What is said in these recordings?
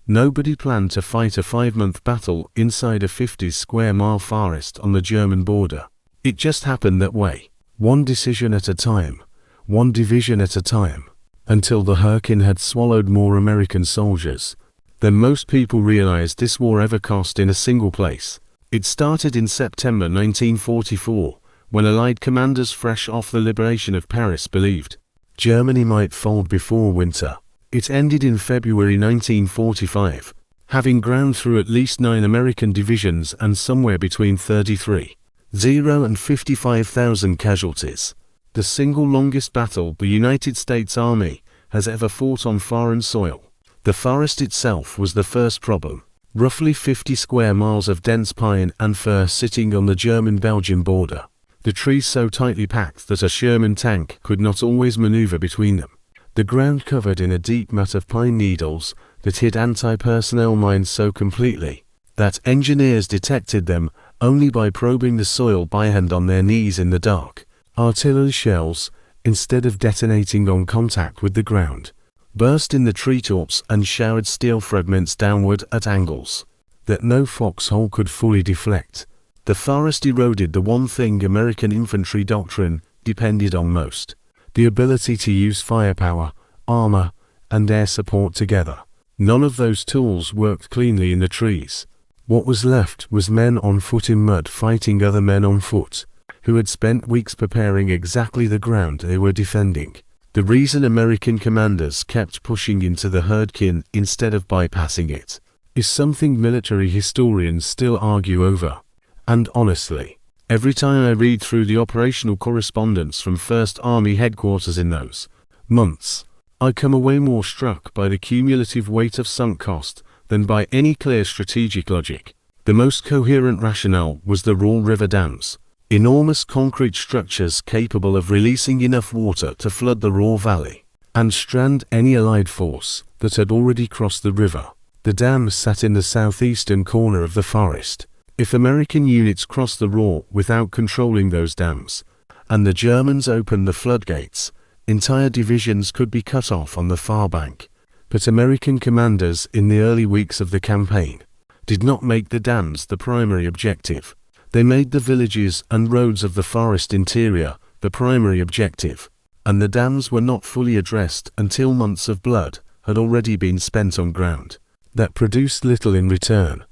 Nobody planned to fight a 5-month battle inside a 50-square-mile forest on the German border. It just happened that way. One decision at a time, one division at a time, until the Hurtgen had swallowed more American soldiers than most people realized this war ever cost in a single place. It started in September 1944, when Allied commanders fresh off the liberation of Paris believed Germany might fold before winter. It ended in February 1945, having ground through at least 9 American divisions and somewhere between 33,000 and 55,000 casualties. The single longest battle the United States Army has ever fought on foreign soil. The forest itself was the first problem. Roughly 50 square miles of dense pine and fir sitting on the German-Belgian border. The trees so tightly packed that a Sherman tank could not always maneuver between them. The ground covered in a deep mat of pine needles that hid anti-personnel mines so completely that engineers detected them only by probing the soil by hand on their knees in the dark. Artillery shells, instead of detonating on contact with the ground, burst in the treetops and showered steel fragments downward at angles that no foxhole could fully deflect. The forest eroded the one thing American infantry doctrine depended on most: the ability to use firepower, armor, and air support together. None of those tools worked cleanly in the trees. What was left was men on foot in mud fighting other men on foot, who had spent weeks preparing exactly the ground they were defending. The reason American commanders kept pushing into the Hürtgen instead of bypassing it is something military historians still argue over. And honestly, every time I read through the operational correspondence from 1st Army headquarters in those months, I come away more struck by the cumulative weight of sunk cost than by any clear strategic logic. The most coherent rationale was the Roar River dams, enormous concrete structures capable of releasing enough water to flood the Roar Valley and strand any Allied force that had already crossed the river. The dams sat in the southeastern corner of the forest. If American units crossed the Roar without controlling those dams, and the Germans opened the floodgates, entire divisions could be cut off on the far bank. But American commanders in the early weeks of the campaign did not make the dams the primary objective. They made the villages and roads of the forest interior the primary objective, and the dams were not fully addressed until months of blood had already been spent on ground that produced little in return.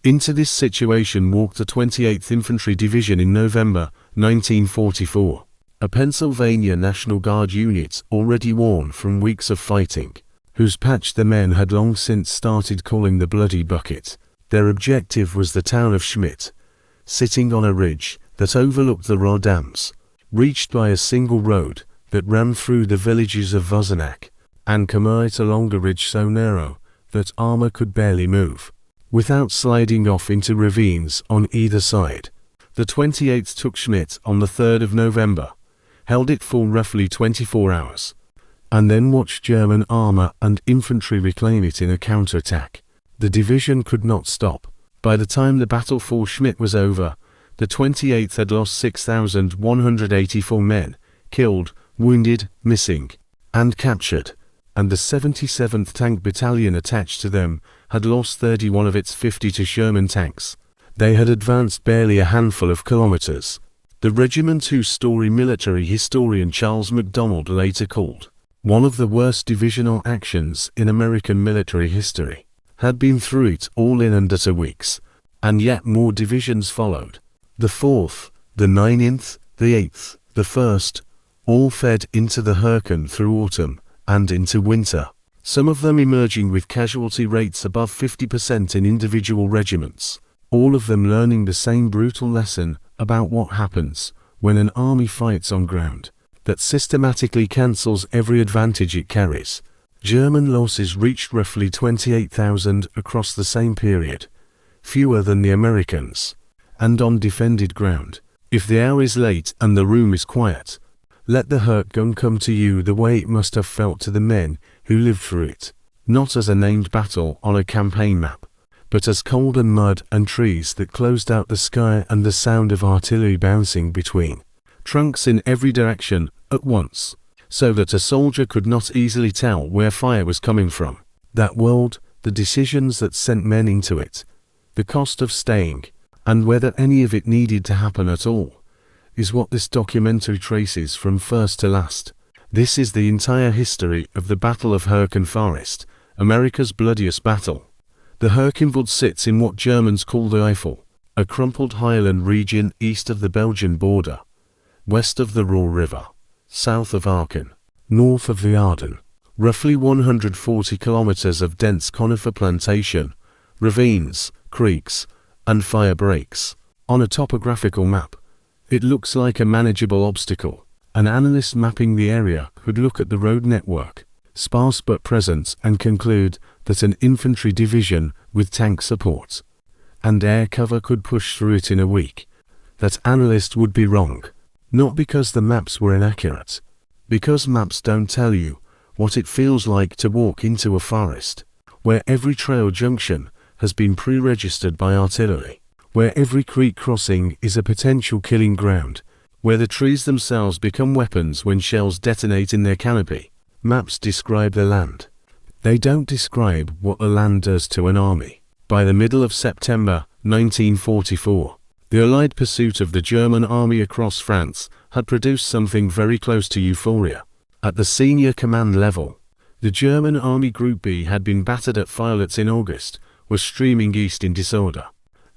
Into this situation walked the 28th Infantry Division in November 1944, a Pennsylvania National Guard unit already worn from weeks of fighting, whose patch the men had long since started calling the Bloody Bucket. Their objective was the town of Schmidt, sitting on a ridge that overlooked the Roar dams, reached by a single road that ran through the villages of Vozenach and Kamiet along a ridge so narrow that armor could barely move, without sliding off into ravines on either side. The 28th took Schmidt on the 3rd of November, held it for roughly 24 hours, and then watched German armor and infantry reclaim it in a counterattack. The division could not stop. By the time the battle for Schmidt was over, the 28th had lost 6,184 men, killed, wounded, missing, and captured, and the 77th Tank Battalion attached to them had lost 31 of its 52 Sherman tanks. They had advanced barely a handful of kilometers. The regiment, whose story military historian Charles MacDonald later called one of the worst divisional actions in American military history, had been through it all in under 2 weeks, and yet more divisions followed. The 4th, the 9th, the 8th, the 1st, all fed into the Hürtgen through autumn and into winter, some of them emerging with casualty rates above 50% in individual regiments, all of them learning the same brutal lesson about what happens when an army fights on ground that systematically cancels every advantage it carries. German losses reached roughly 28,000 across the same period, fewer than the Americans, and on defended ground. If the hour is late and the room is quiet, let the Hürtgen come to you the way it must have felt to the men who lived through it, not as a named battle on a campaign map, but as cold and mud and trees that closed out the sky and the sound of artillery bouncing between trunks in every direction at once, so that a soldier could not easily tell where fire was coming from. That world, the decisions that sent men into it, the cost of staying, and whether any of it needed to happen at all, is what this documentary traces from first to last. This is the entire history of the Battle of Hürtgen Forest, America's bloodiest battle. The Hürtgenwald sits in what Germans call the Eifel, a crumpled highland region east of the Belgian border, west of the Ruhr River, south of Aachen, north of the Ardennes. Roughly 140 kilometers of dense conifer plantation, ravines, creeks, and fire breaks. On a topographical map, it looks like a manageable obstacle. An analyst mapping the area could look at the road network, sparse but present, and conclude that an infantry division with tank support and air cover could push through it in a week. That analyst would be wrong. Not because the maps were inaccurate, because maps don't tell you what it feels like to walk into a forest, where every trail junction has been pre-registered by artillery, where every creek crossing is a potential killing ground, where the trees themselves become weapons when shells detonate in their canopy. Maps describe the land. They don't describe what the land does to an army. By the middle of September 1944, the Allied pursuit of the German army across France had produced something very close to euphoria. At the senior command level, the German Army Group B had been battered at Feiletz in August, was streaming east in disorder.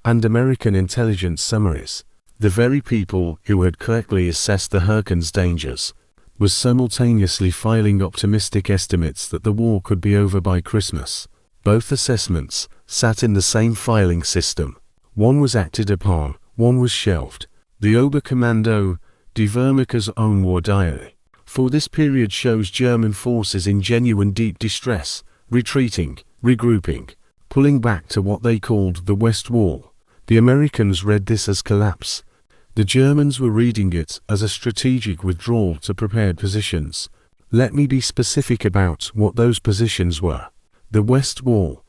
And American intelligence summaries, the very people who had correctly assessed the Hürtgen's dangers, was simultaneously filing optimistic estimates that the war could be over by Christmas. Both assessments sat in the same filing system. One was acted upon, one was shelved. The Oberkommando die Wehrmacht's own war diary for this period shows German forces in genuine deep distress, retreating, regrouping, pulling back to what they called the West Wall. The Americans read this as collapse. The Germans were reading it as a strategic withdrawal to prepared positions. Let me be specific about what those positions were. The West Wall,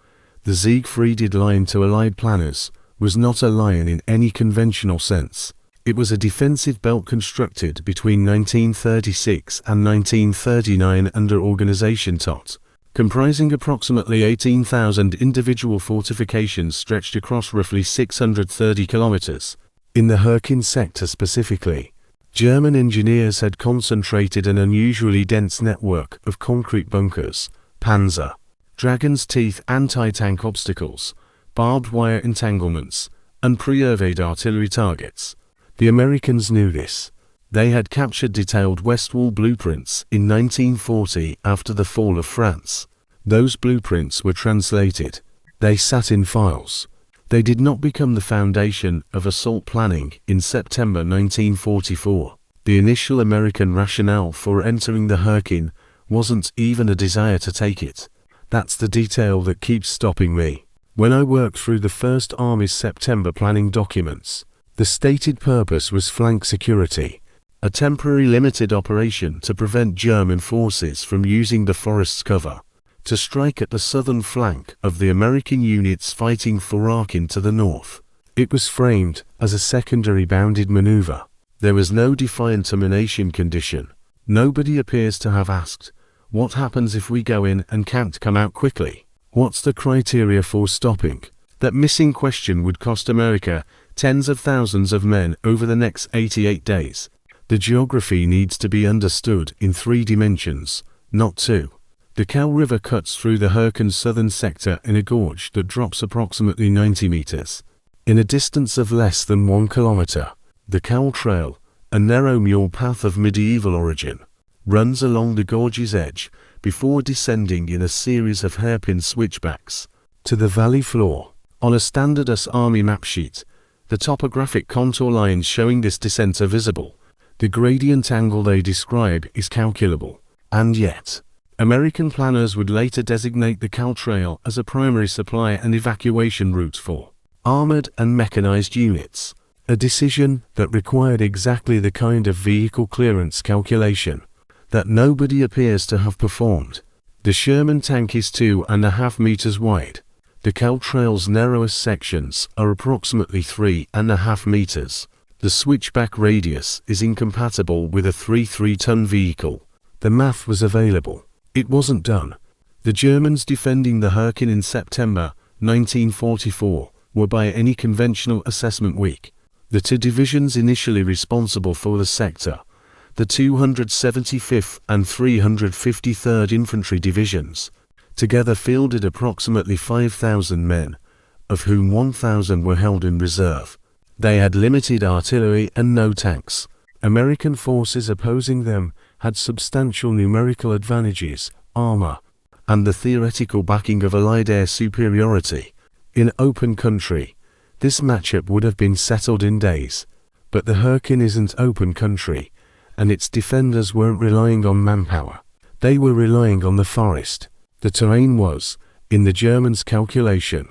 the Siegfrieded Line to Allied planners, was not a line in any conventional sense. It was a defensive belt constructed between 1936 and 1939 under Organization Todt, comprising approximately 18,000 individual fortifications stretched across roughly 630 kilometers. In the Hürtgen sector specifically, German engineers had concentrated an unusually dense network of concrete bunkers, panzer, dragon's teeth anti-tank obstacles, barbed wire entanglements, and pre-surveyed artillery targets. The Americans knew this. They had captured detailed West Wall blueprints in 1940 after the fall of France. Those blueprints were translated. They sat in files. They did not become the foundation of assault planning in September 1944. The initial American rationale for entering the Hürtgen wasn't even a desire to take it. That's the detail that keeps stopping me. When I worked through the First Army's September planning documents, the stated purpose was flank security, a temporary limited operation to prevent German forces from using the forest's cover to strike at the southern flank of the American units fighting for Aachen to the north. It was framed as a secondary bounded maneuver. There was no defined termination condition. Nobody appears to have asked, what happens if we go in and can't come out quickly? What's the criteria for stopping? That missing question would cost America tens of thousands of men over the next 88 days. The geography needs to be understood in 3 dimensions, not 2. The Kall River cuts through the Hürtgen's southern sector in a gorge that drops approximately 90 meters. In a distance of less than 1 kilometer, the Kall Trail, a narrow mule path of medieval origin, runs along the gorge's edge before descending in a series of hairpin switchbacks to the valley floor. On a standard US Army map sheet, the topographic contour lines showing this descent are visible. The gradient angle they describe is calculable. And yet, American planners would later designate the Kall Trail as a primary supply and evacuation route for armored and mechanized units, a decision that required exactly the kind of vehicle clearance calculation that nobody appears to have performed. The Sherman tank is 2.5 meters wide. The Kall Trail's narrowest sections are approximately 3.5 meters. The switchback radius is incompatible with a 3.3-ton vehicle. The math was available. It wasn't done. The Germans defending the Hürtgen in September 1944 were by any conventional assessment weak. The two divisions initially responsible for the sector, the 275th and 353rd Infantry Divisions, together fielded approximately 5,000 men, of whom 1,000 were held in reserve. They had limited artillery and no tanks. American forces opposing them had substantial numerical advantages, armor, and the theoretical backing of Allied air superiority. In open country, this matchup would have been settled in days. But the Hürtgen isn't open country, and its defenders weren't relying on manpower. They were relying on the forest. The terrain was, in the Germans' calculation,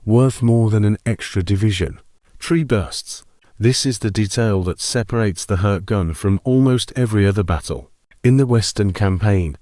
worth more than an extra division. Tree bursts. This is the detail that separates the Hürtgen from almost every other battle in the Western campaign,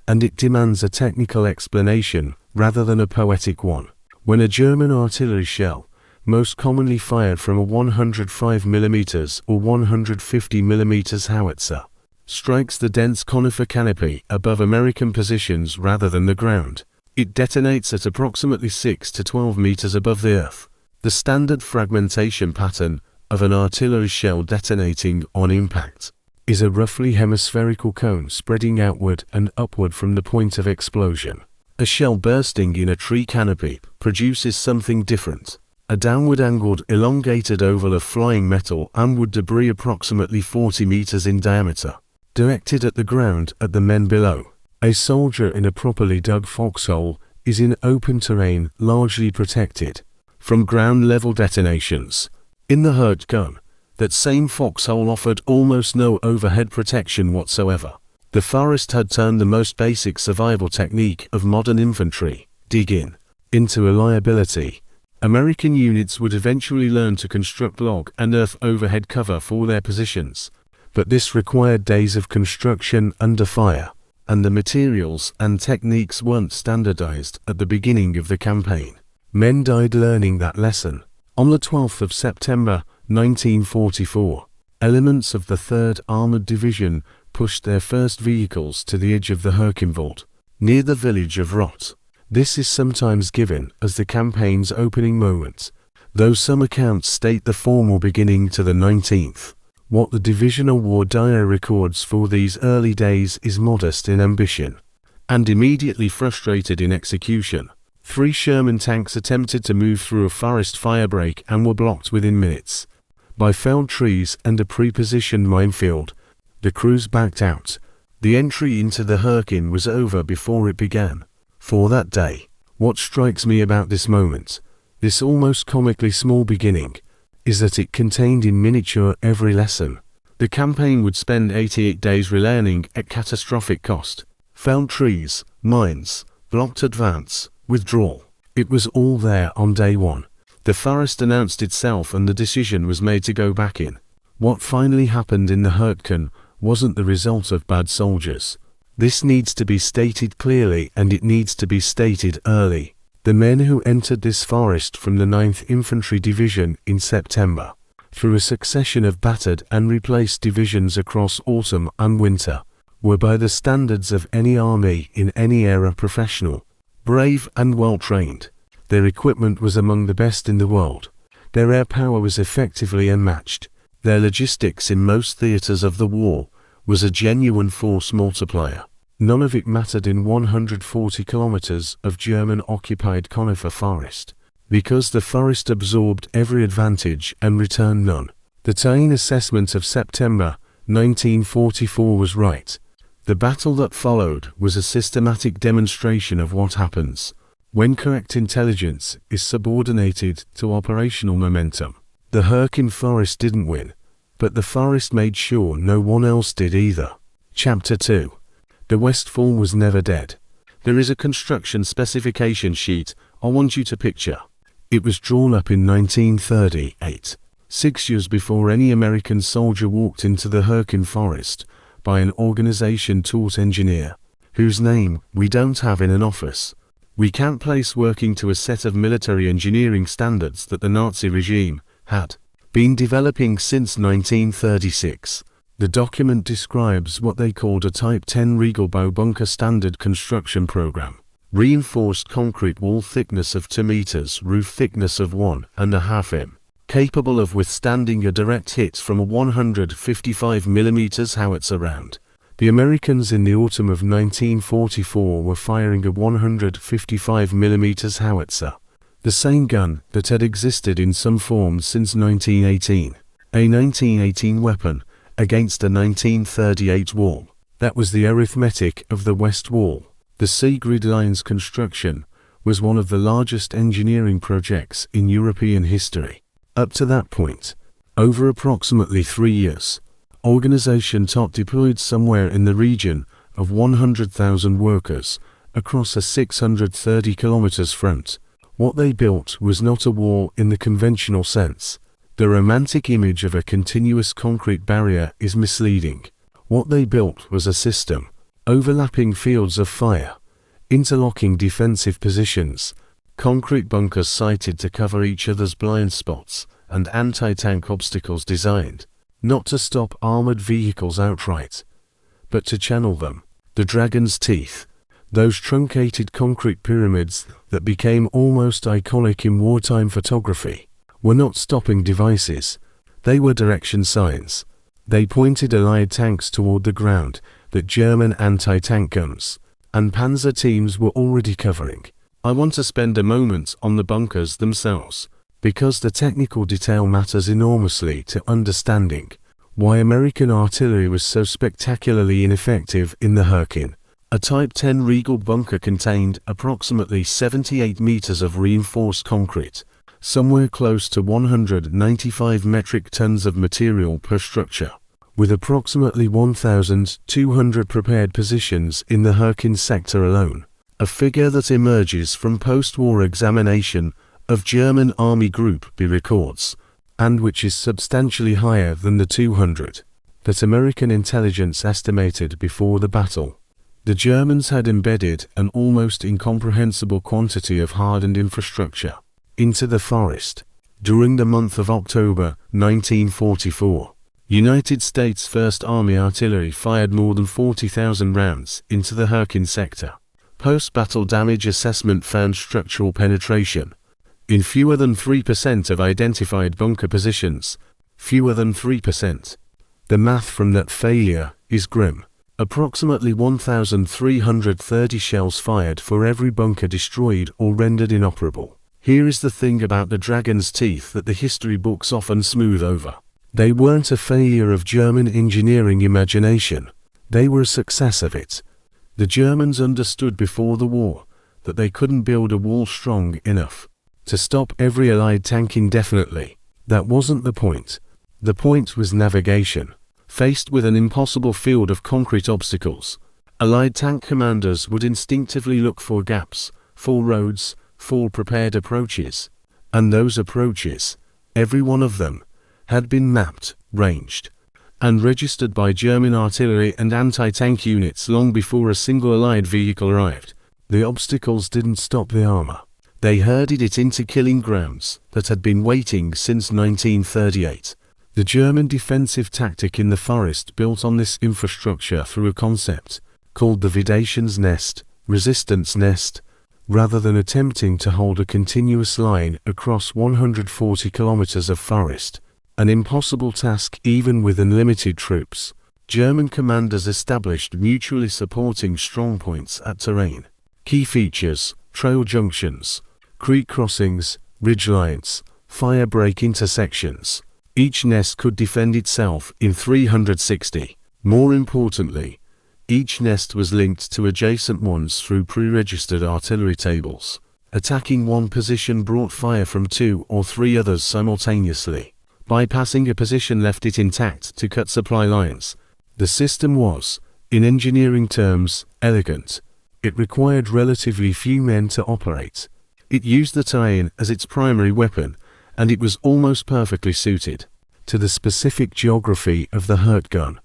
and it demands a technical explanation rather than a poetic one. When a German artillery shell, most commonly fired from a 105mm or 150mm howitzer, strikes the dense conifer canopy above American positions rather than the ground, it detonates at approximately 6 to 12 meters above the earth. The standard fragmentation pattern of an artillery shell detonating on impact is a roughly hemispherical cone spreading outward and upward from the point of explosion. A shell bursting in a tree canopy produces something different. A downward angled elongated oval of flying metal and wood debris approximately 40 meters in diameter, directed at the ground at the men below. A soldier in a properly dug foxhole is in open terrain largely protected from ground-level detonations. In the Hürtgen, that same foxhole offered almost no overhead protection whatsoever. The forest had turned the most basic survival technique of modern infantry, dig-in, into a liability. American units would eventually learn to construct log and earth overhead cover for their positions, but this required days of construction under fire, and the materials and techniques weren't standardized at the beginning of the campaign. Men died learning that lesson. On the 12th of September 1944, elements of the 3rd Armored Division pushed their first vehicles to the edge of the Hürtgenwald, near the village of Rott. This is sometimes given as the campaign's opening moment, though some accounts state the formal beginning to the 19th. What the Divisional War Diary records for these early days is modest in ambition, and immediately frustrated in execution. 3 Sherman tanks attempted to move through a forest firebreak and were blocked within minutes by felled trees and a pre-positioned minefield. The crews backed out. The entry into the Hürtgen was over before it began. For that day, what strikes me about this moment, this almost comically small beginning, is that it contained in miniature every lesson. The campaign would spend 88 days relearning at catastrophic cost. Felled trees, mines, blocked advance, withdrawal. It was all there on day one. The forest announced itself and the decision was made to go back in. What finally happened in the Hürtgen wasn't the result of bad soldiers. This needs to be stated clearly, and it needs to be stated early. The men who entered this forest from the 9th Infantry Division in September, through a succession of battered and replaced divisions across autumn and winter, were by the standards of any army in any era professional, brave and well-trained. Their equipment was among the best in the world. Their air power was effectively unmatched. Their logistics in most theaters of the war was a genuine force multiplier. None of it mattered in 140 kilometers of German-occupied conifer forest, because the forest absorbed every advantage and returned none. The Tain assessment of September 1944 was right. The battle that followed was a systematic demonstration of what happens when correct intelligence is subordinated to operational momentum. The Hürtgen Forest didn't win, but the forest made sure no one else did either. Chapter 2. The Westfall was never dead. There is a construction specification sheet I want you to picture. It was drawn up in 1938, 6 years before any American soldier walked into the Hürtgen Forest, by an organization-taught engineer, whose name we don't have in an office. We can't place working to a set of military engineering standards that the Nazi regime had been developing since 1936. The document describes what they called a Type 10 Regelbau bunker standard construction program. Reinforced concrete wall thickness of 2 meters, roof thickness of 1.5 m. Capable of withstanding a direct hit from a 155 mm howitzer round. The Americans in the autumn of 1944 were firing a 155 mm howitzer, the same gun that had existed in some form since 1918, a 1918 weapon against a 1938 wall. That was the arithmetic of the West Wall. The Sea Grid Line's construction was one of the largest engineering projects in European history. Up to that point, over approximately 3 years, Organization Top deployed somewhere in the region of 100,000 workers across a 630 kilometers front. What they built was not a wall in the conventional sense. The romantic image of a continuous concrete barrier is misleading. What they built was a system, overlapping fields of fire, interlocking defensive positions, concrete bunkers sited to cover each other's blind spots, and anti-tank obstacles designed, not to stop armored vehicles outright, but to channel them. The dragon's teeth, those truncated concrete pyramids that became almost iconic in wartime photography, were not stopping devices, they were direction signs. They pointed Allied tanks toward the ground that German anti-tank guns and panzer teams were already covering. I want to spend a moment on the bunkers themselves, because the technical detail matters enormously to understanding why American artillery was so spectacularly ineffective in the Hürtgen. A Type 10 Regal bunker contained approximately 78 meters of reinforced concrete, somewhere close to 195 metric tons of material per structure, with approximately 1,200 prepared positions in the Hürtgen sector alone, a figure that emerges from post-war examination of German Army Group B records, and which is substantially higher than the 200 that American intelligence estimated before the battle. The Germans had embedded an almost incomprehensible quantity of hardened infrastructure into the forest. During the month of October 1944, United States 1st Army Artillery fired more than 40,000 rounds into the Hürtgen sector. Post-battle damage assessment found structural penetration in fewer than 3% of identified bunker positions. Fewer than 3%. The math from that failure is grim. Approximately 1,330 shells fired for every bunker destroyed or rendered inoperable. Here is the thing about the dragon's teeth that the history books often smooth over. They weren't a failure of German engineering imagination. They were a success of it. The Germans understood before the war that they couldn't build a wall strong enough to stop every Allied tank indefinitely. That wasn't the point. The point was navigation. Faced with an impossible field of concrete obstacles, Allied tank commanders would instinctively look for gaps, for roads, for prepared approaches. And those approaches, every one of them, had been mapped, ranged, and registered by German artillery and anti-tank units long before a single Allied vehicle arrived. The obstacles didn't stop the armor. They herded it into killing grounds that had been waiting since 1938. The German defensive tactic in the forest built on this infrastructure through a concept called the Vedation's Nest, resistance nest, rather than attempting to hold a continuous line across 140 kilometers of forest, an impossible task even with unlimited troops. German commanders established mutually supporting strongpoints at terrain. Key features: trail junctions, creek crossings, ridge lines, fire break intersections. Each nest could defend itself in 360. More importantly, each nest was linked to adjacent ones through pre-registered artillery tables. Attacking one position brought fire from 2 or 3 others simultaneously. Bypassing a position left it intact to cut supply lines. The system was, in engineering terms, elegant. It required relatively few men to operate. It used the terrain as its primary weapon, and it was almost perfectly suited to the specific geography of the Hurtgen.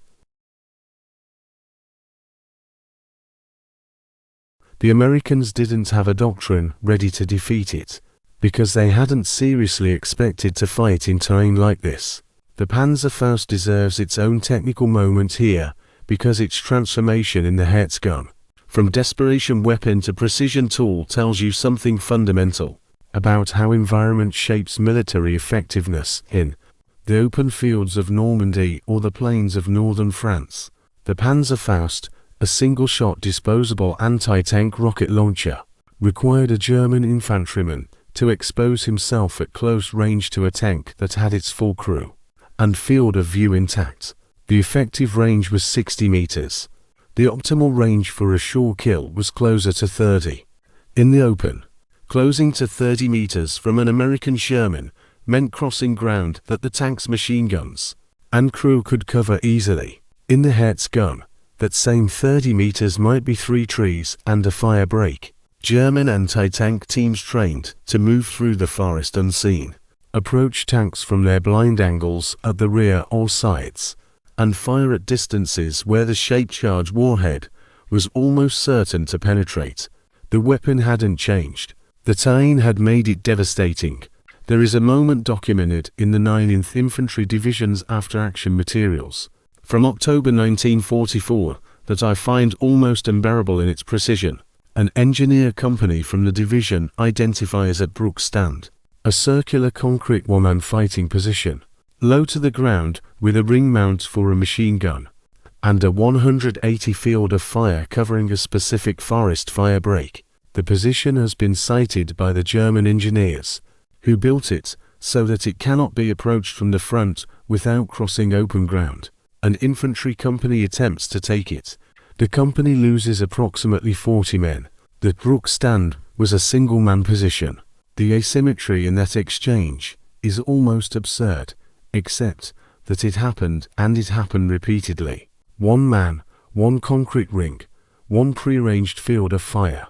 The Americans didn't have a doctrine ready to defeat it, because they hadn't seriously expected to fight in terrain like this. The Panzerfaust deserves its own technical moment here, because its transformation in the Hurtgen From desperation weapon to precision tool tells you something fundamental about how environment shapes military effectiveness in the open fields of Normandy or the plains of northern France. The Panzerfaust, a single-shot disposable anti-tank rocket launcher, required a German infantryman to expose himself at close range to a tank that had its full crew and field of view intact. The effective range was 60 meters. The optimal range for a sure kill was closer to 30. In the open, closing to 30 meters from an American Sherman meant crossing ground that the tank's machine guns and crew could cover easily. In the Hertz gun, that same 30 meters might be 3 trees and a fire break. German anti-tank teams trained to move through the forest unseen, approach tanks from their blind angles at the rear or sides, and fire at distances where the shape-charge warhead was almost certain to penetrate. The weapon hadn't changed. The terrain had made it devastating. There is a moment documented in the 9th Infantry Division's after-action materials from October 1944 that I find almost unbearable in its precision. An engineer company from the division identifies at Brook Stand, a circular concrete one-man fighting position, low to the ground with a ring mount for a machine gun, and a 180 field of fire covering a specific forest fire break. The position has been cited by the German engineers, who built it so that it cannot be approached from the front without crossing open ground. An infantry company attempts to take it. The company loses approximately 40 men. The Brook Stand was a single-man position. The asymmetry in that exchange is almost absurd, except that it happened, and it happened repeatedly. One man, one concrete ring, one pre-arranged field of fire.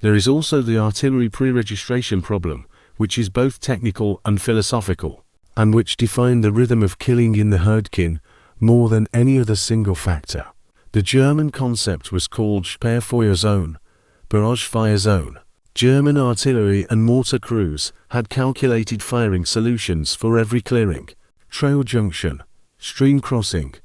There is also the artillery pre-registration problem, which is both technical and philosophical, and which defined the rhythm of killing in the Hürtgen more than any other single factor. The German concept was called Sperrfeuerzone, barrage fire zone. German artillery and mortar crews had calculated firing solutions for every clearing, trail junction, stream crossing,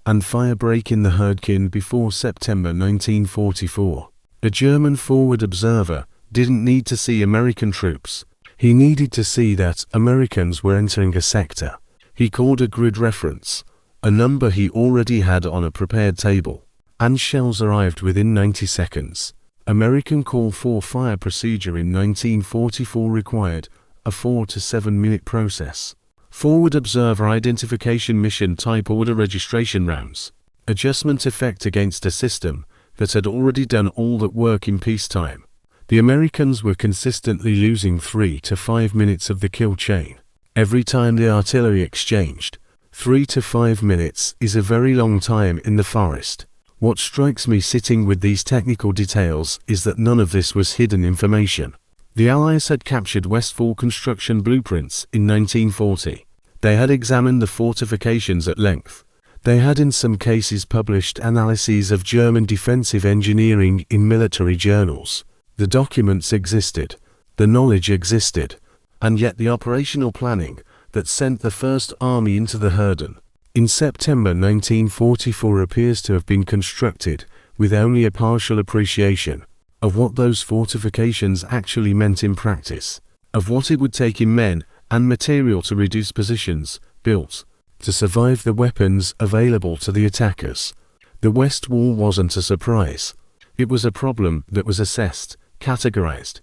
and fire break in the Hürtgen before September 1944. A German forward observer didn't need to see American troops. He needed to see that Americans were entering a sector. He called a grid reference, a number he already had on a prepared table, and shells arrived within 90 seconds. American call for fire procedure in 1944 required a 4 to 7 minute process. Forward observer identification mission type order registration rounds. Adjustment effect against a system that had already done all that work in peacetime. The Americans were consistently losing 3 to 5 minutes of the kill chain every time the artillery exchanged. 3 to 5 minutes is a very long time in the forest. What strikes me sitting with these technical details is that none of this was hidden information. The Allies had captured Westfall construction blueprints in 1940. They had examined the fortifications at length. They had in some cases published analyses of German defensive engineering in military journals. The documents existed, the knowledge existed, and yet the operational planning that sent the First Army into the Hürtgen in September 1944 appears to have been constructed with only a partial appreciation of what those fortifications actually meant in practice, of what it would take in men and material to reduce positions built to survive the weapons available to the attackers. The West Wall wasn't a surprise. It was a problem that was assessed, categorized,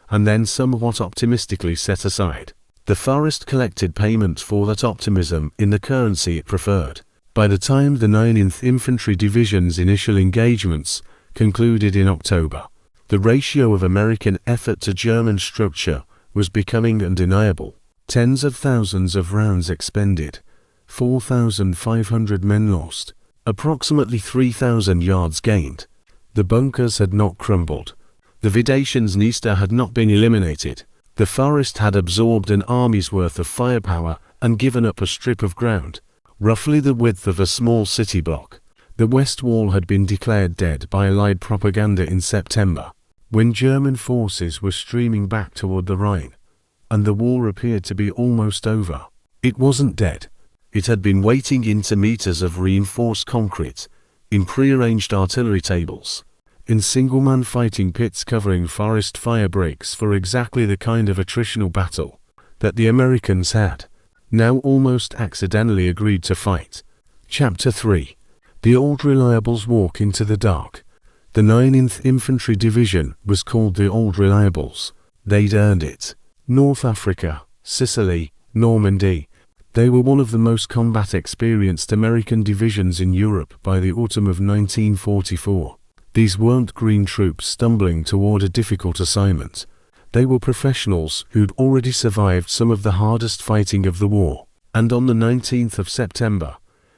and then somewhat optimistically set aside. The forest collected payment for that optimism in the currency it preferred. By the time the 9th Infantry Division's initial engagements concluded in October, the ratio of American effort to German structure was becoming undeniable. Tens of thousands of rounds expended, 4,500 men lost, approximately 3,000 yards gained. The bunkers had not crumbled. The Vedationsnester had not been eliminated. The forest had absorbed an army's worth of firepower and given up a strip of ground, roughly the width of a small city block. The West Wall had been declared dead by Allied propaganda in September, when German forces were streaming back toward the Rhine, and the war appeared to be almost over. It wasn't dead. It had been waiting into meters of reinforced concrete, in prearranged artillery tables. in single-man fighting pits covering forest fire breaks for exactly the kind of attritional battle that the Americans had now almost accidentally agreed to fight. Chapter 3. The Old Reliables Walk into the Dark. The 9th Infantry Division was called the Old Reliables. They'd earned it. North Africa, Sicily, Normandy. They were one of the most combat-experienced American divisions in Europe by the autumn of 1944. These weren't green troops stumbling toward a difficult assignment. They were professionals who'd already survived some of the hardest fighting of the war. And on the 19th of September,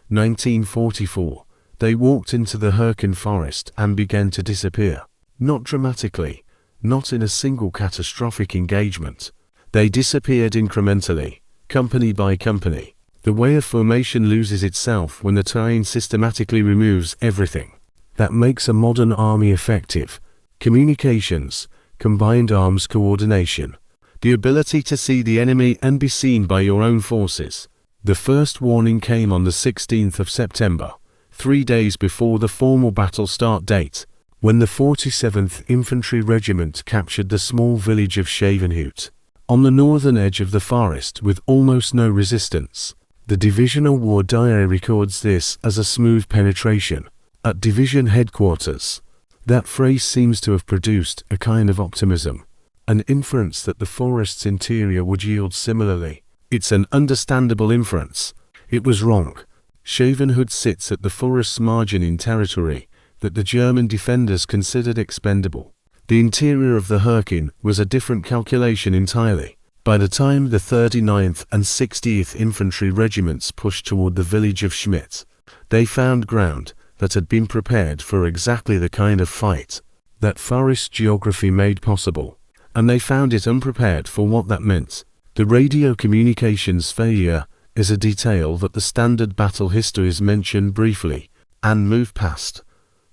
1944, they walked into the Hürtgen Forest and began to disappear. Not dramatically, not in a single catastrophic engagement. They disappeared incrementally, company by company, the way a formation loses itself when the terrain systematically removes everything that makes a modern army effective: communications, combined arms coordination, the ability to see the enemy and be seen by your own forces. The first warning came on the 16th of September, 3 days before the formal battle start date, when the 47th Infantry Regiment captured the small village of Schmidt, on the northern edge of the forest with almost no resistance. The Divisional War Diary records this as a smooth penetration. At division headquarters, that phrase seems to have produced a kind of optimism, an inference that the forest's interior would yield similarly. It's an understandable inference. It was wrong. Schmidt sits at the forest's margin in territory that the German defenders considered expendable. The interior of the Hürtgen was a different calculation entirely. By the time the 39th and 60th Infantry Regiments pushed toward the village of Schmidt, they found ground that had been prepared for exactly the kind of fight that forest geography made possible, and they found it unprepared for what that meant. The radio communications failure is a detail that the standard battle histories mention briefly and move past,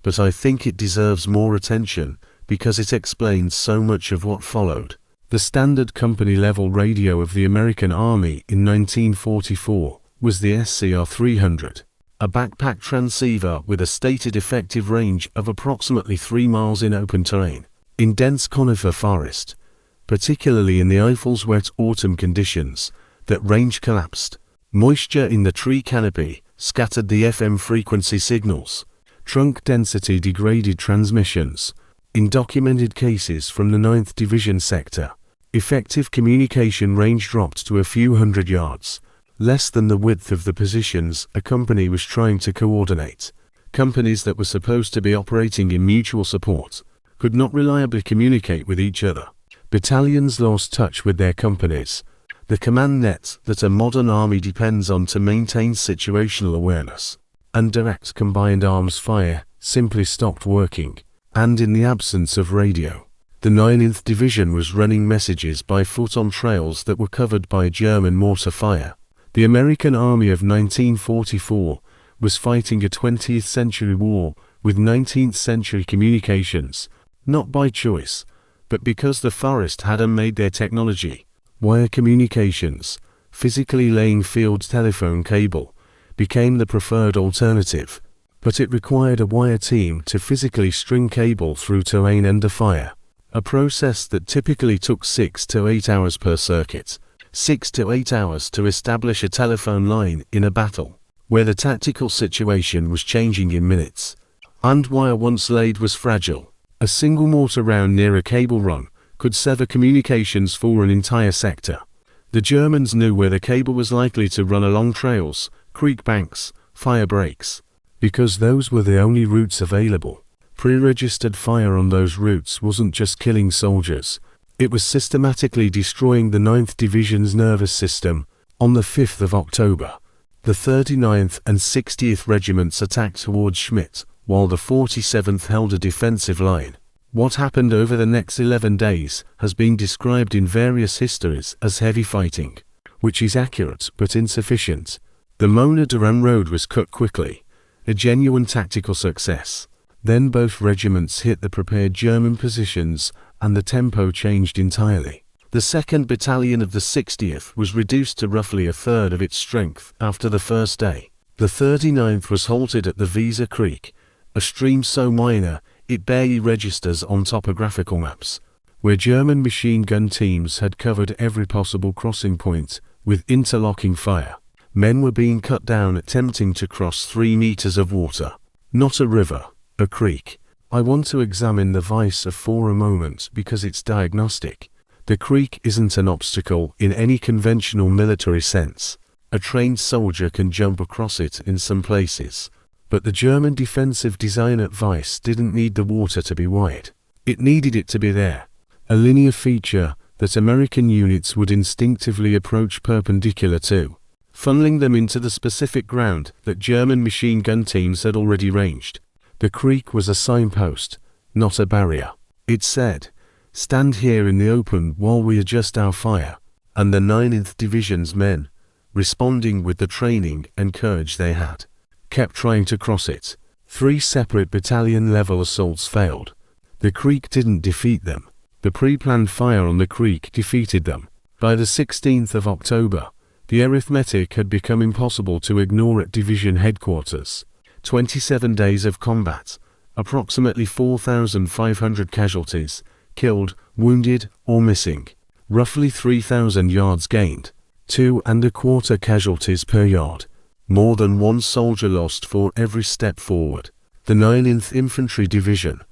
but I think it deserves more attention because it explains so much of what followed. The standard company-level radio of the American Army in 1944 was the SCR-300, a backpack transceiver with a stated effective range of approximately 3 miles in open terrain. In dense conifer forest, particularly in the Eifel's wet autumn conditions, that range collapsed. Moisture in the tree canopy scattered the FM frequency signals. Trunk density degraded transmissions. In documented cases from the 9th Division sector, effective communication range dropped to a few hundred yards, less than the width of the positions a company was trying to coordinate. Companies that were supposed to be operating in mutual support could not reliably communicate with each other. Battalions lost touch with their companies. The command net that a modern army depends on to maintain situational awareness and direct combined arms fire simply stopped working. And in the absence of radio, the 9th Division was running messages by foot on trails that were covered by German mortar fire. The American Army of 1944 was fighting a 20th century war with 19th century communications, not by choice, but because the forest hadn't made their technology. Wire communications, physically laying field telephone cable, became the preferred alternative, but it required a wire team to physically string cable through terrain under fire, a process that typically took 6 to 8 hours per circuit. 6 to 8 hours to establish a telephone line in a battle, where the tactical situation was changing in minutes. And wire once laid was fragile. A single mortar round near a cable run could sever communications for an entire sector. The Germans knew where the cable was likely to run along trails, creek banks, fire breaks, because those were the only routes available. Pre-registered fire on those routes wasn't just killing soldiers. It was systematically destroying the 9th Division's nervous system. On the 5th of October, the 39th and 60th Regiments attacked towards Schmidt, while the 47th held a defensive line. What happened over the next 11 days has been described in various histories as heavy fighting, which is accurate but insufficient. The Mona-Duran Road was cut quickly, a genuine tactical success. Then both regiments hit the prepared German positions, and the tempo changed entirely. The 2nd Battalion of the 60th was reduced to roughly a third of its strength after the first day. The 39th was halted at the Weser Creek, a stream so minor it barely registers on topographical maps, where German machine gun teams had covered every possible crossing point with interlocking fire. Men were being cut down attempting to cross 3 meters of water. Not a river, a creek. I want to examine the Weisse for a moment because it's diagnostic. The creek isn't an obstacle in any conventional military sense. A trained soldier can jump across it in some places. But the German defensive design at Weisse didn't need the water to be wide. It needed it to be there. A linear feature that American units would instinctively approach perpendicular to, funneling them into the specific ground that German machine gun teams had already ranged. The creek was a signpost, not a barrier. It said, "Stand here in the open while we adjust our fire," and the 9th Division's men, responding with the training and courage they had, kept trying to cross it. 3 separate battalion-level assaults failed. The creek didn't defeat them. The pre-planned fire on the creek defeated them. By the 16th of October, the arithmetic had become impossible to ignore at division headquarters. 27 days of combat, approximately 4,500 casualties, killed, wounded, or missing. Roughly 3,000 yards gained, 2¼ casualties per yard. More than 1 soldier lost for every step forward. The 9th Infantry Division,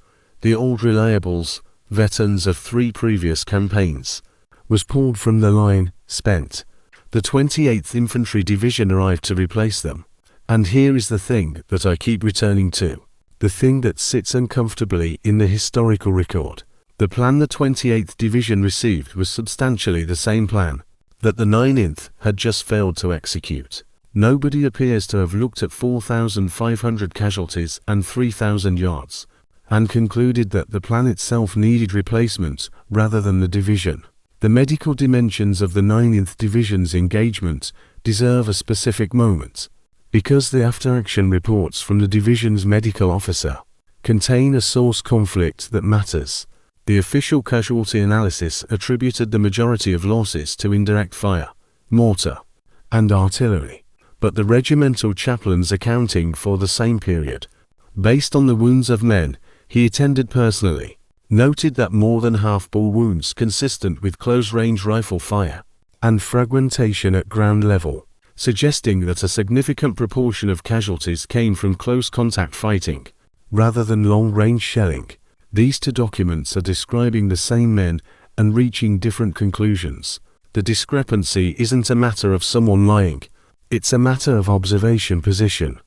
the old reliables, veterans of 3 previous campaigns, was pulled from the line, spent. The 28th Infantry Division arrived to replace them. And here is the thing that I keep returning to. The thing that sits uncomfortably in the historical record. The plan the 28th Division received was substantially the same plan that the 9th had just failed to execute. Nobody appears to have looked at 4,500 casualties and 3,000 yards, and concluded that the plan itself needed replacement rather than the division. The medical dimensions of the 9th Division's engagement deserve a specific moment, because the after-action reports from the division's medical officer contain a source conflict that matters. The official casualty analysis attributed the majority of losses to indirect fire, mortar, and artillery, but the regimental chaplain's accounting for the same period, based on the wounds of men he attended personally, noted that more than half bore wounds consistent with close-range rifle fire and fragmentation at ground level, suggesting that a significant proportion of casualties came from close-contact fighting, rather than long-range shelling. These 2 documents are describing the same men and reaching different conclusions. The discrepancy isn't a matter of someone lying, it's a matter of observation position.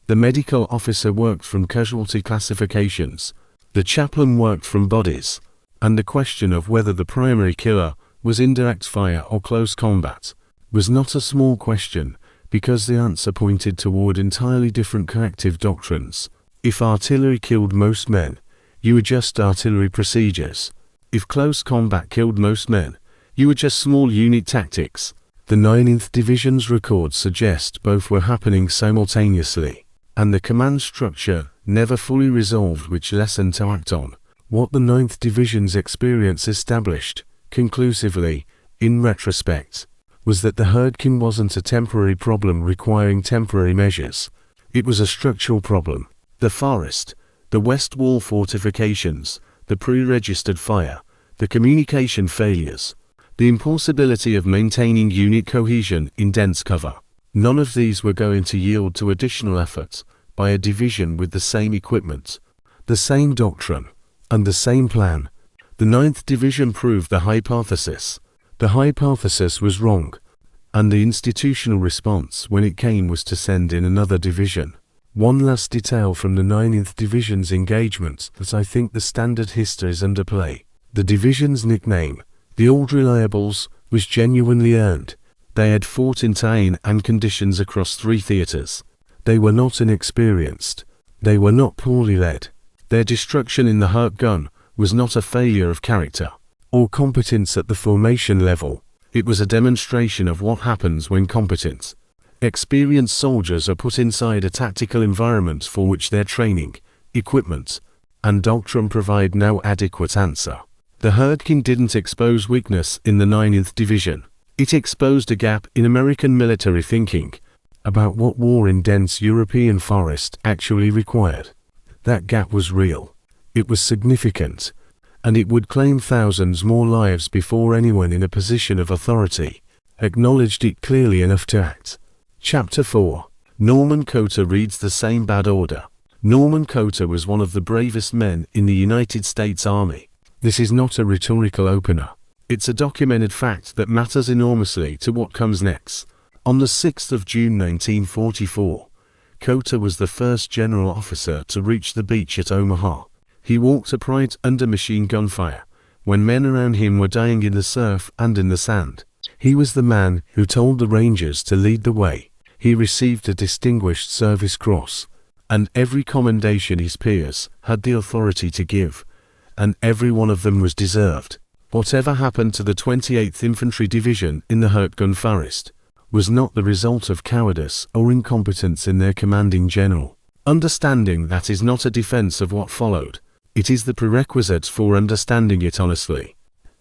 The medical officer worked from casualty classifications, the chaplain worked from bodies, and the question of whether the primary killer was indirect fire or close combat was not a small question, because the answer pointed toward entirely different corrective doctrines. If artillery killed most men, you adjust artillery procedures. If close combat killed most men, you adjust small unit tactics. The 9th Division's records suggest both were happening simultaneously, and the command structure never fully resolved which lesson to act on. What the 9th Division's experience established, conclusively, in retrospect, was that the Hurtgen wasn't a temporary problem requiring temporary measures. It was a structural problem. The forest, the west wall fortifications, the pre-registered fire, the communication failures, the impossibility of maintaining unit cohesion in dense cover. None of these were going to yield to additional efforts by a division with the same equipment, the same doctrine, and the same plan. The 9th Division proved the hypothesis. The hypothesis was wrong, and the institutional response when it came was to send in another division. One last detail from the 9th Division's engagement that I think the standard history is under play. The division's nickname, the Old Reliables, was genuinely earned. They had fought in terrain and conditions across 3 theaters. They were not inexperienced. They were not poorly led. Their destruction in the Hurtgen was not a failure of character or competence at the formation level. It was a demonstration of what happens when competent, experienced soldiers are put inside a tactical environment for which their training, equipment, and doctrine provide no adequate answer. The Hurtgen didn't expose weakness in the 9th Division. It exposed a gap in American military thinking about what war in dense European forest actually required. That gap was real. It was significant, and it would claim thousands more lives before anyone in a position of authority acknowledged it clearly enough to act. Chapter 4. Norman Cotter reads the same bad order. Norman Cotter was one of the bravest men in the United States Army. This is not a rhetorical opener. It's a documented fact that matters enormously to what comes next. On the 6th of June 1944, Cotter was the first general officer to reach the beach at Omaha. He walked upright under machine gun fire, when men around him were dying in the surf and in the sand. He was the man who told the Rangers to lead the way. He received a Distinguished Service Cross, and every commendation his peers had the authority to give, and every one of them was deserved. Whatever happened to the 28th Infantry Division in the Hürtgen Forest was not the result of cowardice or incompetence in their commanding general. Understanding that is not a defense of what followed. It is the prerequisite for understanding it honestly.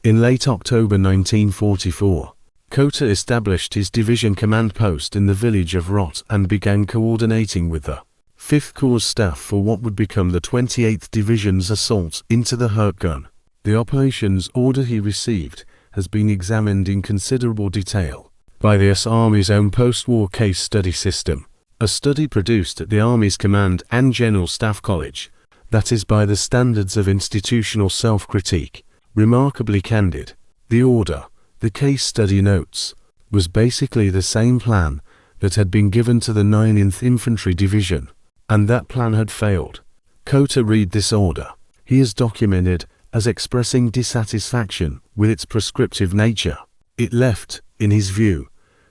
In late October 1944, Cotter established his division command post in the village of Rott and began coordinating with the 5th Corps staff for what would become the 28th Division's assault into the Hürtgen. The operations order he received has been examined in considerable detail by the US Army's own post-war case study system, a study produced at the Army's Command and General Staff College that is by the standards of institutional self-critique, remarkably candid. The order, the case study notes, was basically the same plan that had been given to the 9th Infantry Division, and that plan had failed. Cotter read this order. He is documented as expressing dissatisfaction with its prescriptive nature. It left, in his view,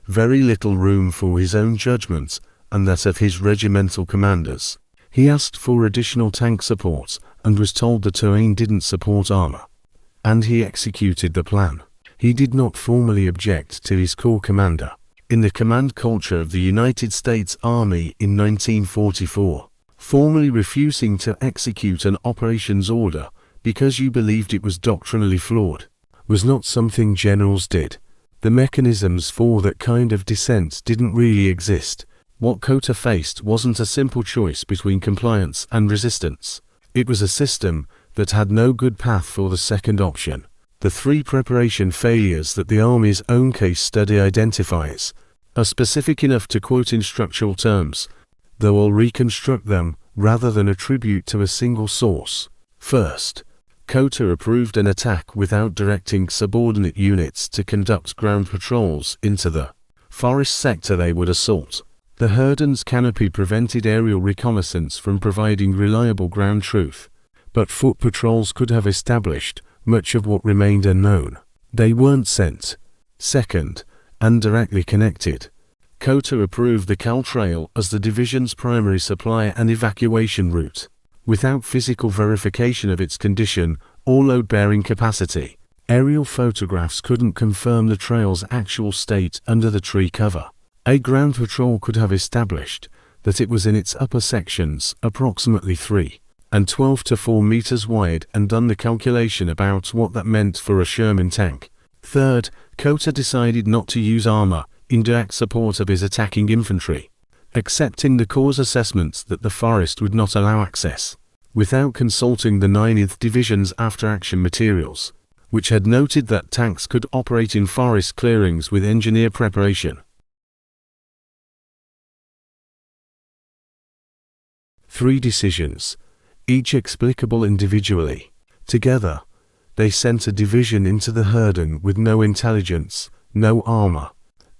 very little room for his own judgment and that of his regimental commanders. He asked for additional tank support and was told the terrain didn't support armor, and he executed the plan. He did not formally object to his corps commander. In the command culture of the United States Army in 1944, formally refusing to execute an operations order because you believed it was doctrinally flawed was not something generals did. The mechanisms for that kind of dissent didn't really exist. What Cotter faced wasn't a simple choice between compliance and resistance. It was a system that had no good path for the second option. The three preparation failures that the Army's own case study identifies are specific enough to quote in structural terms, though I'll reconstruct them rather than attribute to a single source. First, Cotter approved an attack without directing subordinate units to conduct ground patrols into the forest sector they would assault. The Hurtgen's canopy prevented aerial reconnaissance from providing reliable ground truth, but foot patrols could have established much of what remained unknown. They weren't sent. Second, and directly connected, Cotter approved the Kall Trail as the division's primary supply and evacuation route, without physical verification of its condition or load-bearing capacity. Aerial photographs couldn't confirm the trail's actual state under the tree cover. A ground patrol could have established that it was in its upper sections, approximately 3 and 12 to 4 meters wide, and done the calculation about what that meant for a Sherman tank. Third, Cotter decided not to use armor in direct support of his attacking infantry, accepting the Corps' assessments that the forest would not allow access, without consulting the 9th Division's after-action materials, which had noted that tanks could operate in forest clearings with engineer preparation. 3 decisions, each explicable individually. Together, they sent a division into the Hürtgen with no intelligence, no armor,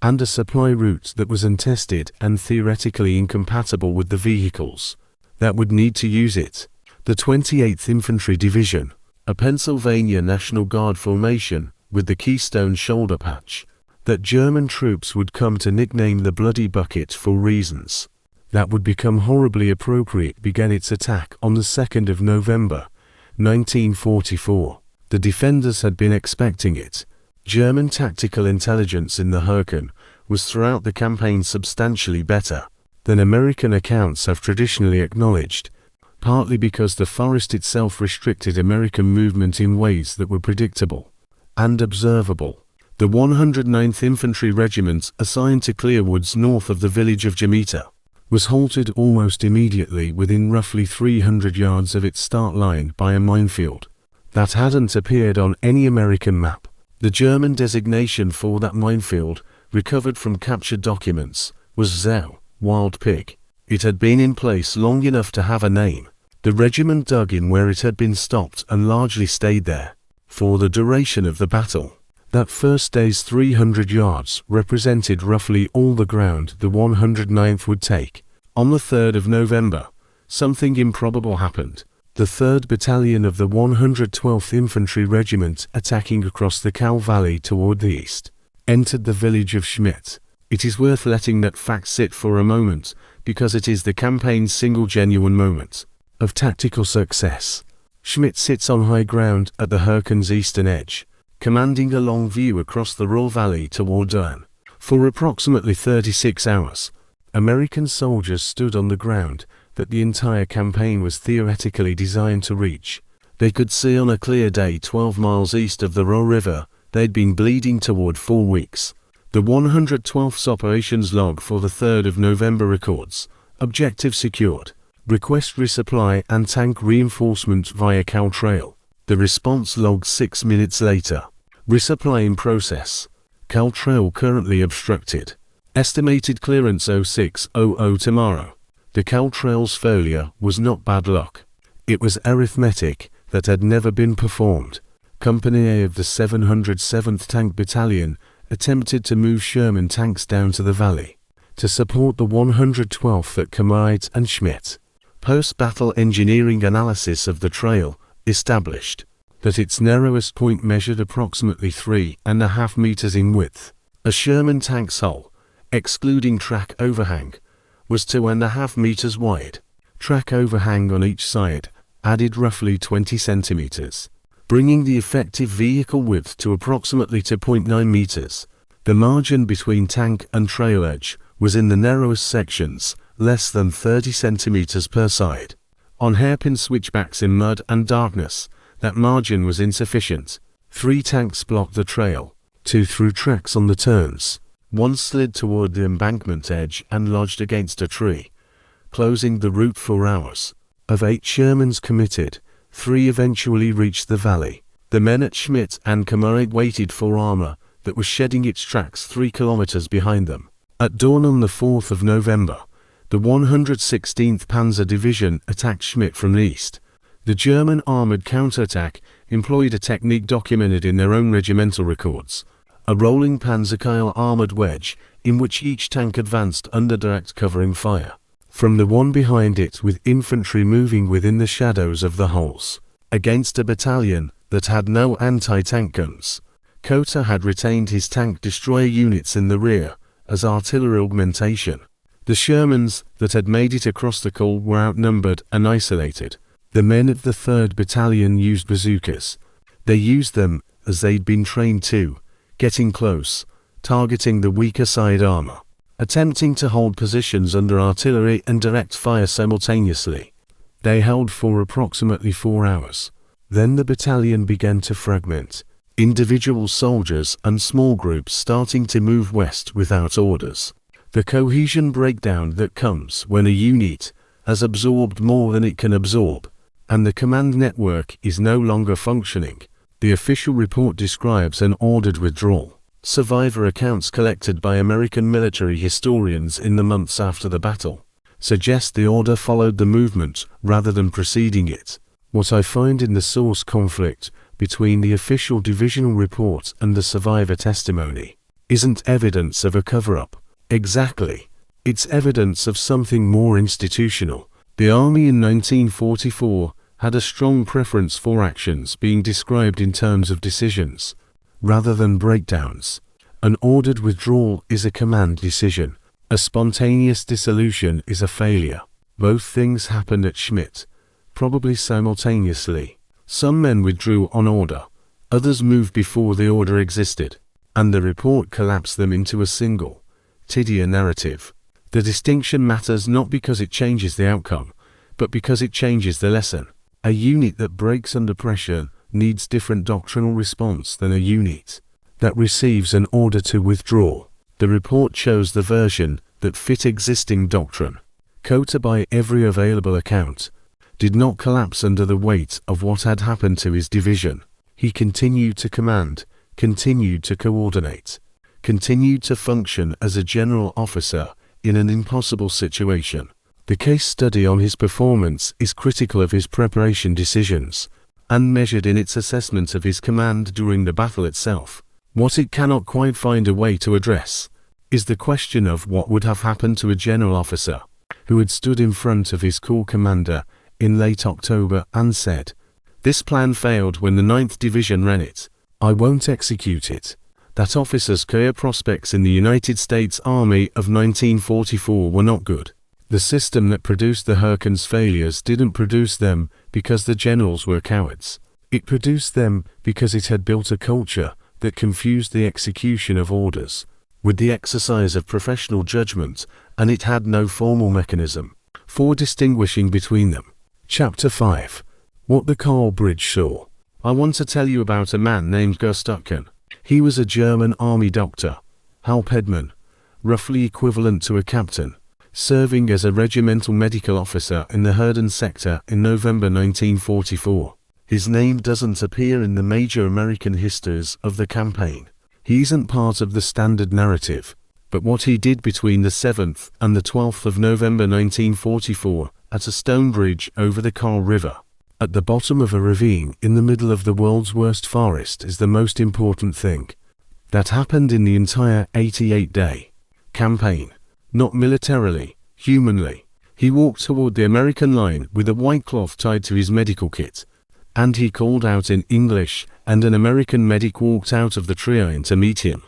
and a supply route that was untested and theoretically incompatible with the vehicles that would need to use it. The 28th Infantry Division, a Pennsylvania National Guard formation with the Keystone shoulder patch, that German troops would come to nickname the Bloody Bucket for reasons that would become horribly appropriate, began its attack on the 2nd of November, 1944. The defenders had been expecting it. German tactical intelligence in the Hürtgen was throughout the campaign substantially better than American accounts have traditionally acknowledged, partly because the forest itself restricted American movement in ways that were predictable and observable. The 109th Infantry Regiment assigned to clear woods north of the village of Jamita was halted almost immediately within roughly 300 yards of its start line by a minefield that hadn't appeared on any American map. The German designation for that minefield, recovered from captured documents, was Zau, wild pig. It had been in place long enough to have a name. The regiment dug in where it had been stopped and largely stayed there for the duration of the battle. That first day's 300 yards represented roughly all the ground the 109th would take. On the 3rd of November, something improbable happened. The 3rd Battalion of the 112th Infantry Regiment, attacking across the Kall Valley toward the east, entered the village of Schmidt. It is worth letting that fact sit for a moment, because it is the campaign's single genuine moment of tactical success. Schmidt sits on high ground at the Hurtgen's eastern edge, commanding a long view across the Ruhr Valley toward Hurtgen. For approximately 36 hours, American soldiers stood on the ground that the entire campaign was theoretically designed to reach. They could see on a clear day 12 miles east of the Ruhr River they'd been bleeding toward 4 weeks. The 112th operations log for the 3rd of November records: objective secured, request resupply and tank reinforcement via Kall Trail. The response log 6 minutes later: resupply in process, Kall Trail currently obstructed, estimated clearance 0600 tomorrow. The Kall Trail's failure was not bad luck. It was arithmetic that had never been performed. Company A of the 707th Tank Battalion attempted to move Sherman tanks down to the valley to support the 112th at Kamides and Schmidt. Post-battle engineering analysis of the trail established that its narrowest point measured approximately 3.5 meters in width. A Sherman tank's hull, excluding track overhang, was 2.5 meters wide. Track overhang on each side added roughly 20 centimeters, bringing the effective vehicle width to approximately 2.9 meters. The margin between tank and trail edge was in the narrowest sections, less than 30 centimeters per side. On hairpin switchbacks in mud and darkness, that margin was insufficient. 3 tanks blocked the trail, 2 through tracks on the turns. 1 slid toward the embankment edge and lodged against a tree, closing the route for hours. Of 8 Shermans committed, 3 eventually reached the valley. The men at Schmidt and Kamides waited for armor that was shedding its tracks 3 kilometers behind them. At dawn on the 4th of November, the 116th Panzer Division attacked Schmidt from the east. The German armored counterattack employed a technique documented in their own regimental records: a rolling Panzerkeil armored wedge in which each tank advanced under direct covering fire from the one behind it, with infantry moving within the shadows of the holes, against a battalion that had no anti-tank guns. Kota had retained his tank destroyer units in the rear as artillery augmentation. The Shermans that had made it across the Kall were outnumbered and isolated. The men of the 3rd Battalion used bazookas. They used them as they'd been trained to, getting close, targeting the weaker side armor, attempting to hold positions under artillery and direct fire simultaneously. They held for approximately 4 hours. Then the battalion began to fragment, individual soldiers and small groups starting to move west without orders. The cohesion breakdown that comes when a unit has absorbed more than it can absorb, and the command network is no longer functioning. The official report describes an ordered withdrawal. Survivor accounts collected by American military historians in the months after the battle suggest the order followed the movement rather than preceding it. What I find in the source conflict between the official divisional report and the survivor testimony isn't evidence of a cover-up. Exactly. It's evidence of something more institutional. The army in 1944 had a strong preference for actions being described in terms of decisions, rather than breakdowns. An ordered withdrawal is a command decision. A spontaneous dissolution is a failure. Both things happened at Schmidt, probably simultaneously. Some men withdrew on order, others moved before the order existed, and the report collapsed them into a single, tedious narrative. The distinction matters not because it changes the outcome, but because it changes the lesson. A unit that breaks under pressure needs different doctrinal response than a unit that receives an order to withdraw. The report chose the version that fit existing doctrine. quoted by every available account, did not collapse under the weight of what had happened to his division. He continued to command, continued to coordinate, continued to function as a general officer in an impossible situation. The case study on his performance is critical of his preparation decisions, and measured in its assessment of his command during the battle itself. What it cannot quite find a way to address is the question of what would have happened to a general officer who had stood in front of his corps commander in late October and said, "This plan failed when the 9th Division ran it. I won't execute it." That officer's career prospects in the United States Army of 1944 were not good. The system that produced the Hurtgen's failures didn't produce them because the generals were cowards. It produced them because it had built a culture that confused the execution of orders with the exercise of professional judgment, and it had no formal mechanism for distinguishing between them. Chapter 5. What the Kall Bridge Saw. I want to tell you about a man named Hurtgen. He was a German army doctor, Hauptmann, roughly equivalent to a captain, serving as a regimental medical officer in the Hurtgen sector in November 1944. His name doesn't appear in the major American histories of the campaign. He isn't part of the standard narrative, but what he did between the 7th and the 12th of November 1944 at a stone bridge over the Kall River, at the bottom of a ravine in the middle of the world's worst forest, is the most important thing that happened in the entire 88-day campaign. Not militarily, humanly. He walked toward the American line with a white cloth tied to his medical kit, and he called out in English, and an American medic walked out of the train to meet him.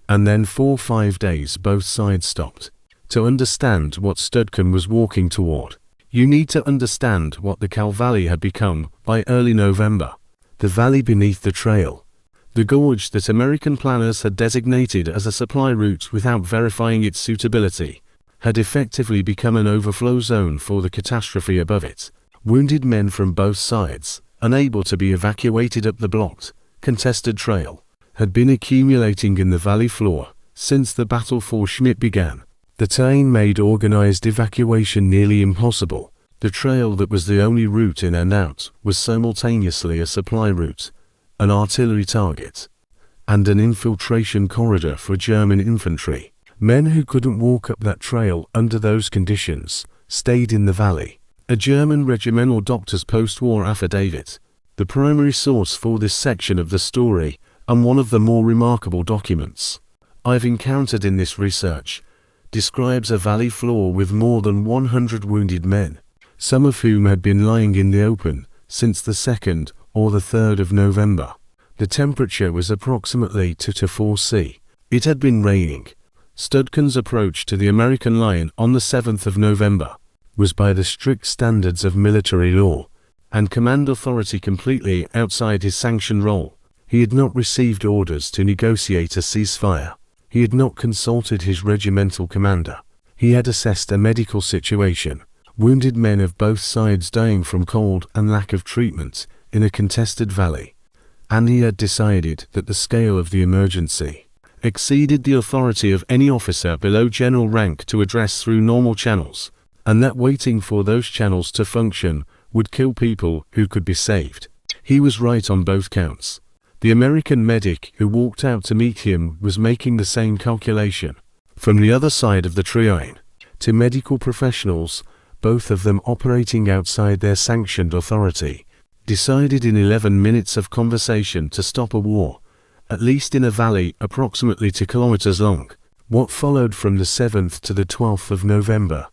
And then for 5 days both sides stopped. To understand what Hurtgen was walking toward, you need to understand what the Kall Valley had become by early November. The valley beneath the trail, the gorge that American planners had designated as a supply route without verifying its suitability, had effectively become an overflow zone for the catastrophe above it. Wounded men from both sides, unable to be evacuated up the blocked, contested trail, had been accumulating in the valley floor since the battle for Schmidt began. The terrain made organized evacuation nearly impossible. The trail that was the only route in and out was simultaneously a supply route, an artillery target, and an infiltration corridor for German infantry. Men who couldn't walk up that trail under those conditions stayed in the valley. A German regimental doctor's post-war affidavit, the primary source for this section of the story, and one of the more remarkable documents I've encountered in this research, describes a valley floor with more than 100 wounded men, some of whom had been lying in the open since the 2nd or the 3rd of November. The temperature was approximately 2 to 4 C. It had been raining. Hurtgen's approach to the American line on the 7th of November was by the strict standards of military law and command authority completely outside his sanctioned role. He had not received orders to negotiate a ceasefire. He had not consulted his regimental commander. He had assessed a medical situation, wounded men of both sides dying from cold and lack of treatment in a contested valley, and he had decided that the scale of the emergency exceeded the authority of any officer below general rank to address through normal channels, and that waiting for those channels to function would kill people who could be saved. He was right on both counts. The American medic who walked out to meet him was making the same calculation. From the other side of the train, to medical professionals, both of them operating outside their sanctioned authority, decided in 11 minutes of conversation to stop a war, at least in a valley approximately 2 kilometers long. What followed from the 7th to the 12th of November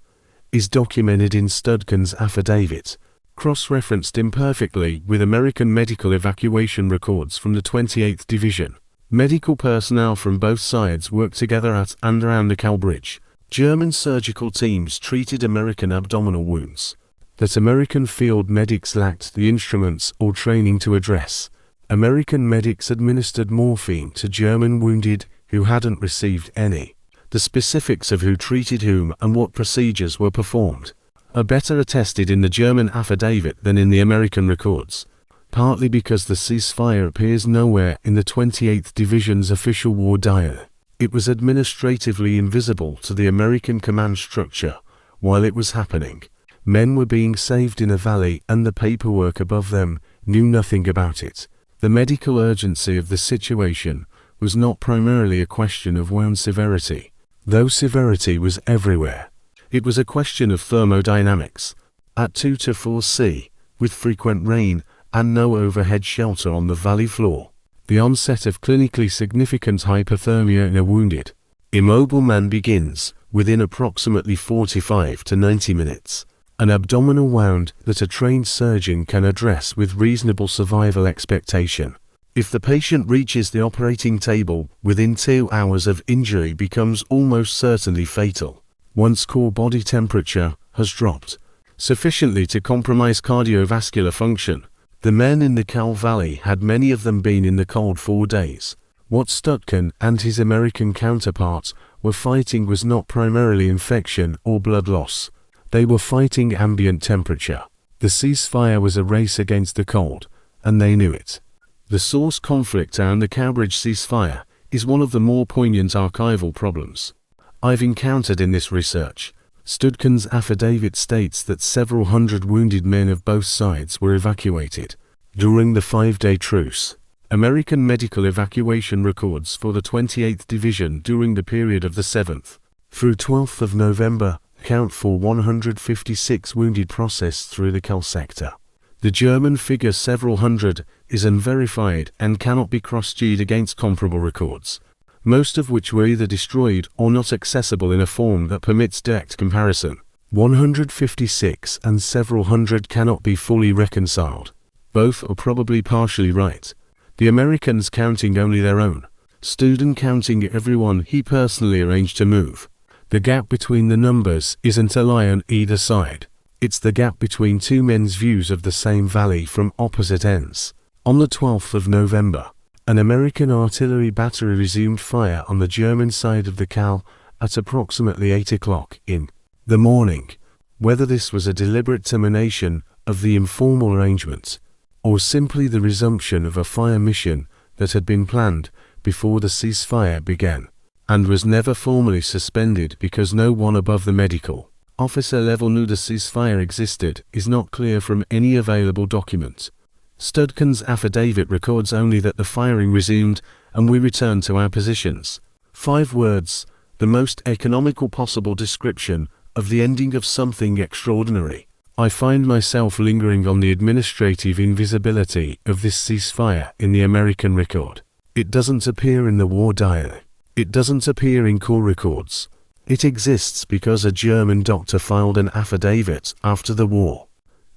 is documented in Hurtgen's affidavit, cross-referenced imperfectly with American medical evacuation records from the 28th Division. Medical personnel from both sides worked together at and around the Kall Bridge. German surgical teams treated American abdominal wounds that American field medics lacked the instruments or training to address. American medics administered morphine to German wounded who hadn't received any. The specifics of who treated whom and what procedures were performed are better attested in the German affidavit than in the American records, partly because the ceasefire appears nowhere in the 28th Division's official war diary. It was administratively invisible to the American command structure while it was happening. Men were being saved in a valley and the paperwork above them knew nothing about it. The medical urgency of the situation was not primarily a question of wound severity, though severity was everywhere. It was a question of thermodynamics. At 2 to 4 C, with frequent rain and no overhead shelter on the valley floor, the onset of clinically significant hypothermia in a wounded, immobile man begins within approximately 45 to 90 minutes. An abdominal wound that a trained surgeon can address with reasonable survival expectation. If the patient reaches the operating table within 2 hours of injury becomes almost certainly fatal, once core body temperature has dropped sufficiently to compromise cardiovascular function. The men in the Kall Valley had many of them been in the cold 4 days. What Hurtgen and his American counterparts were fighting was not primarily infection or blood loss. They were fighting ambient temperature. The ceasefire was a race against the cold, and they knew it. The source conflict and the Cowbridge ceasefire is one of the more poignant archival problems I've encountered in this research. Hurtgen's affidavit states that several hundred wounded men of both sides were evacuated during the 5-day truce. American medical evacuation records for the 28th Division during the period of the 7th through 12th of November account for 156 wounded processed through the Kall sector. The German figure several hundred is unverified and cannot be cross-checked against comparable records, most of which were either destroyed or not accessible in a form that permits direct comparison. 156 and several hundred cannot be fully reconciled. Both are probably partially right. The Americans counting only their own, Hurtgen counting everyone he personally arranged to move. The gap between the numbers isn't a lie on either side. It's the gap between 2 men's views of the same valley from opposite ends. On the 12th of November, an American artillery battery resumed fire on the German side of the Kall at approximately 8 o'clock in the morning. Whether this was a deliberate termination of the informal arrangement, or simply the resumption of a fire mission that had been planned before the ceasefire began, and was never formally suspended because no one above the medical officer level knew the ceasefire existed, is not clear from any available document. Hurtgen's affidavit records only that the firing resumed and we returned to our positions. 5 words, the most economical possible description of the ending of something extraordinary. I find myself lingering on the administrative invisibility of this ceasefire in the American record. It doesn't appear in the war diary. It doesn't appear in core records. It exists because a German doctor filed an affidavit after the war,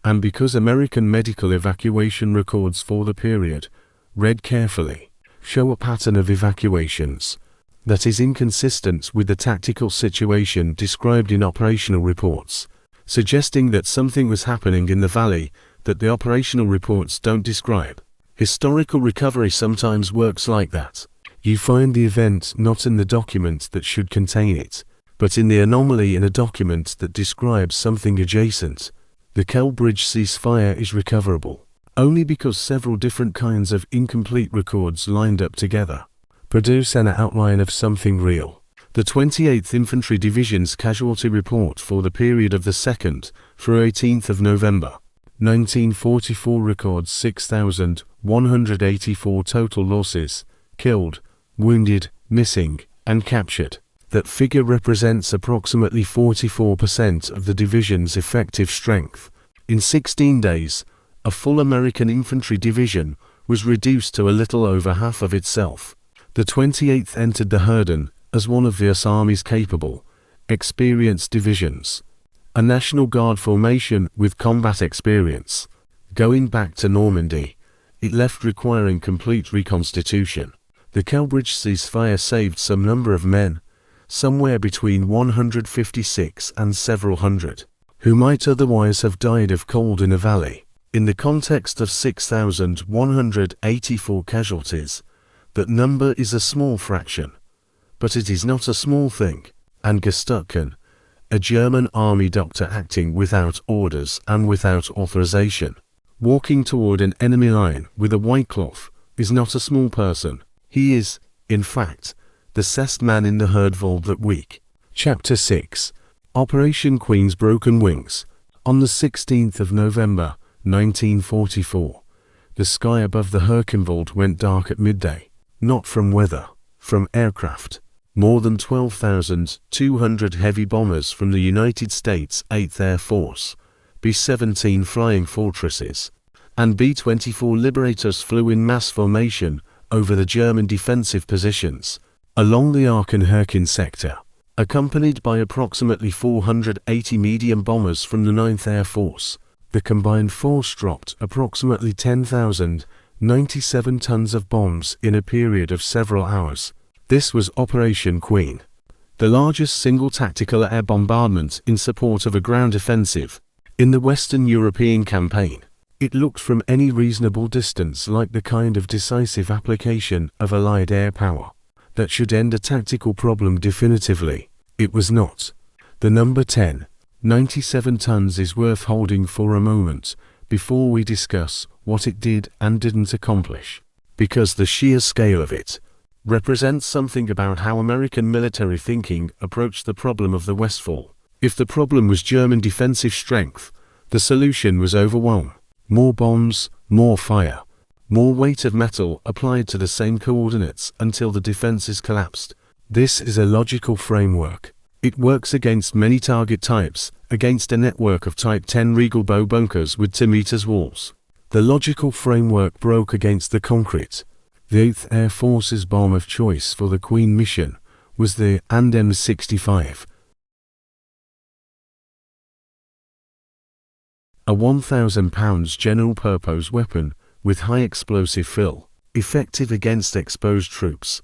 and because American medical evacuation records for the period, read carefully, show a pattern of evacuations that is inconsistent with the tactical situation described in operational reports, suggesting that something was happening in the valley that the operational reports don't describe. Historical recovery sometimes works like that. You find the event not in the document that should contain it, but in the anomaly in a document that describes something adjacent. The Cowbridge ceasefire is recoverable only because several different kinds of incomplete records lined up together produce an outline of something real. The 28th Infantry Division's casualty report for the period of the 2nd through 18th of November, 1944 records 6,184 total losses, killed, wounded, missing, and captured. That figure represents approximately 44% of the division's effective strength. In 16 days, a full American infantry division was reduced to a little over half of itself. The 28th entered the Hurtgen as one of the US Army's capable, experienced divisions, a National Guard formation with combat experience. Going back to Normandy, it left requiring complete reconstitution. The Cowbridge ceasefire saved some number of men, somewhere between 156 and several hundred, who might otherwise have died of cold in a valley. In the context of 6,184 casualties, that number is a small fraction, but it is not a small thing. And Hurtgen, a German army doctor acting without orders and without authorization, walking toward an enemy line with a white cloth, is not a small person. He is, in fact, the best man in the Hurtgen that week. Chapter 6. Operation Queen's Broken Wings. On the 16th of November, 1944, the sky above the Hürtgen went dark at midday. Not from weather, from aircraft. More than 12,200 heavy bombers from the United States 8th Air Force, B-17 Flying Fortresses, and B-24 Liberators flew in mass formation over the German defensive positions along the Aachen-Hürtgen sector, accompanied by approximately 480 medium bombers from the 9th Air Force. The combined force dropped approximately 10,097 tons of bombs in a period of several hours. This was Operation Queen, the largest single tactical air bombardment in support of a ground offensive in the Western European campaign. It looked from any reasonable distance like the kind of decisive application of Allied air power that should end a tactical problem definitively. It was not. The number 97 tons is worth holding for a moment before we discuss what it did and didn't accomplish, because the sheer scale of it represents something about how American military thinking approached the problem of the Westfall. If the problem was German defensive strength, the solution was overwhelm. More bombs, more fire, more weight of metal applied to the same coordinates until the defenses collapsed. This is a logical framework. It works against many target types, against a network of Type 10 Regal bow bunkers with 2 meters walls. The logical framework broke against the concrete. The 8th Air Force's bomb of choice for the Queen mission was the M65, a 1,000-pound general-purpose weapon with high explosive fill, effective against exposed troops,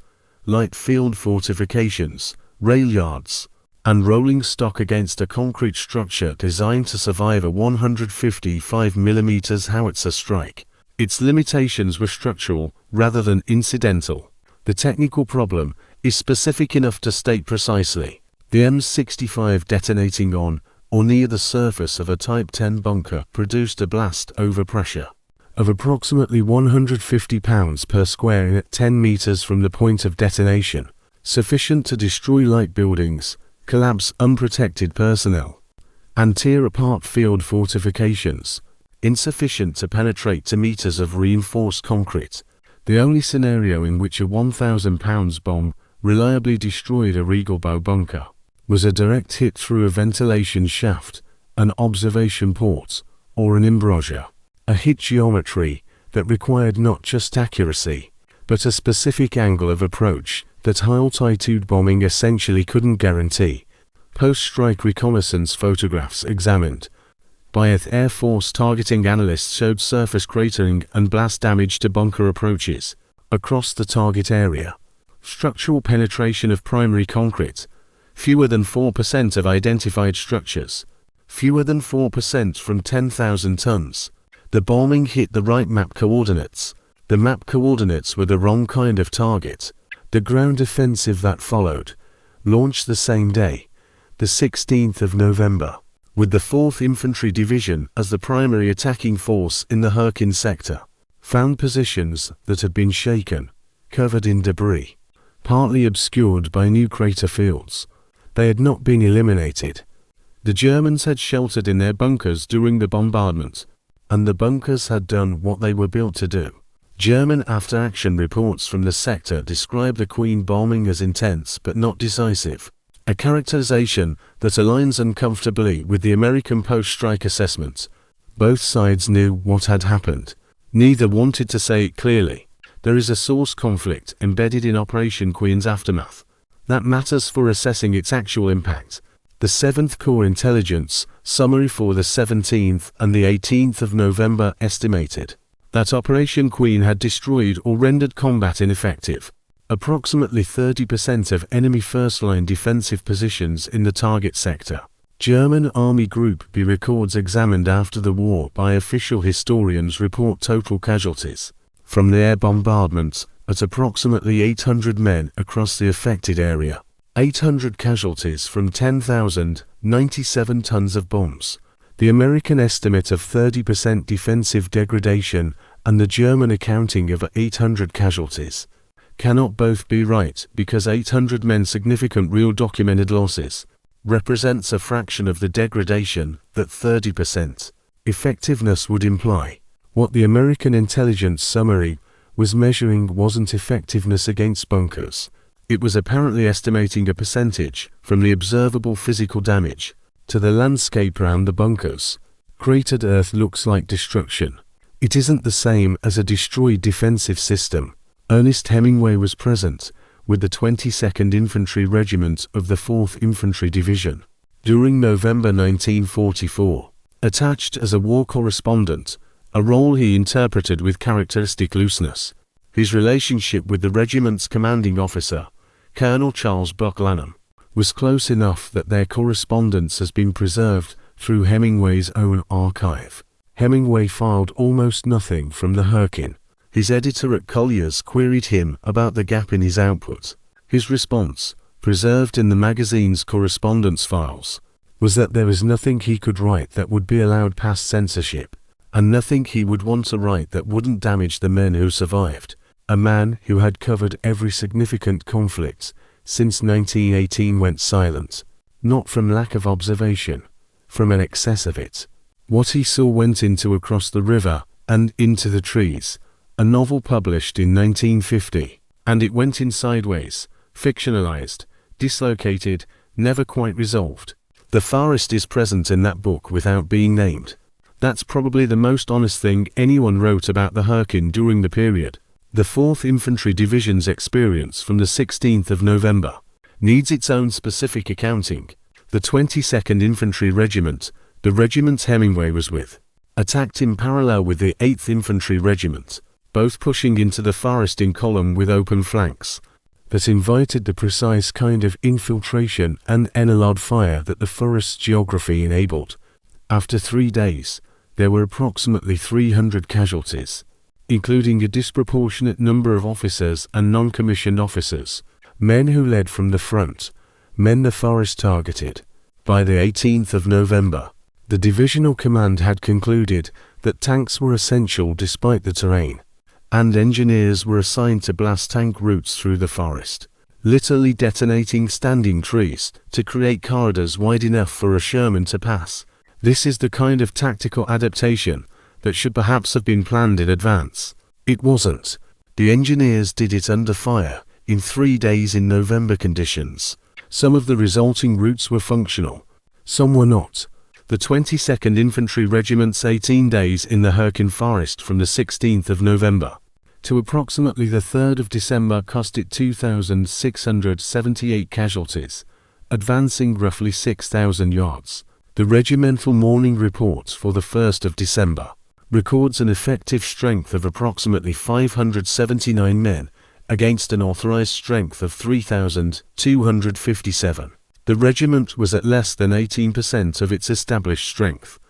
light field fortifications, rail yards, and rolling stock against a concrete structure designed to survive a 155 mm howitzer strike. Its limitations were structural rather than incidental. The technical problem is specific enough to state precisely: the M65 detonating on or near the surface of a Type 10 bunker produced a blast over pressure of approximately 150 pounds per square inch at 10 meters from the point of detonation, sufficient to destroy light buildings, collapse unprotected personnel, and tear apart field fortifications, insufficient to penetrate 2 meters of reinforced concrete. The only scenario in which a 1,000-pound bomb reliably destroyed a Regal bow bunker was a direct hit through a ventilation shaft, an observation port, or an embrasure, a hit geometry that required not just accuracy, but a specific angle of approach that high-altitude bombing essentially couldn't guarantee. Post-strike reconnaissance photographs examined by 8th Air Force targeting analysts showed surface cratering and blast damage to bunker approaches across the target area. Structural penetration of primary concrete: fewer than 4% of identified structures, fewer than 4% from 10,000 tons. The bombing hit the right map coordinates. The map coordinates were the wrong kind of target. The ground offensive that followed, launched the same day, the 16th of November, with the 4th Infantry Division as the primary attacking force in the Hürtgen sector, found positions that had been shaken, covered in debris, partly obscured by new crater fields. They had not been eliminated. The Germans had sheltered in their bunkers during the bombardment, and the bunkers had done what they were built to do. German after-action reports from the sector describe the Queen bombing as intense but not decisive, a characterization that aligns uncomfortably with the American post-strike assessment. Both sides knew what had happened. Neither wanted to say it clearly. There is a source conflict embedded in Operation Queen's aftermath that matters for assessing its actual impact. The 7th Corps Intelligence Summary for the 17th and the 18th of November estimated that Operation Queen had destroyed or rendered combat ineffective approximately 30% of enemy first-line defensive positions in the target sector. German Army Group B records examined after the war by official historians report total casualties from the air bombardment at approximately 800 men across the affected area. 800 casualties from 10,097 tons of bombs. The American estimate of 30% defensive degradation and the German accounting of 800 casualties cannot both be right, because 800 meant significant real documented losses. represents a fraction of the degradation that 30% effectiveness would imply. What the American intelligence summary was measuring wasn't effectiveness against bunkers. It was apparently estimating a percentage from the observable physical damage to the landscape around the bunkers. Cratered Earth looks like destruction. It isn't the same as a destroyed defensive system. Ernest Hemingway was present with the 22nd Infantry Regiment of the 4th Infantry Division during November 1944. Attached as a war correspondent, a role he interpreted with characteristic looseness, his relationship with the regiment's commanding officer, Colonel Charles Buck Lanham, was close enough that their correspondence has been preserved through Hemingway's own archive. Hemingway filed almost nothing from the Hurtgen. His editor at Collier's queried him about the gap in his output. His response, preserved in the magazine's correspondence files, was that there was nothing he could write that would be allowed past censorship, and nothing he would want to write that wouldn't damage the men who survived. A man who had covered every significant conflict since 1918 went silent, not from lack of observation, from an excess of it. What he saw went into Across the River and Into the Trees, a novel published in 1950, and it went in sideways, fictionalized, dislocated, never quite resolved. The forest is present in that book without being named. That's probably the most honest thing anyone wrote about the Hurtgen during the period. The 4th Infantry Division's experience from the 16th of November needs its own specific accounting. The 22nd Infantry Regiment, the regiment Hemingway was with, attacked in parallel with the 8th Infantry Regiment, both pushing into the forest in column with open flanks, that invited the precise kind of infiltration and enfilade fire that the forest's geography enabled. After 3 days, there were approximately 300 casualties, including a disproportionate number of officers and non-commissioned officers, men who led from the front, men the forest targeted. By the 18th of November, the divisional command had concluded that tanks were essential despite the terrain, and engineers were assigned to blast tank routes through the forest, literally detonating standing trees to create corridors wide enough for a Sherman to pass. This is the kind of tactical adaptation that should perhaps have been planned in advance. It wasn't. The engineers did it under fire, in 3 days in November conditions. Some of the resulting routes were functional, some were not. The 22nd Infantry Regiment's 18 days in the Hürtgen Forest from the 16th of November to approximately the 3rd of December cost it 2,678 casualties, advancing roughly 6,000 yards. The regimental morning report for the 1st of December records an effective strength of approximately 579 men against an authorized strength of 3,257. The regiment was at less than 18% of its established strength.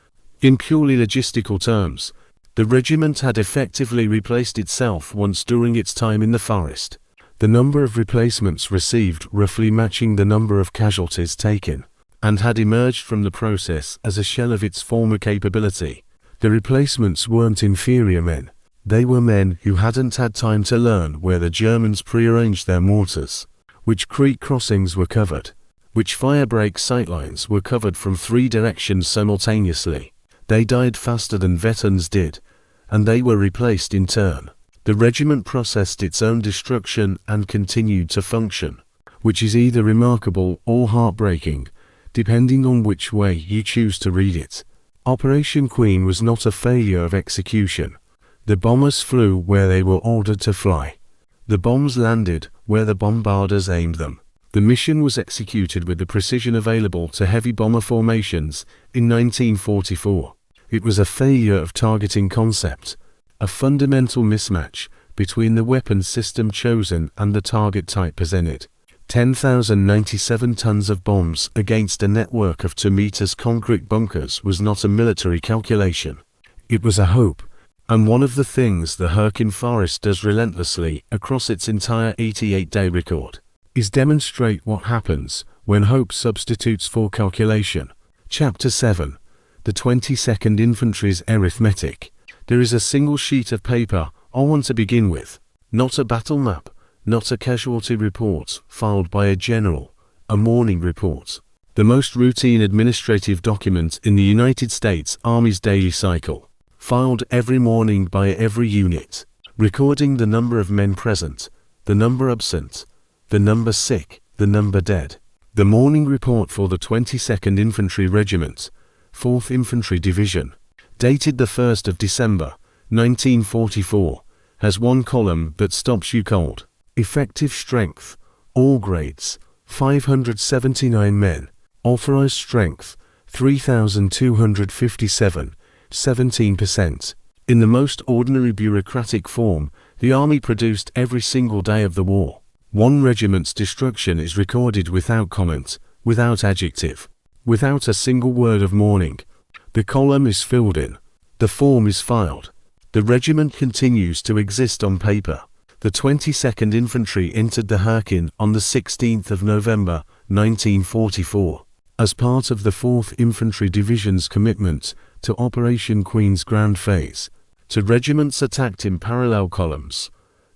In purely logistical terms, the regiment had effectively replaced itself once during its time in the forest, the number of replacements received roughly matching the number of casualties taken, and had emerged from the process as a shell of its former capability. The replacements weren't inferior men. They were men who hadn't had time to learn where the Germans prearranged their mortars, which creek crossings were covered, which firebreak sightlines were covered from 3 directions simultaneously. They died faster than veterans did, and they were replaced in turn. The regiment processed its own destruction and continued to function, which is either remarkable or heartbreaking, depending on which way you choose to read it. Operation Queen was not a failure of execution. The bombers flew where they were ordered to fly. The bombs landed where the bombarders aimed them. The mission was executed with the precision available to heavy bomber formations in 1944. It was a failure of targeting concept, a fundamental mismatch between the weapon system chosen and the target type presented. 10,097 tons of bombs against a network of 2 meters concrete bunkers was not a military calculation. It was a hope, and one of the things the Hürtgen Forest does relentlessly across its entire 88-day record is demonstrate what happens when hope substitutes for calculation. Chapter 7. The 22nd Infantry's Arithmetic. There is a single sheet of paper I want to begin with, not a battle map, not a casualty report filed by a general, a morning report. the most routine administrative document in the United States Army's daily cycle, filed every morning by every unit, recording the number of men present, the number absent, the number sick, the number dead. The morning report for the 22nd Infantry Regiment, 4th Infantry Division, dated the 1st of December, 1944, has one column that stops you cold. Effective strength, all grades, 579 men. Authorized strength, 3,257, 17%. In the most ordinary bureaucratic form, the Army produced every single day of the war. One regiment's destruction is recorded without comment, without adjective, without a single word of mourning. The column is filled in. The form is filed. The regiment continues to exist on paper. The 22nd Infantry entered the Hurtgen on the 16th of November, 1944, as part of the 4th Infantry Division's commitment to Operation Queen's Grand Phase. Two regiments attacked in parallel columns,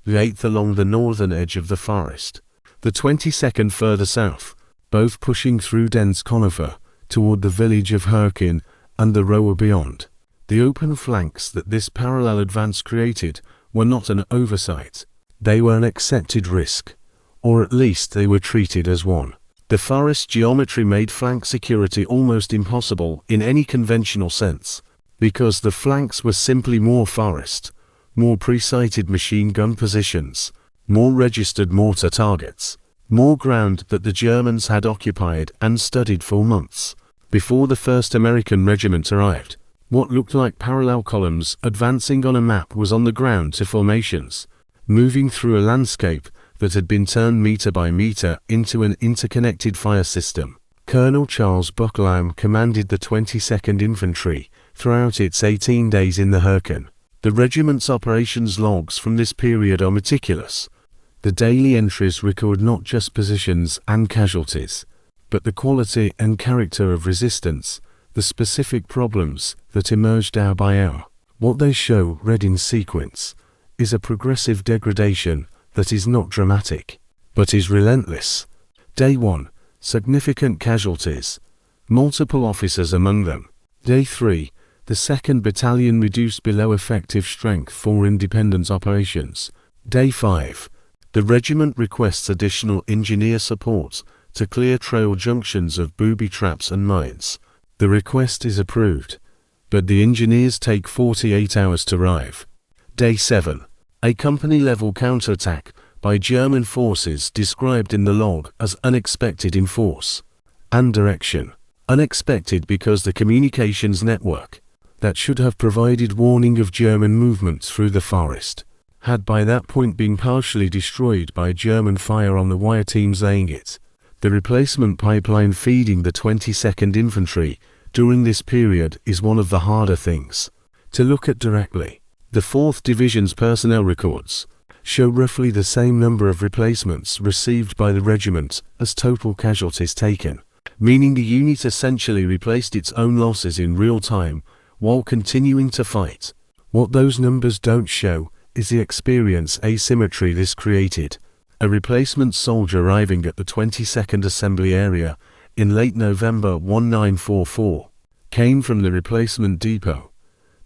the 8th along the northern edge of the forest, the 22nd further south, both pushing through dense conifer toward the village of Hurtgen and the Rower beyond. The open flanks that this parallel advance created were not an oversight. They were an accepted risk, or at least they were treated as one. The forest geometry made flank security almost impossible in any conventional sense, because the flanks were simply more forest, more pre-sighted machine gun positions, more registered mortar targets, more ground that the Germans had occupied and studied for months. Before the 1st American Regiment arrived, what looked like parallel columns advancing on a map was on the ground to formations, moving through a landscape that had been turned meter by meter into an interconnected fire system. Colonel Charles Bucklam commanded the 22nd Infantry throughout its 18 days in the Hurtgen. The regiment's operations logs from this period are meticulous. The daily entries record not just positions and casualties, but the quality and character of resistance, the specific problems that emerged hour by hour. What they show, read in sequence, is a progressive degradation that is not dramatic, but is relentless. Day 1, significant casualties, multiple officers among them. Day 3, the 2nd Battalion reduced below effective strength for independent operations. Day 5, the regiment requests additional engineer support to clear trail junctions of booby traps and mines. The request is approved, but the engineers take 48 hours to arrive. Day 7, a company-level counterattack by German forces described in the log as unexpected in force and direction. Unexpected because the communications network that should have provided warning of German movements through the forest had by that point been partially destroyed by German fire on the wire teams laying it. The replacement pipeline feeding the 22nd Infantry during this period is one of the harder things to look at directly. The 4th Division's personnel records show roughly the same number of replacements received by the regiment as total casualties taken, meaning the unit essentially replaced its own losses in real time while continuing to fight. What those numbers don't show is the experience asymmetry this created. A replacement soldier arriving at the 22nd Assembly Area in late November 1944 came from the replacement depot,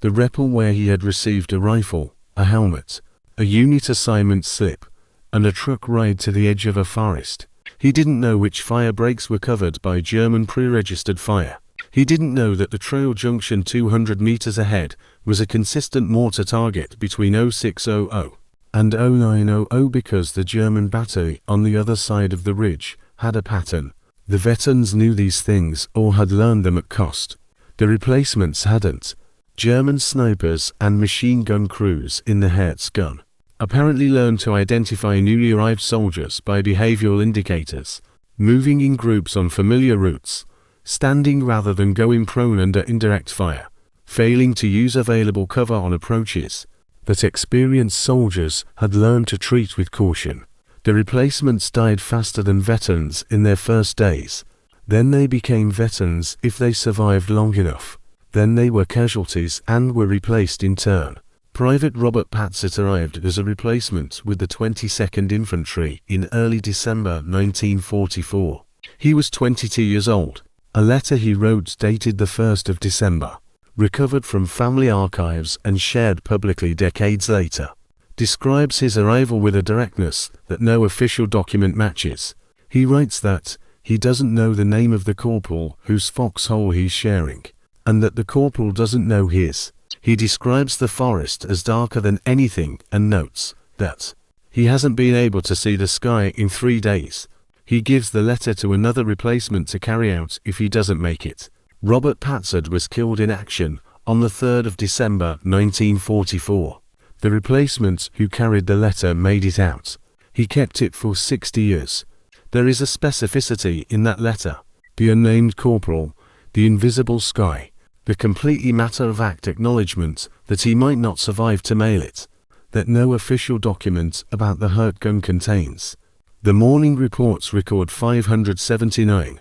the repel where he had received a rifle, a helmet, a unit assignment slip, and a truck ride to the edge of a forest. He didn't know which fire breaks were covered by German pre-registered fire. He didn't know that the trail junction 200 meters ahead was a consistent mortar target between 0600 and 0900 because the German battery on the other side of the ridge had a pattern. The veterans knew these things or had learned them at cost. The replacements hadn't. German snipers and machine gun crews in the Hurtgen apparently learned to identify newly arrived soldiers by behavioral indicators, moving in groups on familiar routes, standing rather than going prone under indirect fire, failing to use available cover on approaches that experienced soldiers had learned to treat with caution. The replacements died faster than veterans in their first days. Then they became veterans if they survived long enough. Then they were casualties and were replaced in turn. Private Robert Patzett arrived as a replacement with the 22nd Infantry in early December 1944. He was 22 years old. A letter he wrote dated the 1st of December, recovered from family archives and shared publicly decades later, describes his arrival with a directness that no official document matches. He writes that he doesn't know the name of the corporal whose foxhole he's sharing, and that the corporal doesn't know his. He describes the forest as darker than anything and notes that he hasn't been able to see the sky in 3 days. He gives the letter to another replacement to carry out if he doesn't make it. Robert Patzard was killed in action on the 3rd of December 1944. The replacement who carried the letter made it out. He kept it for 60 years. There is a specificity in that letter. The unnamed corporal, the invisible sky, the completely matter-of-fact acknowledgement that he might not survive to mail it, that no official document about the Hurtgen contains. The morning reports record 579.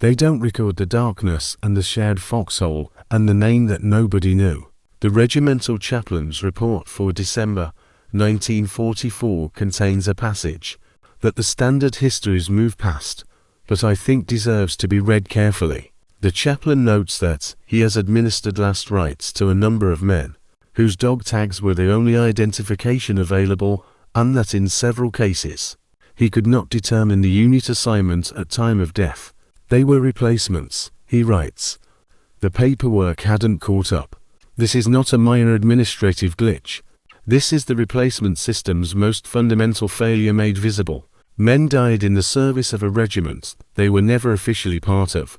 They don't record the darkness and the shared foxhole and the name that nobody knew. The regimental chaplain's report for December 1944 contains a passage that the standard histories move past, but I think deserves to be read carefully. The chaplain notes that he has administered last rites to a number of men, whose dog tags were the only identification available, and that in several cases, he could not determine the unit assignment at time of death. They were replacements, he writes. The paperwork hadn't caught up. This is not a minor administrative glitch. This is the replacement system's most fundamental failure made visible. Men died in the service of a regiment they were never officially part of.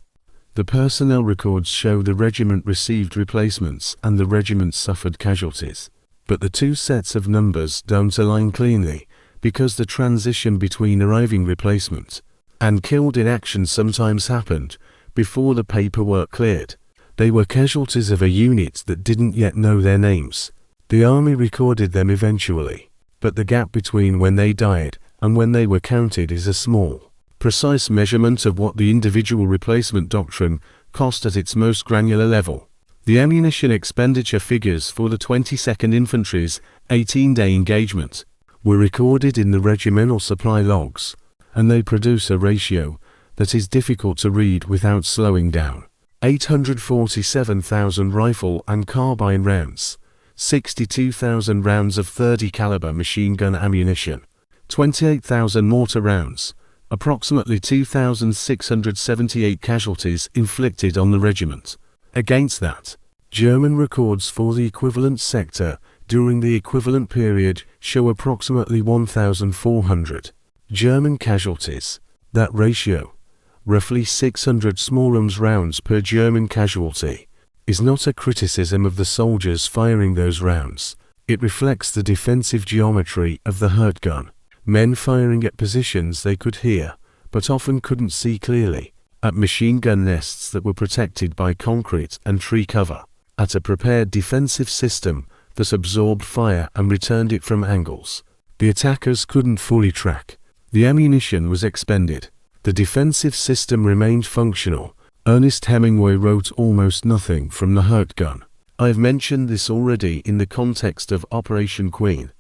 The personnel records show the regiment received replacements and the regiment suffered casualties. But the two sets of numbers don't align cleanly, because the transition between arriving replacement and killed in action sometimes happened before the paperwork cleared. They were casualties of a unit that didn't yet know their names. The army recorded them eventually, but the gap between when they died and when they were counted is a small, precise measurement of what the individual replacement doctrine cost at its most granular level. The ammunition expenditure figures for the 22nd Infantry's 18-day engagement were recorded in the regimental supply logs, and they produce a ratio that is difficult to read without slowing down. 847,000 rifle and carbine rounds, 62,000 rounds of 30 caliber machine gun ammunition, 28,000 mortar rounds, approximately 2,678 casualties inflicted on the regiment. Against that, German records for the equivalent sector during the equivalent period show approximately 1,400 German casualties. That ratio, roughly 600 small arms rounds per German casualty, is not a criticism of the soldiers firing those rounds. It reflects the defensive geometry of the Hurtgen. Men firing at positions they could hear, but often couldn't see clearly, at machine gun nests that were protected by concrete and tree cover, at a prepared defensive system that absorbed fire and returned it from angles the attackers couldn't fully track. The ammunition was expended. The defensive system remained functional. Ernest Hemingway wrote almost nothing from the Hurtgen. I've mentioned this already in the context of Operation Queen,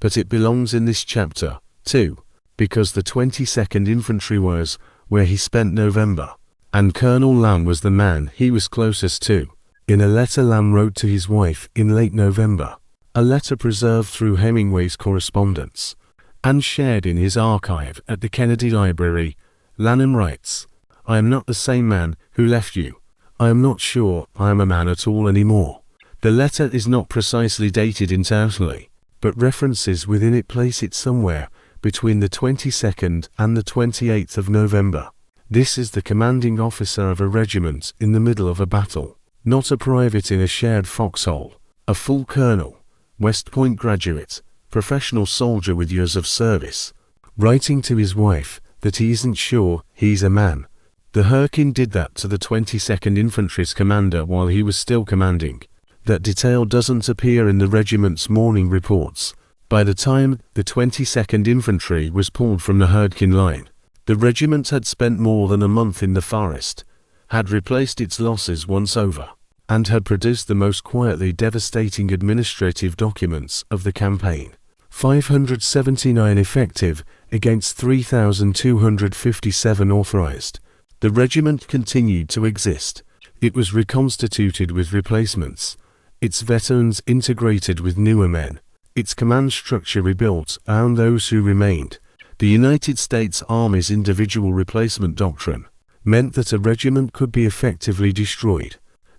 but it belongs in this chapter, too, because the 22nd Infantry was where he spent November, and Colonel Lamb was the man he was closest to. In a letter Lamb wrote to his wife in late November, a letter preserved through Hemingway's correspondence, and shared in his archive at the Kennedy Library, Lanham writes, "I am not the same man who left you. I am not sure I am a man at all anymore." The letter is not precisely dated internally, but references within it place it somewhere between the 22nd and the 28th of November. This is the commanding officer of a regiment in the middle of a battle, not a private in a shared foxhole, a full colonel, West Point graduate, professional soldier with years of service, writing to his wife that he isn't sure he's a man. The Hurtgen did that to the 22nd Infantry's commander while he was still commanding. That detail doesn't appear in the regiment's morning reports. By the time the 22nd Infantry was pulled from the Hurtgen line, the regiment had spent more than a month in the forest, had replaced its losses once over, and had produced the most quietly devastating administrative documents of the campaign. 579 effective against 3,257 authorized. The regiment continued to exist. It was reconstituted with replacements, its veterans integrated with newer men, its command structure rebuilt around those who remained. The United States Army's individual replacement doctrine meant that a regiment could be effectively destroyed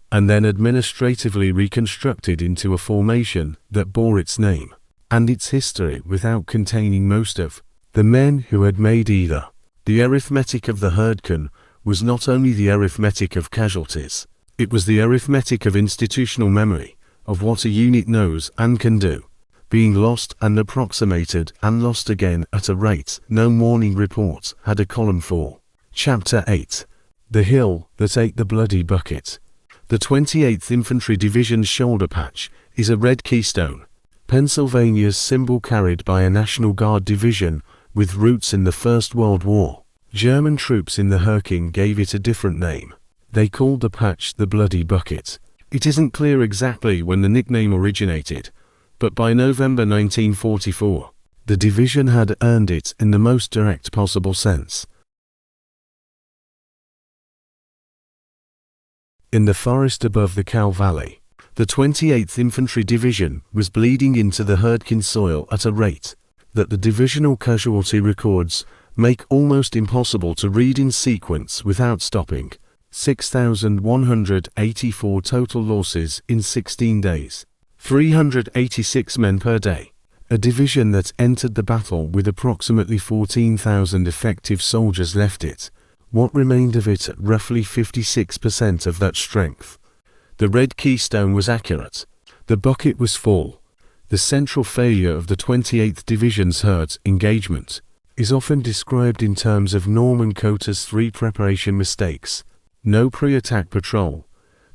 and then administratively reconstructed into a formation that bore its name and its history without containing most of the men who had made either. The arithmetic of the Hurtgen was not only the arithmetic of casualties, it was the arithmetic of institutional memory, of what a unit knows and can do, being lost and approximated and lost again at a rate no morning report had a column for. Chapter 8. The Hill That Ate the Bloody Bucket. The 28th Infantry Division's shoulder patch is a red keystone, Pennsylvania's symbol carried by a National Guard division with roots in the First World War. German troops in the Hurtgen gave it a different name. They called the patch the Bloody Bucket. It isn't clear exactly when the nickname originated, but by November 1944, the division had earned it in the most direct possible sense. In the forest above the Kall Valley, the 28th Infantry Division was bleeding into the Hurtgen soil at a rate that the divisional casualty records make almost impossible to read in sequence without stopping. 6,184 total losses in 16 days. 386 men per day. A division that entered the battle with approximately 14,000 effective soldiers left it. What remained of it at roughly 56% of that strength. The red keystone was accurate. The bucket was full. The central failure of the 28th Division's Hurt engagement is often described in terms of Norman Coater's 3 preparation mistakes. No pre-attack patrol,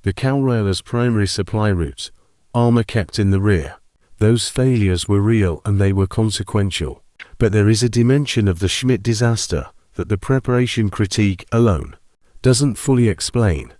the Kall Trail as primary supply route, armor kept in the rear. Those failures were real and they were consequential. But there is a dimension of the Schmidt disaster that the preparation critique alone doesn't fully explain.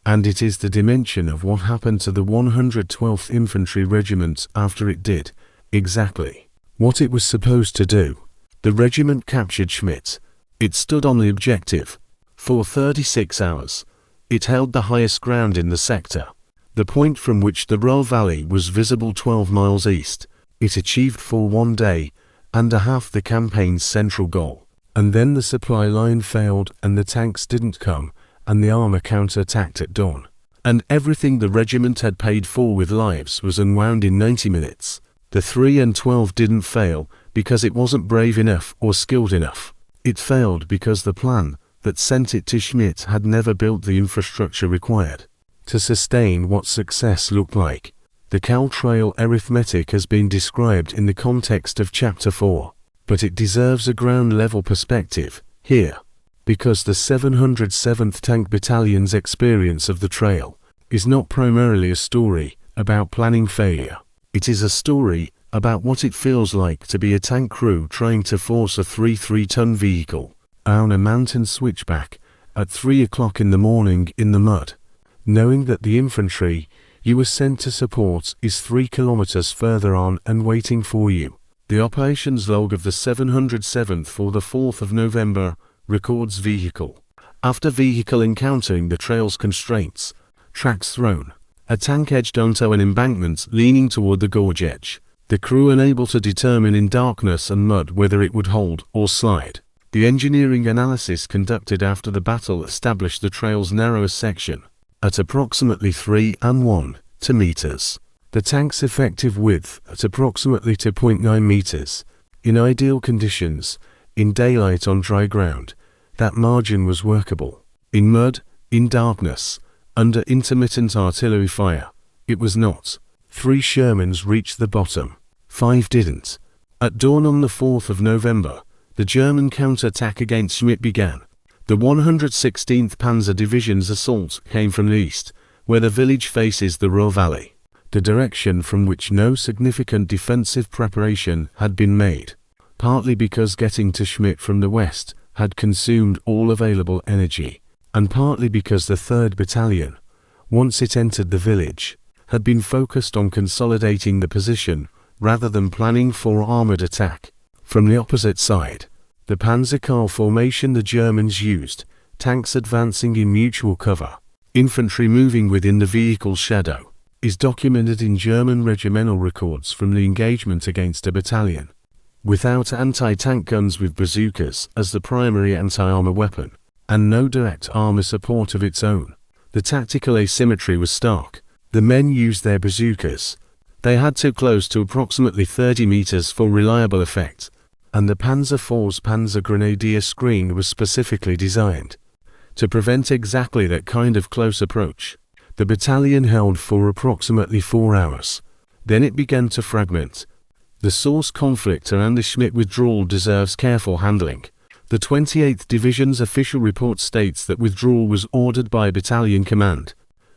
And it is the dimension of what happened to the 112th Infantry Regiment after it did exactly what it was supposed to do. The regiment captured Schmidt. It stood on the objective. For 36 hours, it held the highest ground in the sector, the point from which the Ruhr Valley was visible 12 miles east. It achieved for 1 day and a half the campaign's central goal. And then the supply line failed and the tanks didn't come and the armor counterattacked at dawn. And everything the regiment had paid for with lives was unwound in 90 minutes. The 3 and 12 didn't fail because it wasn't brave enough or skilled enough. It failed because the plan that sent it to Schmidt had never built the infrastructure required to sustain what success looked like. The Kall Trail arithmetic has been described in the context of Chapter 4, but it deserves a ground-level perspective here, because the 707th Tank Battalion's experience of the trail is not primarily a story about planning failure. It is a story about what it feels like to be a tank crew trying to force a 3-3-ton vehicle down a mountain switchback at 3 o'clock in the morning in the mud, knowing that the infantry you were sent to support is 3 kilometers further on and waiting for you. The operations log of the 707th for the 4th of November records vehicle after vehicle encountering the trail's constraints, tracks thrown, a tank edged onto an embankment leaning toward the gorge edge, the crew unable to determine in darkness and mud whether it would hold or slide. The engineering analysis conducted after the battle established the trail's narrowest section at approximately 3.1 meters. The tank's effective width at approximately 2.9 meters. In ideal conditions, in daylight on dry ground, that margin was workable. In mud, in darkness, under intermittent artillery fire, it was not. 3 Shermans reached the bottom. 5 didn't. At dawn on the 4th of November, the German counterattack against Schmidt began. The 116th Panzer Division's assault came from the east, where the village faces the Ruhr Valley, the direction from which no significant defensive preparation had been made, partly because getting to Schmidt from the west had consumed all available energy, and partly because the 3rd Battalion, once it entered the village, had been focused on consolidating the position rather than planning for armored attack. From the opposite side, the Panzer Kall formation the Germans used, tanks advancing in mutual cover, infantry moving within the vehicle's shadow, is documented in German regimental records from the engagement against a battalion. Without anti-tank guns with bazookas as the primary anti-armor weapon, and no direct armor support of its own, the tactical asymmetry was stark. The men used their bazookas. They had too close to approximately 30 meters for reliable effect, and the Panzer IV's Panzer Grenadier screen was specifically designed to prevent exactly that kind of close approach. The battalion held for approximately 4 hours. Then it began to fragment. The source conflict around the Schmidt withdrawal deserves careful handling. The 28th Division's official report states that withdrawal was ordered by battalion command,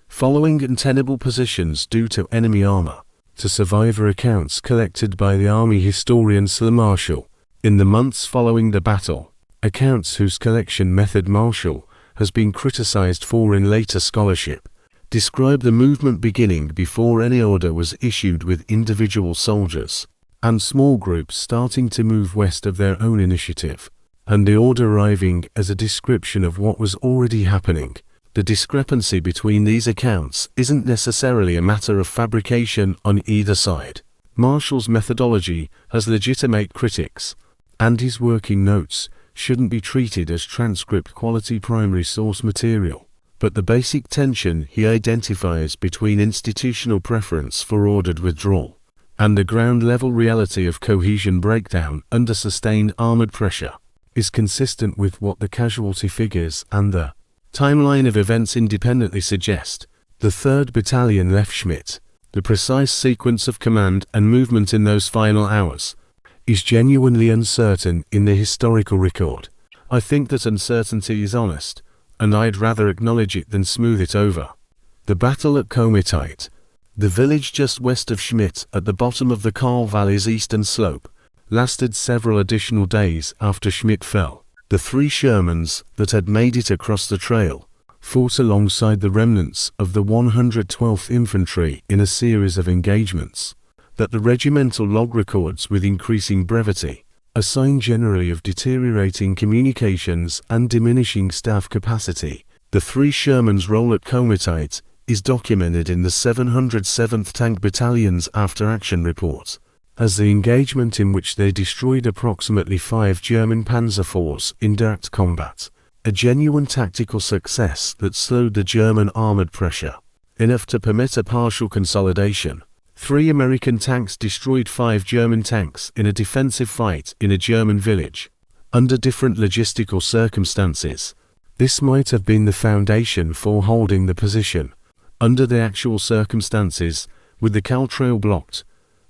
following untenable positions due to enemy armor. To survivor accounts collected by the army historian Sir Marshall in the months following the battle, accounts whose collection method Marshall has been criticized for in later scholarship, describe the movement beginning before any order was issued, with individual soldiers and small groups starting to move west of their own initiative, and the order arriving as a description of what was already happening. The discrepancy between these accounts isn't necessarily a matter of fabrication on either side. Marshall's methodology has legitimate critics, and his working notes shouldn't be treated as transcript-quality primary source material. But the basic tension he identifies between institutional preference for ordered withdrawal and the ground-level reality of cohesion breakdown under sustained armored pressure is consistent with what the casualty figures and the timeline of events independently suggest. The 3rd Battalion left Schmidt. The precise sequence of command and movement in those final hours is genuinely uncertain in the historical record. I think that uncertainty is honest, and I'd rather acknowledge it than smooth it over. The battle at Komitite, the village just west of Schmidt at the bottom of the Kall Valley's eastern slope, lasted several additional days after Schmidt fell. The 3 Shermans that had made it across the trail fought alongside the remnants of the 112th Infantry in a series of engagements that the regimental log records with increasing brevity, a sign generally of deteriorating communications and diminishing staff capacity. The 3 Shermans' role at Komitite is documented in the 707th Tank Battalion's after-action report as the engagement in which they destroyed approximately 5 German Panzer IVs in direct combat, a genuine tactical success that slowed the German armored pressure enough to permit a partial consolidation. 3 American tanks destroyed 5 German tanks in a defensive fight in a German village. Under different logistical circumstances, this might have been the foundation for holding the position. Under the actual circumstances, with the Kall Trail blocked,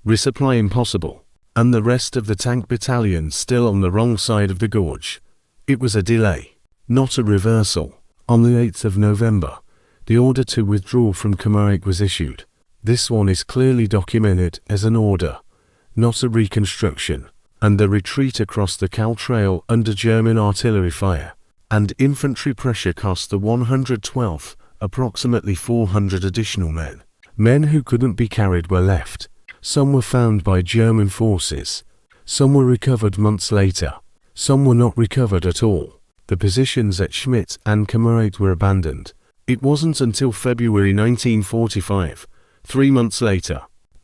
resupply impossible, and the rest of the tank battalion still on the wrong side of the gorge, it was a delay, not a reversal. On the 8th of November, the order to withdraw from Komitite was issued. This one is clearly documented as an order, not a reconstruction, and the retreat across the Kall Trail under German artillery fire and infantry pressure cost the 112th approximately 400 additional men. Men who couldn't be carried were left. Some were found by German forces. Some were recovered months later. Some were not recovered at all. The positions at Schmidt and Komitite were abandoned. It wasn't until February 1945, 3 months later,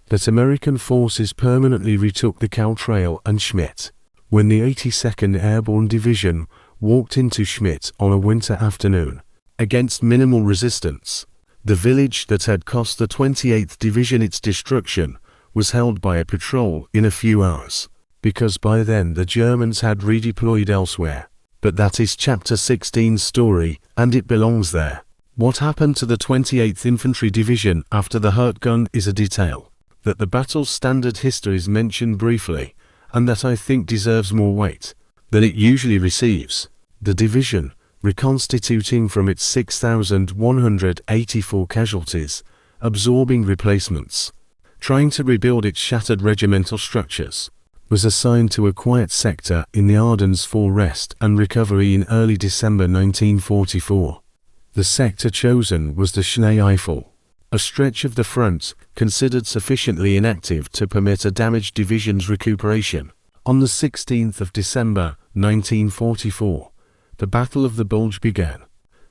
that American forces permanently retook the Kall Trail and Schmidt. When the 82nd Airborne Division walked into Schmidt on a winter afternoon, against minimal resistance, the village that had cost the 28th Division its destruction was held by a patrol in a few hours, because by then the Germans had redeployed elsewhere. But that is Chapter 16's story, and it belongs there. What happened to the 28th Infantry Division after the Hurtgen is a detail that the battle's standard histories mention briefly, and that I think deserves more weight than it usually receives. The division, reconstituting from its 6,184 casualties, absorbing replacements, trying to rebuild its shattered regimental structures, was assigned to a quiet sector in the Ardennes for rest and recovery in early December 1944. The sector chosen was the Schnee Eifel. a stretch of the front considered sufficiently inactive to permit a damaged division's recuperation. On the 16th of December, 1944, the Battle of the Bulge began.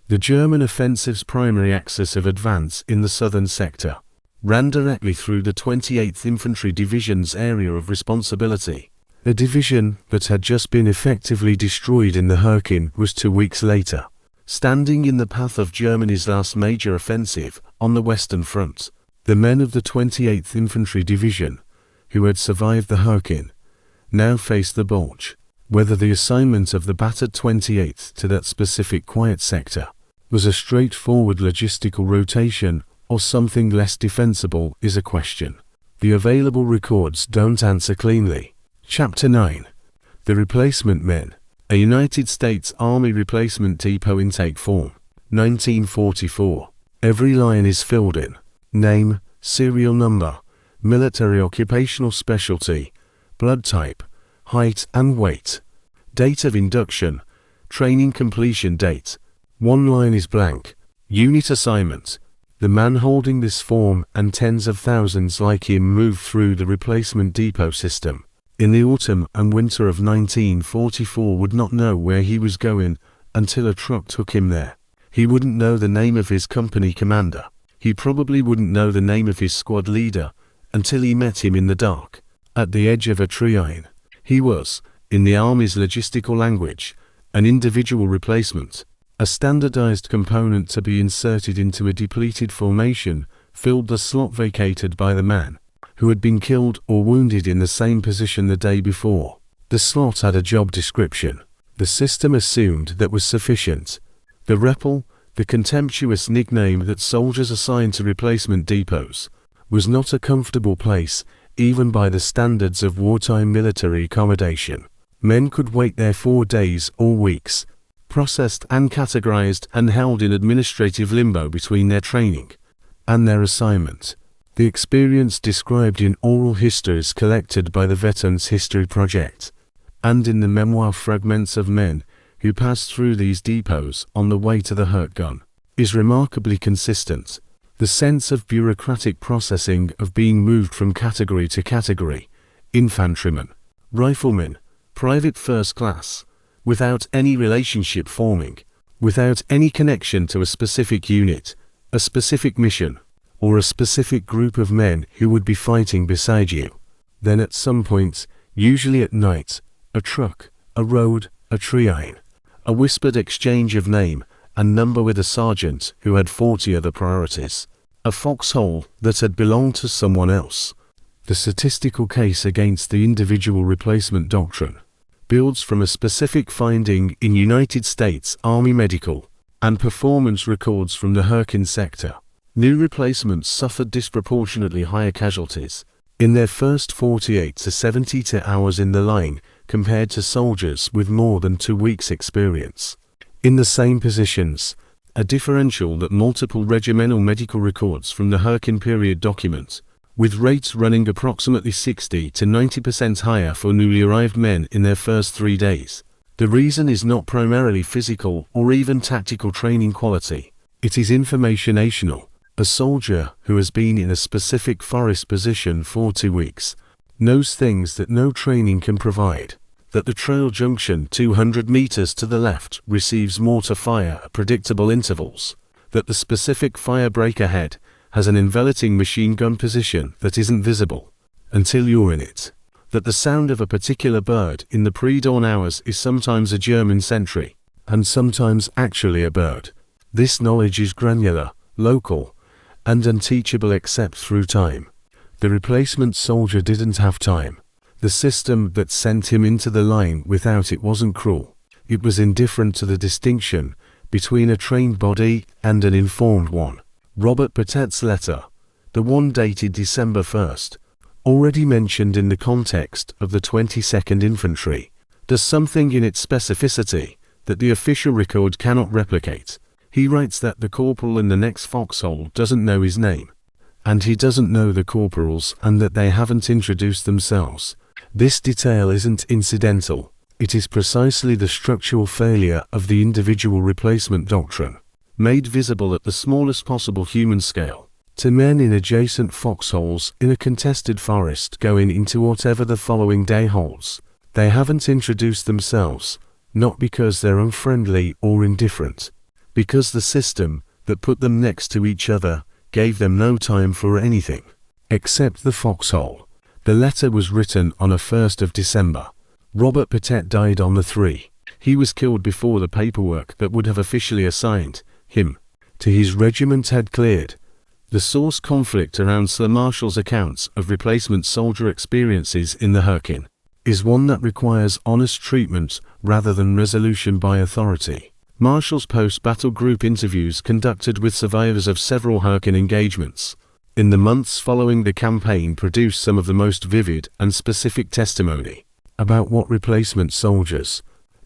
The German offensive's primary axis of advance in the southern sector ran directly through the 28th Infantry Division's area of responsibility. A division that had just been effectively destroyed in the Hürtgen was 2 weeks later, standing in the path of Germany's last major offensive on the Western Front. The men of the 28th Infantry Division, who had survived the Hürtgen, now faced the Bulge. Whether the assignment of the battered 28th to that specific quiet sector was a straightforward logistical rotation or something less defensible is a question the available records don't answer cleanly. Chapter 9. The Replacement Men. A United States Army Replacement Depot Intake Form. 1944. Every line is filled in. Name, serial number, military occupational specialty, blood type, height and weight. Date of induction, training completion date. One line is blank. Unit assignment. The man holding this form and tens of thousands like him moved through the replacement depot system. In the autumn and winter of 1944 would not know where he was going until a truck took him there. He wouldn't know the name of his company commander. He probably wouldn't know the name of his squad leader until he met him in the dark, at the edge of a tree-line. He was, in the Army's logistical language, an individual replacement. A standardized component to be inserted into a depleted formation filled the slot vacated by the man who had been killed or wounded in the same position the day before. The slot had a job description. The system assumed that was sufficient. The REPL, the contemptuous nickname that soldiers assigned to replacement depots, was not a comfortable place, even by the standards of wartime military accommodation. Men could wait there 4 days or weeks, processed and categorized and held in administrative limbo between their training and their assignment. The experience described in oral histories collected by the Veterans History Project, and in the memoir fragments of men who passed through these depots on the way to the Hurtgen, is remarkably consistent. The sense of bureaucratic processing of being moved from category to category, infantryman, rifleman, private first class, without any relationship forming, without any connection to a specific unit, a specific mission, or a specific group of men who would be fighting beside you. Then at some point, usually at night, a truck, a road, a tree-line, a whispered exchange of name and number with a sergeant who had 40 other priorities, a foxhole that had belonged to someone else. The statistical case against the individual replacement doctrine builds from a specific finding in United States Army medical and performance records from the Hürtgen sector. New replacements suffered disproportionately higher casualties in their first 48 to 72 hours in the line compared to soldiers with more than 2 weeks' experience. In the same positions, a differential that multiple regimental medical records from the Hürtgen period document, with rates running approximately 60 to 90% higher for newly arrived men in their first 3 days. The reason is not primarily physical or even tactical training quality. It is informationational. A soldier who has been in a specific forest position for 2 weeks knows things that no training can provide. That the trail junction 200 meters to the left receives mortar fire at predictable intervals. That the specific fire break ahead has an enveloping machine gun position that isn't visible until you're in it. That the sound of a particular bird in the pre-dawn hours is sometimes a German sentry, and sometimes actually a bird. This knowledge is granular, local, and unteachable except through time. The replacement soldier didn't have time. The system that sent him into the line without it wasn't cruel. It was indifferent to the distinction between a trained body and an informed one. Robert Patet's letter, the one dated December 1st, already mentioned in the context of the 22nd Infantry, does something in its specificity that the official record cannot replicate. He writes that the corporal in the next foxhole doesn't know his name, and he doesn't know the corporals and that they haven't introduced themselves. This detail isn't incidental. It is precisely the structural failure of the individual replacement doctrine, made visible at the smallest possible human scale. to men in adjacent foxholes in a contested forest going into whatever the following day holds. They haven't introduced themselves, not because they're unfriendly or indifferent, because the system that put them next to each other gave them no time for anything, except the foxhole. The letter was written on a 1st of December. Robert Patet died on the 3. He was killed before the paperwork that would have officially assigned him to his regiment had cleared. The source conflict around Sir Marshall's accounts of replacement soldier experiences in the Hürtgen is one that requires honest treatment rather than resolution by authority. Marshall's post-battle group interviews conducted with survivors of several Hürtgen engagements in the months following the campaign produced some of the most vivid and specific testimony about what replacement soldiers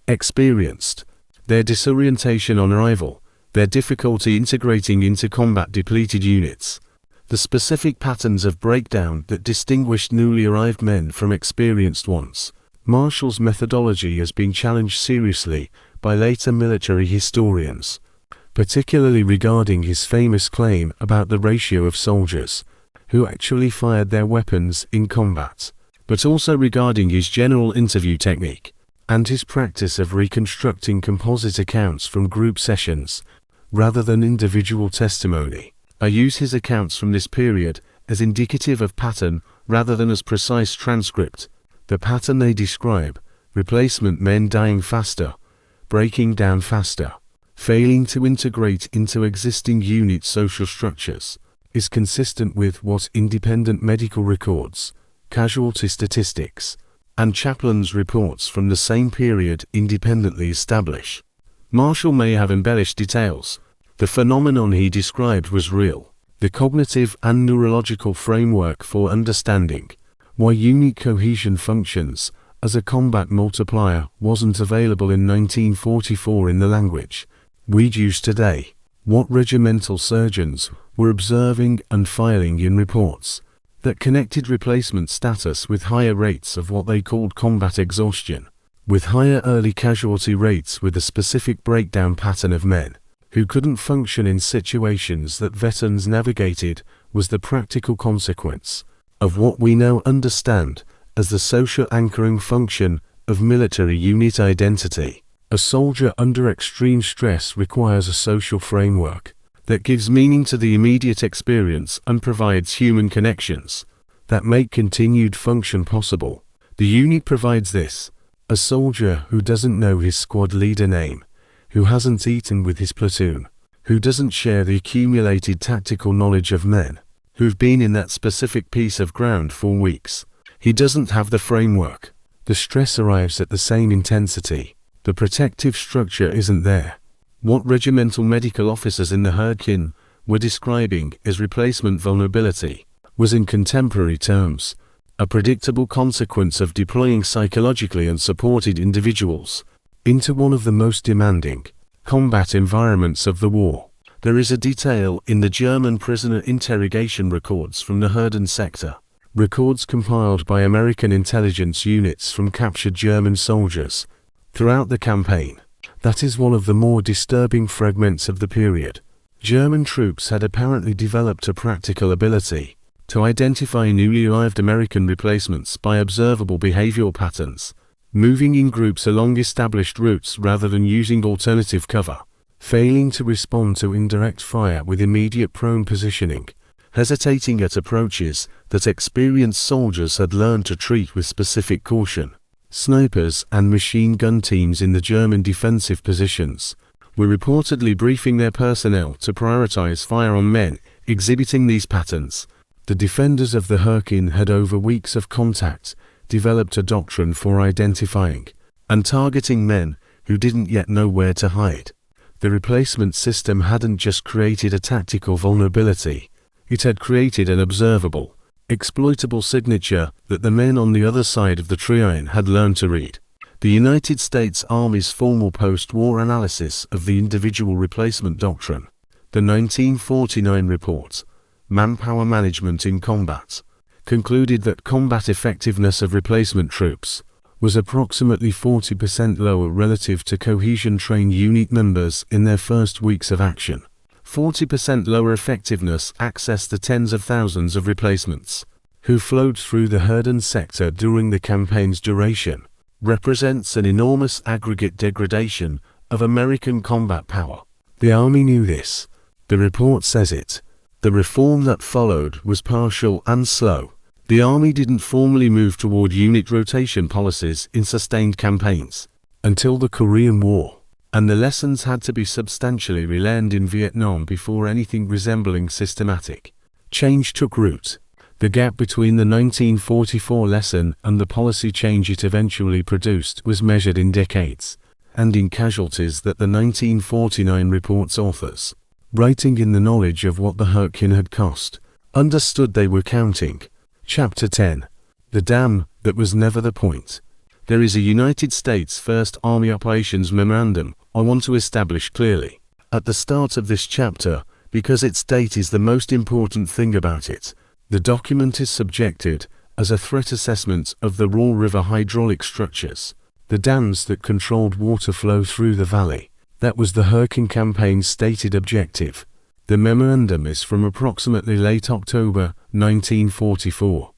experienced, their disorientation on arrival, their difficulty integrating into combat-depleted units, the specific patterns of breakdown that distinguished newly arrived men from experienced ones. Marshall's methodology has been challenged seriously by later military historians, particularly regarding his famous claim about the ratio of soldiers who actually fired their weapons in combat, but also regarding his general interview technique and his practice of reconstructing composite accounts from group sessions rather than individual testimony. I use his accounts from this period as indicative of pattern rather than as precise transcript. The pattern they describe, replacement men dying faster, breaking down faster, failing to integrate into existing unit social structures, is consistent with what independent medical records, casualty statistics, and chaplains' reports from the same period independently establish. Marshall may have embellished details. The phenomenon he described was real. The cognitive and neurological framework for understanding why unit cohesion functions as a combat multiplier wasn't available in 1944 in the language we'd use today. What regimental surgeons were observing and filing in reports that connected replacement status with higher rates of what they called combat exhaustion, with higher early casualty rates with a specific breakdown pattern of men who couldn't function in situations that veterans navigated, was the practical consequence of what we now understand as the social anchoring function of military unit identity. A soldier under extreme stress requires a social framework that gives meaning to the immediate experience and provides human connections that make continued function possible. The unit provides this. A soldier who doesn't know his squad leader name, who hasn't eaten with his platoon, who doesn't share the accumulated tactical knowledge of men who've been in that specific piece of ground for weeks. He doesn't have the framework. The stress arrives at the same intensity. The protective structure isn't there. What regimental medical officers in the Hürtgen were describing as replacement vulnerability was, in contemporary terms, a predictable consequence of deploying psychologically unsupported individuals into one of the most demanding combat environments of the war. There is a detail in the German prisoner interrogation records from the Hürtgen sector, records compiled by American intelligence units from captured German soldiers throughout the campaign. That is one of the more disturbing fragments of the period. German troops had apparently developed a practical ability to identify newly arrived American replacements by observable behavioral patterns, moving in groups along established routes rather than using alternative cover, failing to respond to indirect fire with immediate prone positioning, hesitating at approaches that experienced soldiers had learned to treat with specific caution. Snipers and machine gun teams in the German defensive positions were reportedly briefing their personnel to prioritize fire on men exhibiting these patterns. The defenders of the Hürtgen had, over weeks of contact, developed a doctrine for identifying and targeting men who didn't yet know where to hide. The replacement system hadn't just created a tactical vulnerability, it had created an observable, exploitable signature that the men on the other side of the triane had learned to read. The United States Army's formal post-war analysis of the individual replacement doctrine, the 1949 report, Manpower Management in Combat, concluded that combat effectiveness of replacement troops was approximately 40% lower relative to cohesion-trained unit members in their first weeks of action. 40% lower effectiveness, access to tens of thousands of replacements, who flowed through the Hürtgen sector during the campaign's duration, represents an enormous aggregate degradation of American combat power. The Army knew this. The report says it. The reform that followed was partial and slow. The Army didn't formally move toward unit rotation policies in sustained campaigns until the Korean War, and the lessons had to be substantially relearned in Vietnam before anything resembling systematic change took root. The gap between the 1944 lesson and the policy change it eventually produced was measured in decades, and in casualties that the 1949 report's authors, writing in the knowledge of what the Hurtgen had cost, understood they were counting. Chapter 10. The Dam That Was Never the Point. There is a United States First Army Operations Memorandum I want to establish clearly at the start of this chapter, because its date is the most important thing about it. The document is subjected as a threat assessment of the Royal River hydraulic structures, the dams that controlled water flow through the valley. That was the Hürtgen campaign's stated objective. The memorandum is from approximately late October 1944.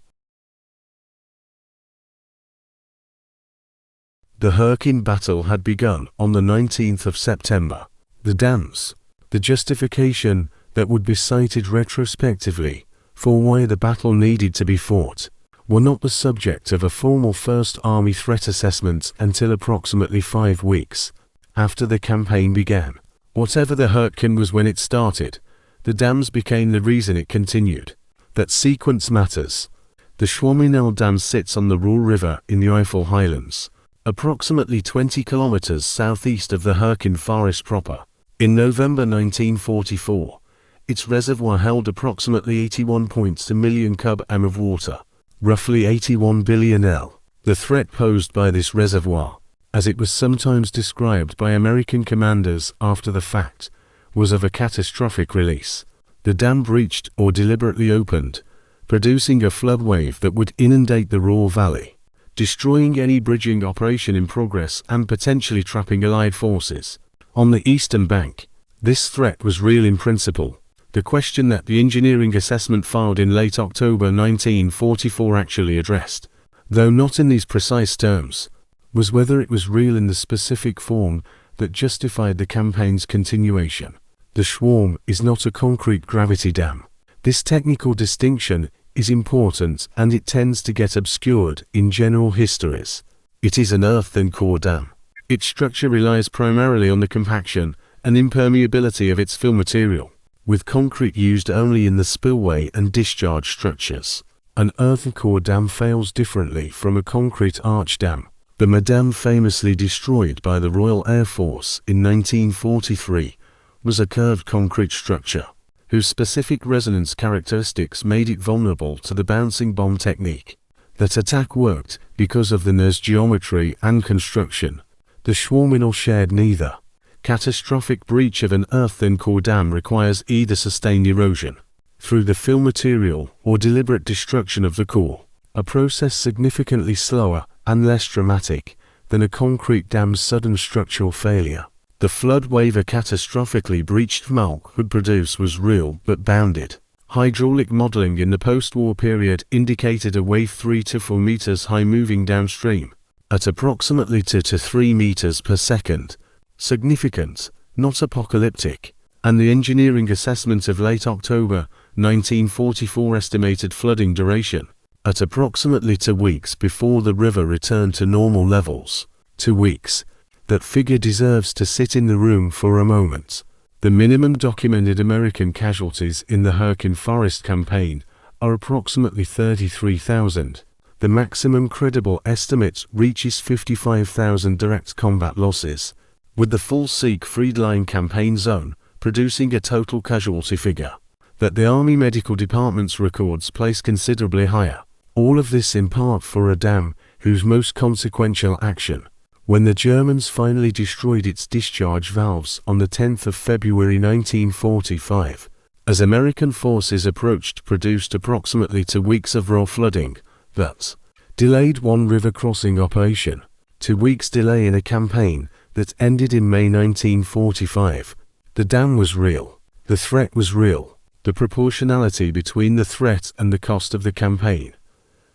The Hürtgen battle had begun on the 19th of September. The dams, the justification that would be cited retrospectively for why the battle needed to be fought, were not the subject of a formal First Army threat assessment until approximately 5 weeks after the campaign began. Whatever the Hürtgen was when it started, the dams became the reason it continued. That sequence matters. The Schmidt Dam sits on the Royal River in the Eifel Highlands, approximately 20 kilometers southeast of the Hürtgen Forest proper. In November 1944, its reservoir held approximately 81 points a million cub-m of water, roughly 81 billion L. The threat posed by this reservoir, as it was sometimes described by American commanders after the fact, was of a catastrophic release. The dam breached or deliberately opened, producing a flood wave that would inundate the Ruhr Valley, destroying any bridging operation in progress and potentially trapping Allied forces on the eastern bank. This threat was real in principle. The question that the engineering assessment filed in late October 1944 actually addressed, though not in these precise terms, was whether it was real in the specific form that justified the campaign's continuation. The Schwarm is not a concrete gravity dam. This technical distinction is important, and it tends to get obscured in general histories. It is an earthen core dam. Its structure relies primarily on the compaction and impermeability of its fill material, with concrete used only in the spillway and discharge structures. An earthen core dam fails differently from a concrete arch dam. The Madam, famously destroyed by the Royal Air Force in 1943, was a curved concrete structure, whose specific resonance characteristics made it vulnerable to the bouncing bomb technique. That attack worked because of the NER's geometry and construction. The Schwarminal shared neither. Catastrophic breach of an earthen core dam requires either sustained erosion through the fill material or deliberate destruction of the core, a process significantly slower and less dramatic than a concrete dam's sudden structural failure. The flood wave a catastrophically breached mouth could produce was real but bounded. Hydraulic modeling in the post-war period indicated a wave 3 to 4 meters high moving downstream at approximately 2 to 3 meters per second. Significant, not apocalyptic, and the engineering assessment of late October 1944 estimated flooding duration at approximately 2 weeks before the river returned to normal levels. 2 weeks. That figure deserves to sit in the room for a moment. The minimum documented American casualties in the Hürtgen Forest campaign are approximately 33,000. The maximum credible estimate reaches 55,000 direct combat losses, with the full Siegfried Line campaign zone producing a total casualty figure that the Army Medical Department's records place considerably higher. All of this in part for a dam whose most consequential action, when the Germans finally destroyed its discharge valves on the 10th of February 1945, as American forces approached, produced approximately 2 weeks of raw flooding that delayed one river crossing operation. 2 weeks delay in a campaign that ended in May 1945. The dam was real. The threat was real. The proportionality between the threat and the cost of the campaign,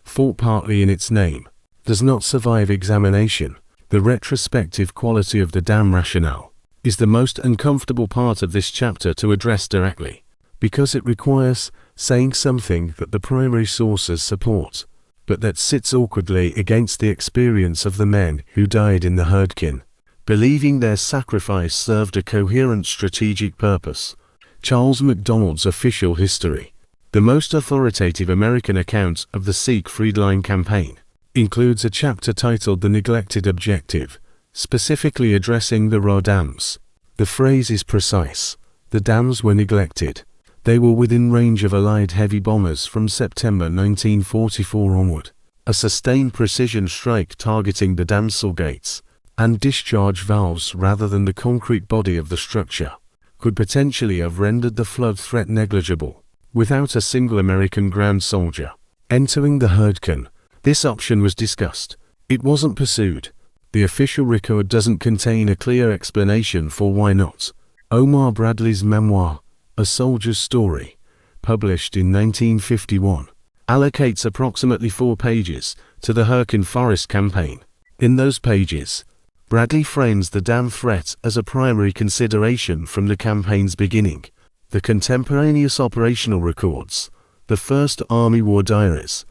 fought partly in its name, does not survive examination. The retrospective quality of the dam rationale is the most uncomfortable part of this chapter to address directly, because it requires saying something that the primary sources support, but that sits awkwardly against the experience of the men who died in the Hurtgen, believing their sacrifice served a coherent strategic purpose. Charles MacDonald's Official History, the most authoritative American account of the Siegfried Line campaign, includes a chapter titled The Neglected Objective, specifically addressing the Ruhr dams. The phrase is precise. The dams were neglected. They were within range of Allied heavy bombers from September 1944 onward. A sustained precision strike targeting the damsel gates and discharge valves rather than the concrete body of the structure could potentially have rendered the flood threat negligible, without a single American ground soldier entering the Hurtgen. This option was discussed. It wasn't pursued. The official record doesn't contain a clear explanation for why not. Omar Bradley's memoir, A Soldier's Story, published in 1951, allocates approximately 4 pages to the Hürtgen Forest campaign. In those pages, Bradley frames the dam threat as a primary consideration from the campaign's beginning. The contemporaneous operational records, the First Army War Diaries,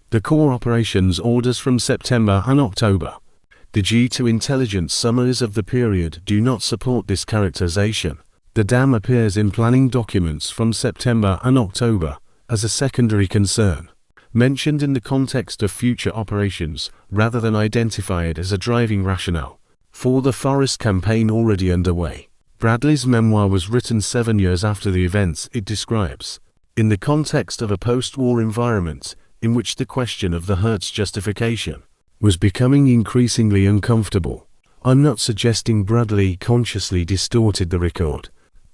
the Corps operations orders from September and October, the G2 intelligence summaries of the period do not support this characterization. The dam appears in planning documents from September and October as a secondary concern, mentioned in the context of future operations rather than identified as a driving rationale for the forest campaign already underway. Bradley's memoir was written 7 years after the events it describes, in the context of a post-war environment in which the question of the Hurt's justification was becoming increasingly uncomfortable. I'm not suggesting Bradley consciously distorted the record.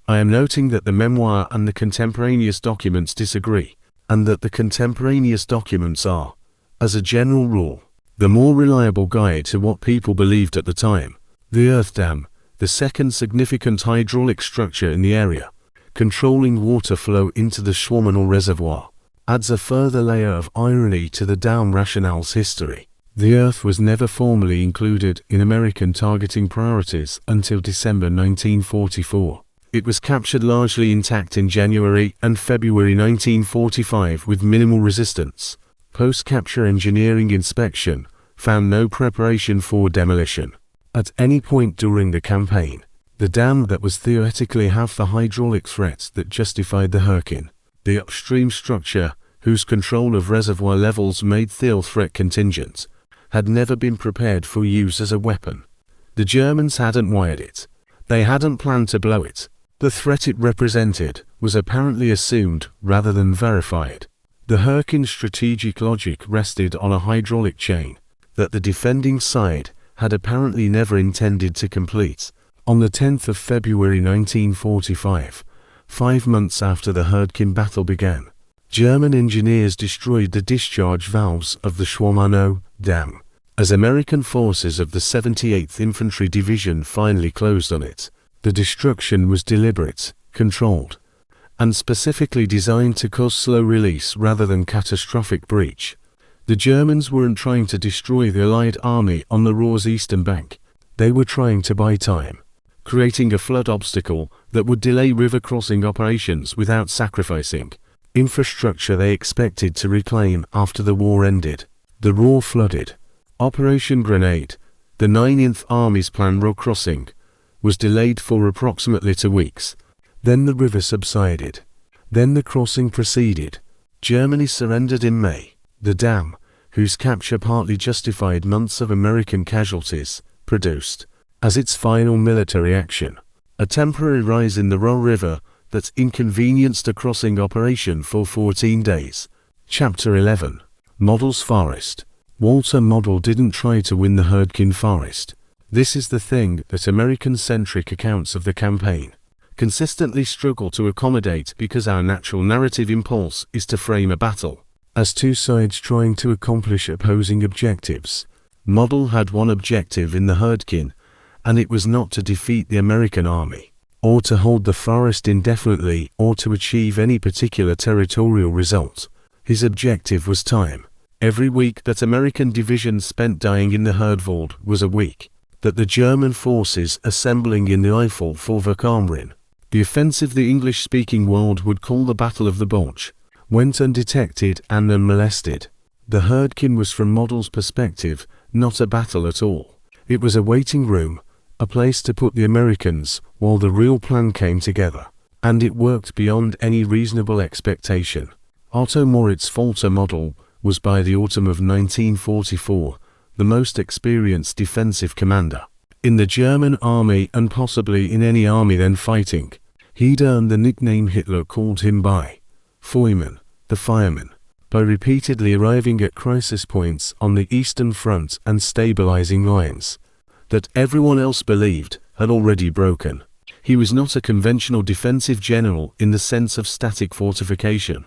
I am noting that the memoir and the contemporaneous documents disagree, and that the contemporaneous documents are, as a general rule, the more reliable guide to what people believed at the time. The Earth Dam, the second significant hydraulic structure in the area, controlling water flow into the Schwammenau Reservoir, adds a further layer of irony to the dam rationale's history. The Earth was never formally included in American targeting priorities until December 1944. It was captured largely intact in January and February 1945 with minimal resistance. Post-capture engineering inspection found no preparation for demolition. At any point during the campaign, the dam that was theoretically half the hydraulic threat that justified the Hürtgen, the upstream structure whose control of reservoir levels made the threat contingent, had never been prepared for use as a weapon. The Germans hadn't wired it. They hadn't planned to blow it. The threat it represented was apparently assumed rather than verified. The Hürtgen strategic logic rested on a hydraulic chain that the defending side had apparently never intended to complete. On the 10th of February 1945, 5 months after the Hürtgen battle began, German engineers destroyed the discharge valves of the Schwammenau Dam. As American forces of the 78th Infantry Division finally closed on it, the destruction was deliberate, controlled, and specifically designed to cause slow release rather than catastrophic breach. The Germans weren't trying to destroy the Allied army on the Ruhr's eastern bank. They were trying to buy time, creating a flood obstacle that would delay river crossing operations without sacrificing infrastructure they expected to reclaim after the war ended. The Ruhr flooded. Operation Grenade, the 9th Army's planned Ruhr crossing, was delayed for approximately 2 weeks. Then the river subsided. Then the crossing proceeded. Germany surrendered in May. The dam, whose capture partly justified months of American casualties, produced, as its final military action, a temporary rise in the Ruhr River that inconvenienced a crossing operation for 14 days. Chapter 11. Model's Forest. Walter Model didn't try to win the Hürtgen Forest. This is the thing that American-centric accounts of the campaign consistently struggle to accommodate, because our natural narrative impulse is to frame a battle as two sides trying to accomplish opposing objectives. Model had one objective in the Hürtgen, and it was not to defeat the American army, or to hold the forest indefinitely, or to achieve any particular territorial result. His objective was time. Every week that American divisions spent dying in the Herdwald was a week that the German forces assembling in the Eifel for Verkamrin, the offensive the English-speaking world would call the Battle of the Bulge, went undetected and unmolested. The Hürtgen was, from Model's perspective, not a battle at all. It was a waiting room, a place to put the Americans while the real plan came together. And it worked beyond any reasonable expectation. Otto Moritz Folter Model was, by the autumn of 1944, the most experienced defensive commander in the German army, and possibly in any army then fighting. He'd earned the nickname Hitler called him by Feuermann, the fireman, by repeatedly arriving at crisis points on the Eastern Front and stabilizing lines that everyone else believed had already broken. He was not a conventional defensive general in the sense of static fortification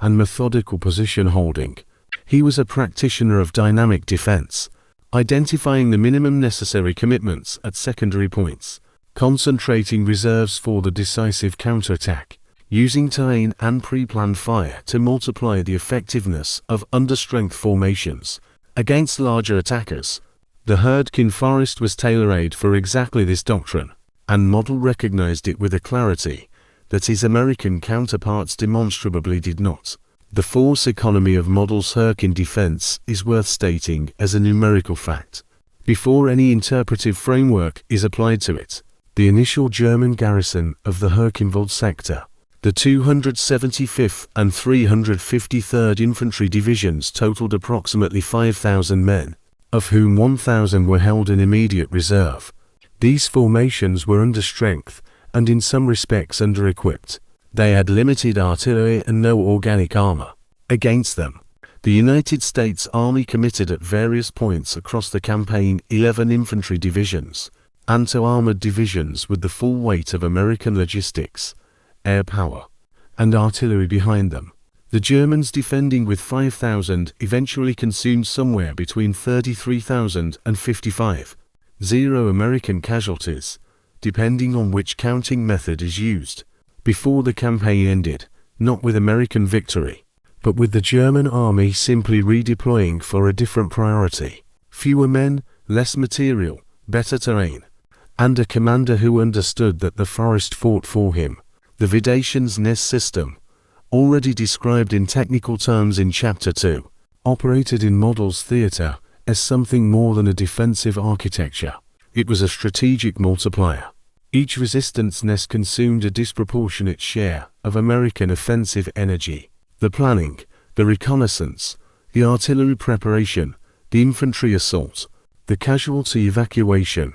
and methodical position holding. He was a practitioner of dynamic defense, identifying the minimum necessary commitments at secondary points, concentrating reserves for the decisive counterattack, using terrain and pre-planned fire to multiply the effectiveness of understrength formations against larger attackers. The Hürtgen Forest was tailor-made for exactly this doctrine, and Model recognized it with a clarity that his American counterparts demonstrably did not. The force economy of Model's Hürtgen defense is worth stating as a numerical fact. Before any interpretive framework is applied to it, the initial German garrison of the Hürtgenwald sector, the 275th and 353rd Infantry Divisions, totaled approximately 5,000 men, of whom 1,000 were held in immediate reserve. These formations were under strength and in some respects under-equipped. They had limited artillery and no organic armor. Against them, the United States Army committed at various points across the campaign 11 infantry divisions, and two armored divisions with the full weight of American logistics, air power, and artillery behind them. The Germans, defending with 5,000, eventually consumed somewhere between 33,000 and 55,000 American casualties, depending on which counting method is used, before the campaign ended, not with American victory, but with the German army simply redeploying for a different priority. Fewer men, less material, better terrain, and a commander who understood that the forest fought for him. The Widerstandsnetz system, already described in technical terms in Chapter 2, operated in Model's theater as something more than a defensive architecture. It was a strategic multiplier. Each resistance nest consumed a disproportionate share of American offensive energy. The planning, the reconnaissance, the artillery preparation, the infantry assault, the casualty evacuation,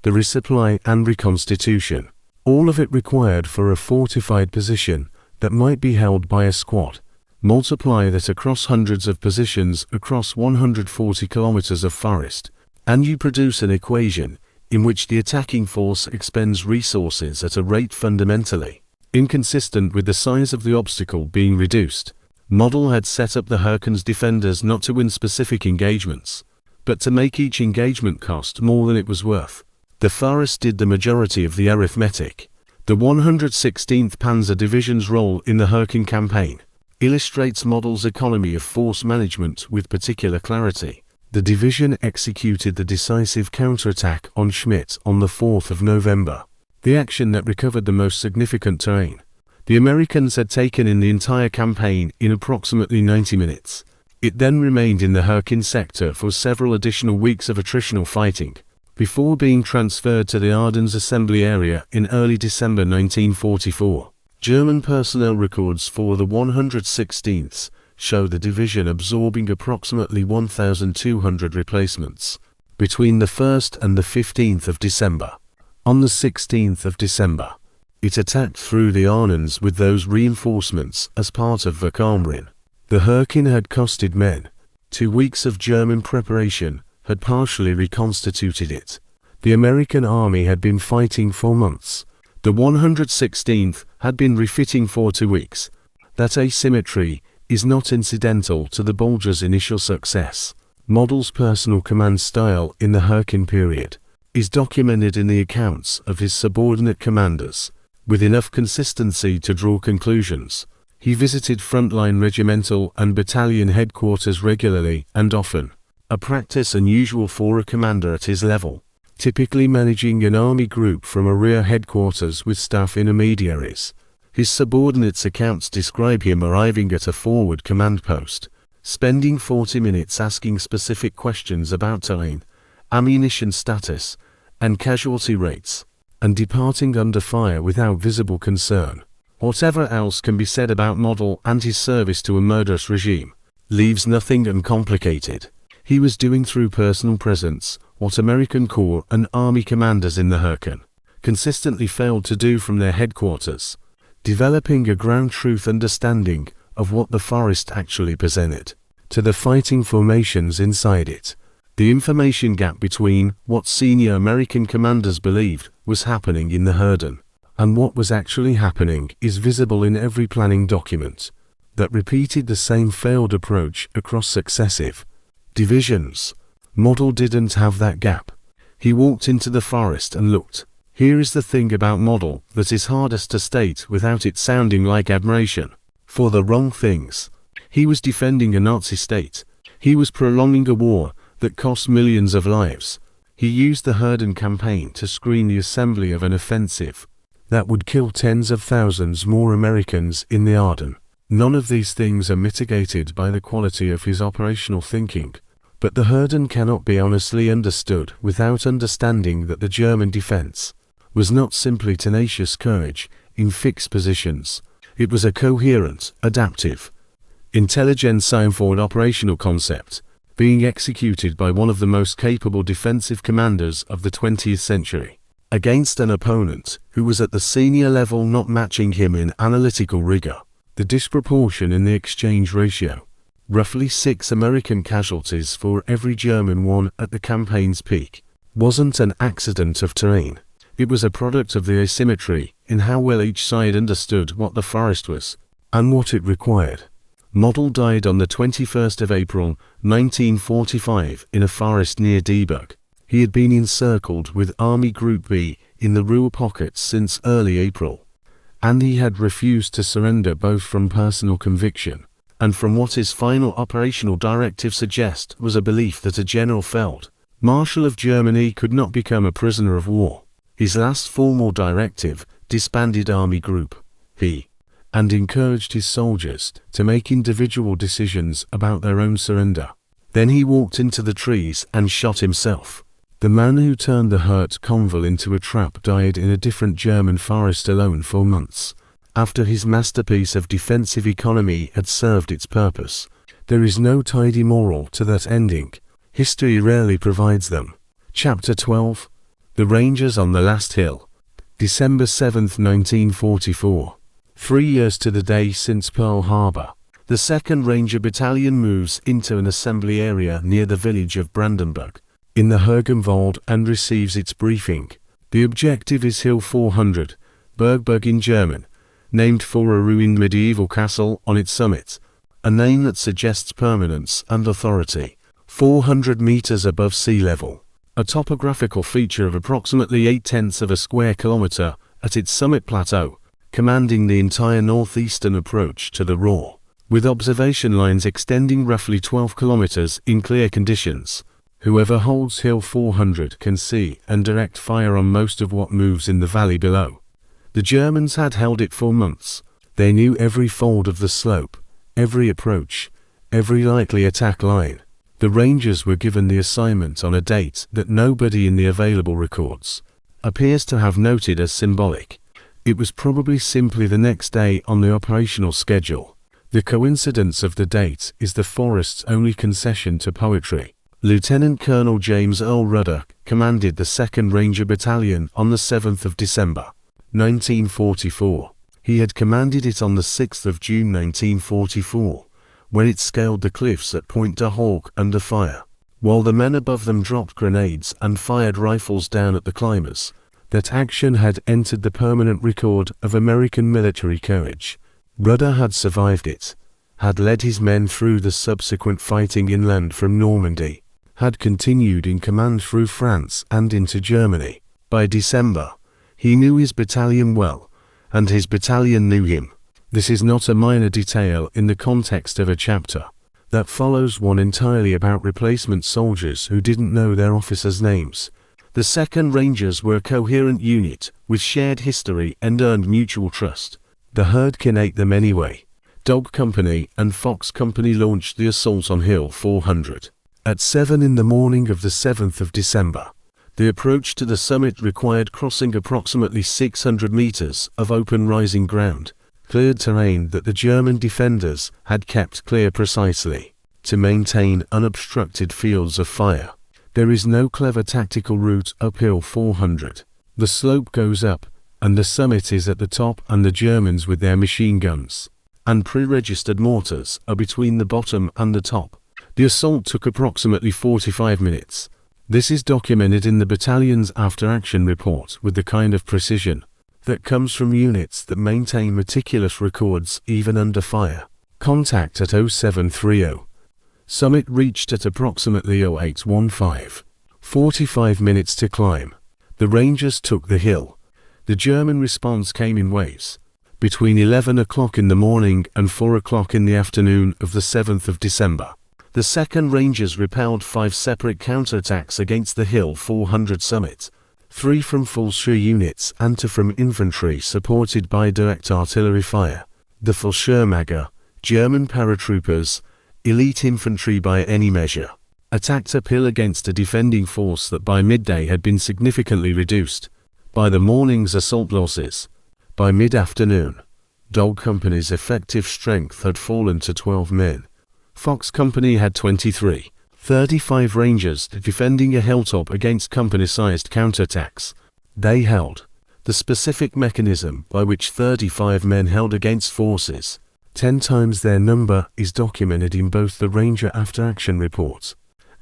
the resupply and reconstitution, all of it required for a fortified position that might be held by a squad. Multiply that across hundreds of positions across 140 kilometers of forest, and you produce an equation in which the attacking force expends resources at a rate fundamentally inconsistent with the size of the obstacle being reduced. Model had set up the Hürtgen's defenders not to win specific engagements, but to make each engagement cost more than it was worth. The forest did the majority of the arithmetic. The 116th Panzer Division's role in the Hürtgen campaign illustrates Model's economy of force management with particular clarity. The division executed the decisive counterattack on Schmidt on the 4th of November, the action that recovered the most significant terrain the Americans had taken in the entire campaign in approximately 90 minutes. It then remained in the Hürtgen sector for several additional weeks of attritional fighting, before being transferred to the Ardennes assembly area in early December 1944. German personnel records for the 116th show the division absorbing approximately 1,200 replacements between the 1st and the 15th of December. On the 16th of December, it attacked through the Ardennes with those reinforcements as part of Verkamrin. The Hürtgen had costed men. 2 weeks of German preparation had partially reconstituted it. The American army had been fighting for months. The 116th had been refitting for 2 weeks. That asymmetry is not incidental to the Bulger's initial success. Model's personal command style in the Hürtgen period is documented in the accounts of his subordinate commanders. with enough consistency to draw conclusions. He visited frontline regimental and battalion headquarters regularly and often, a practice unusual for a commander at his level, typically managing an army group from a rear headquarters with staff intermediaries. His subordinates' accounts describe him arriving at a forward command post, spending 40 minutes asking specific questions about terrain, ammunition status, and casualty rates, and departing under fire without visible concern. Whatever else can be said about Model and his service to a murderous regime, leaves nothing uncomplicated. He was doing through personal presence what American Corps and Army commanders in the Hurtgen consistently failed to do from their headquarters, developing a ground truth understanding of what the forest actually presented to the fighting formations inside it. The information gap between what senior American commanders believed was happening in the Hurtgen and what was actually happening is visible in every planning document that repeated the same failed approach across successive divisions. Model didn't have that gap. He walked into the forest and looked. Here is the thing about Model that is hardest to state without it sounding like admiration for the wrong things. He was defending a Nazi state. He was prolonging a war that cost millions of lives. He used the Hurtgen campaign to screen the assembly of an offensive that would kill tens of thousands more Americans in the Ardennes. None of these things are mitigated by the quality of his operational thinking, but the Hurtgen cannot be honestly understood without understanding that the German defense was not simply tenacious courage in fixed positions. It was a coherent, adaptive, intelligence-informed operational concept being executed by one of the most capable defensive commanders of the 20th century, against an opponent who was at the senior level not matching him in analytical rigor. The disproportion in the exchange ratio, roughly 6 American casualties for every German one at the campaign's peak, wasn't an accident of terrain. It was a product of the asymmetry in how well each side understood what the forest was and what it required. Model died on the 21st of April, 1945 in a forest near Dieburg. He had been encircled with Army Group B in the Ruhr pockets since early April, and he had refused to surrender both from personal conviction and from what his final operational directive suggests was a belief that a general felt Marshal of Germany could not become a prisoner of war. His last formal directive disbanded Army Group B and encouraged his soldiers to make individual decisions about their own surrender. Then he walked into the trees and shot himself. The man who turned the Hurt convoi into a trap died in a different German forest alone for months, after his masterpiece of defensive economy had served its purpose. There is no tidy moral to that ending. History rarely provides them. Chapter 12. The Rangers on the Last Hill. December 7, 1944. 3 years to the day since Pearl Harbor. The 2nd Ranger Battalion moves into an assembly area near the village of Brandenburg, in the Hürtgenwald, and receives its briefing. The objective is Hill 400, Bergburg in German, named for a ruined medieval castle on its summit, a name that suggests permanence and authority. 400 meters above sea level, a topographical feature of approximately 0.8 of a square kilometer at its summit plateau, commanding the entire northeastern approach to the Ruhr, with observation lines extending roughly 12 kilometers in clear conditions. Whoever holds Hill 400 can see and direct fire on most of what moves in the valley below. The Germans had held it for months. They knew every fold of the slope, every approach, every likely attack line. The Rangers were given the assignment on a date that nobody in the available records appears to have noted as symbolic. It was probably simply the next day on the operational schedule. The coincidence of the date is the forest's only concession to poetry. Lieutenant Colonel James Earl Rudder commanded the 2nd Ranger Battalion on the 7th of December, 1944. He had commanded it on the 6th of June 1944, when it scaled the cliffs at Point de Hoc under fire, while the men above them dropped grenades and fired rifles down at the climbers. That action had entered the permanent record of American military courage. Rudder had survived it, had led his men through the subsequent fighting inland from Normandy, had continued in command through France and into Germany. By December, he knew his battalion well, and his battalion knew him. This is not a minor detail in the context of a chapter that follows one entirely about replacement soldiers who didn't know their officers' names. The 2nd Rangers were a coherent unit with shared history and earned mutual trust. The Hurtgen ate them anyway. Dog Company and Fox Company launched the assault on Hill 400. At 7 in the morning of the 7th of December, the approach to the summit required crossing approximately 600 meters of open rising ground, cleared terrain that the German defenders had kept clear precisely to maintain unobstructed fields of fire. There is no clever tactical route up Hill 400. The slope goes up, and the summit is at the top, and the Germans with their machine guns and pre-registered mortars are between the bottom and the top. The assault took approximately 45 minutes. This is documented in the battalion's after-action report with the kind of precision that comes from units that maintain meticulous records even under fire. Contact at 0730. Summit reached at approximately 0815. 45 minutes to climb. The Rangers took the hill. The German response came in waves. Between 11 o'clock in the morning and 4 o'clock in the afternoon of the 7th of December, the 2nd Rangers repelled 5 separate counterattacks against the Hill 400 summit, 3 from Fallschirm units and 2 from infantry supported by direct artillery fire. The Fallschirmjäger, German paratroopers, elite infantry by any measure, attacked uphill against a defending force that by midday had been significantly reduced by the morning's assault losses. By mid-afternoon, Dog Company's effective strength had fallen to 12 men. Fox Company had 23. 35 Rangers defending a hilltop against company-sized counterattacks. They held. The specific mechanism by which 35 men held against forces 10 times their number is documented in both the Ranger after-action reports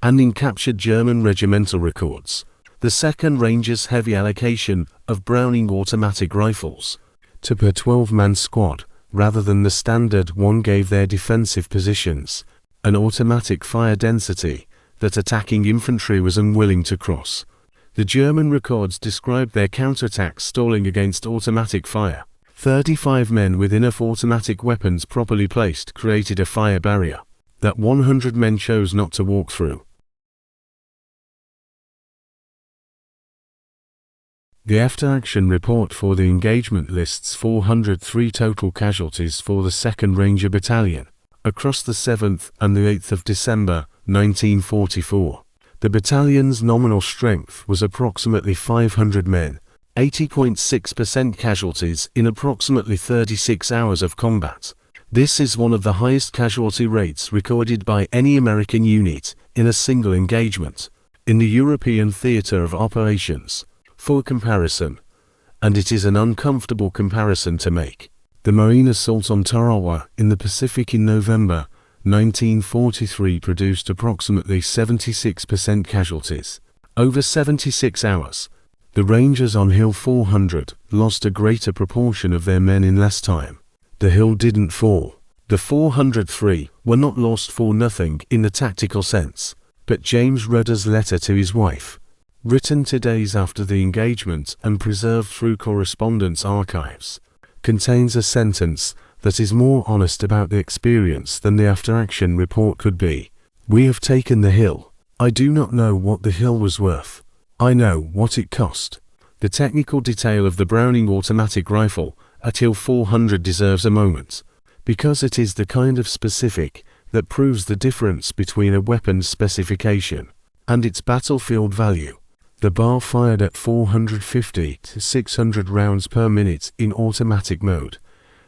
and in captured German regimental records. The 2nd Rangers' heavy allocation of Browning automatic rifles to per 12-man squad, rather than the standard one, gave their defensive positions an automatic fire density that attacking infantry was unwilling to cross. The German records described their counterattacks stalling against automatic fire. 35 men with enough automatic weapons properly placed created a fire barrier that 100 men chose not to walk through. The after-action report for the engagement lists 403 total casualties for the 2nd Ranger Battalion across the 7th and the 8th of December, 1944. The battalion's nominal strength was approximately 500 men, 80.6% casualties in approximately 36 hours of combat. This is one of the highest casualty rates recorded by any American unit in a single engagement in the European theater of operations. For comparison, and it is an uncomfortable comparison to make, the Marine assault on Tarawa in the Pacific in November 1943 produced approximately 76% casualties. Over 76 hours, the Rangers on Hill 400 lost a greater proportion of their men in less time. The hill didn't fall. The 403 were not lost for nothing in the tactical sense, but James Rudder's letter to his wife, written 2 days after the engagement and preserved through correspondence archives, contains a sentence that is more honest about the experience than the after-action report could be. "We have taken the hill. I do not know what the hill was worth. I know what it cost." The technical detail of the Browning automatic rifle at Hill 400 deserves a moment, because it is the kind of specific that proves the difference between a weapon's specification and its battlefield value. The bar fired at 450 to 600 rounds per minute in automatic mode,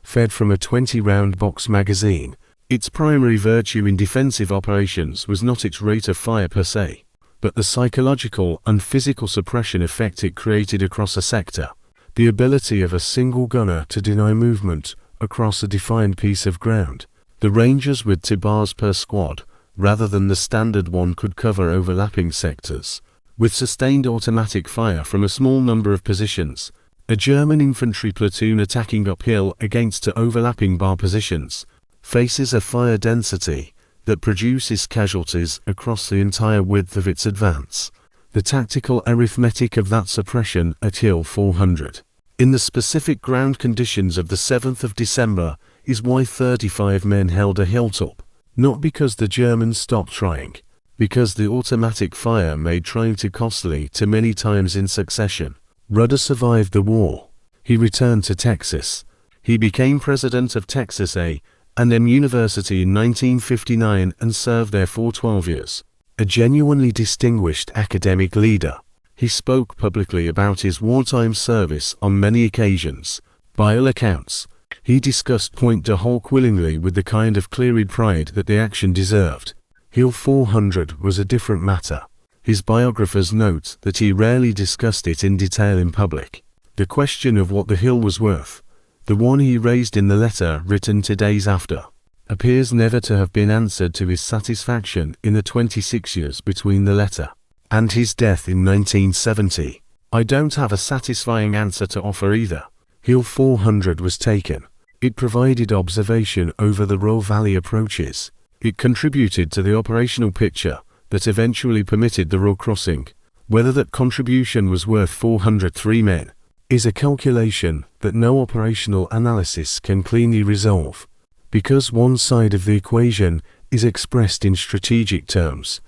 fed from a 20-round box magazine. Its primary virtue in defensive operations was not its rate of fire per se, but the psychological and physical suppression effect it created across a sector. The ability of a single gunner to deny movement across a defined piece of ground. The Rangers with 2 bars per squad, rather than the standard one, could cover overlapping sectors with sustained automatic fire from a small number of positions. A German infantry platoon attacking uphill against 2 overlapping bar positions faces a fire density that produces casualties across the entire width of its advance. The tactical arithmetic of that suppression at Hill 400 In the specific ground conditions of the 7th of December is why 35 men held a hilltop, not because the Germans stopped trying, because the automatic fire made trying too costly too many times in succession. Rudder survived the war. He returned to Texas. He became president of Texas A&M University in 1959 and served there for 12 years. A genuinely distinguished academic leader. He spoke publicly about his wartime service on many occasions. By all accounts, he discussed Pointe du Hoc willingly with the kind of clear-eyed pride that the action deserved. Hill 400 was a different matter. His biographers note that he rarely discussed it in detail in public. The question of what the hill was worth, the one he raised in the letter written 2 days after, appears never to have been answered to his satisfaction in the 26 years between the letter and his death in 1970. I don't have a satisfying answer to offer either. Hill 400 was taken. It provided observation over the Royal Valley approaches. It contributed to the operational picture that eventually permitted the Royal crossing. Whether that contribution was worth 403 men is a calculation that no operational analysis can cleanly resolve, because one side of the equation is expressed in strategic terms,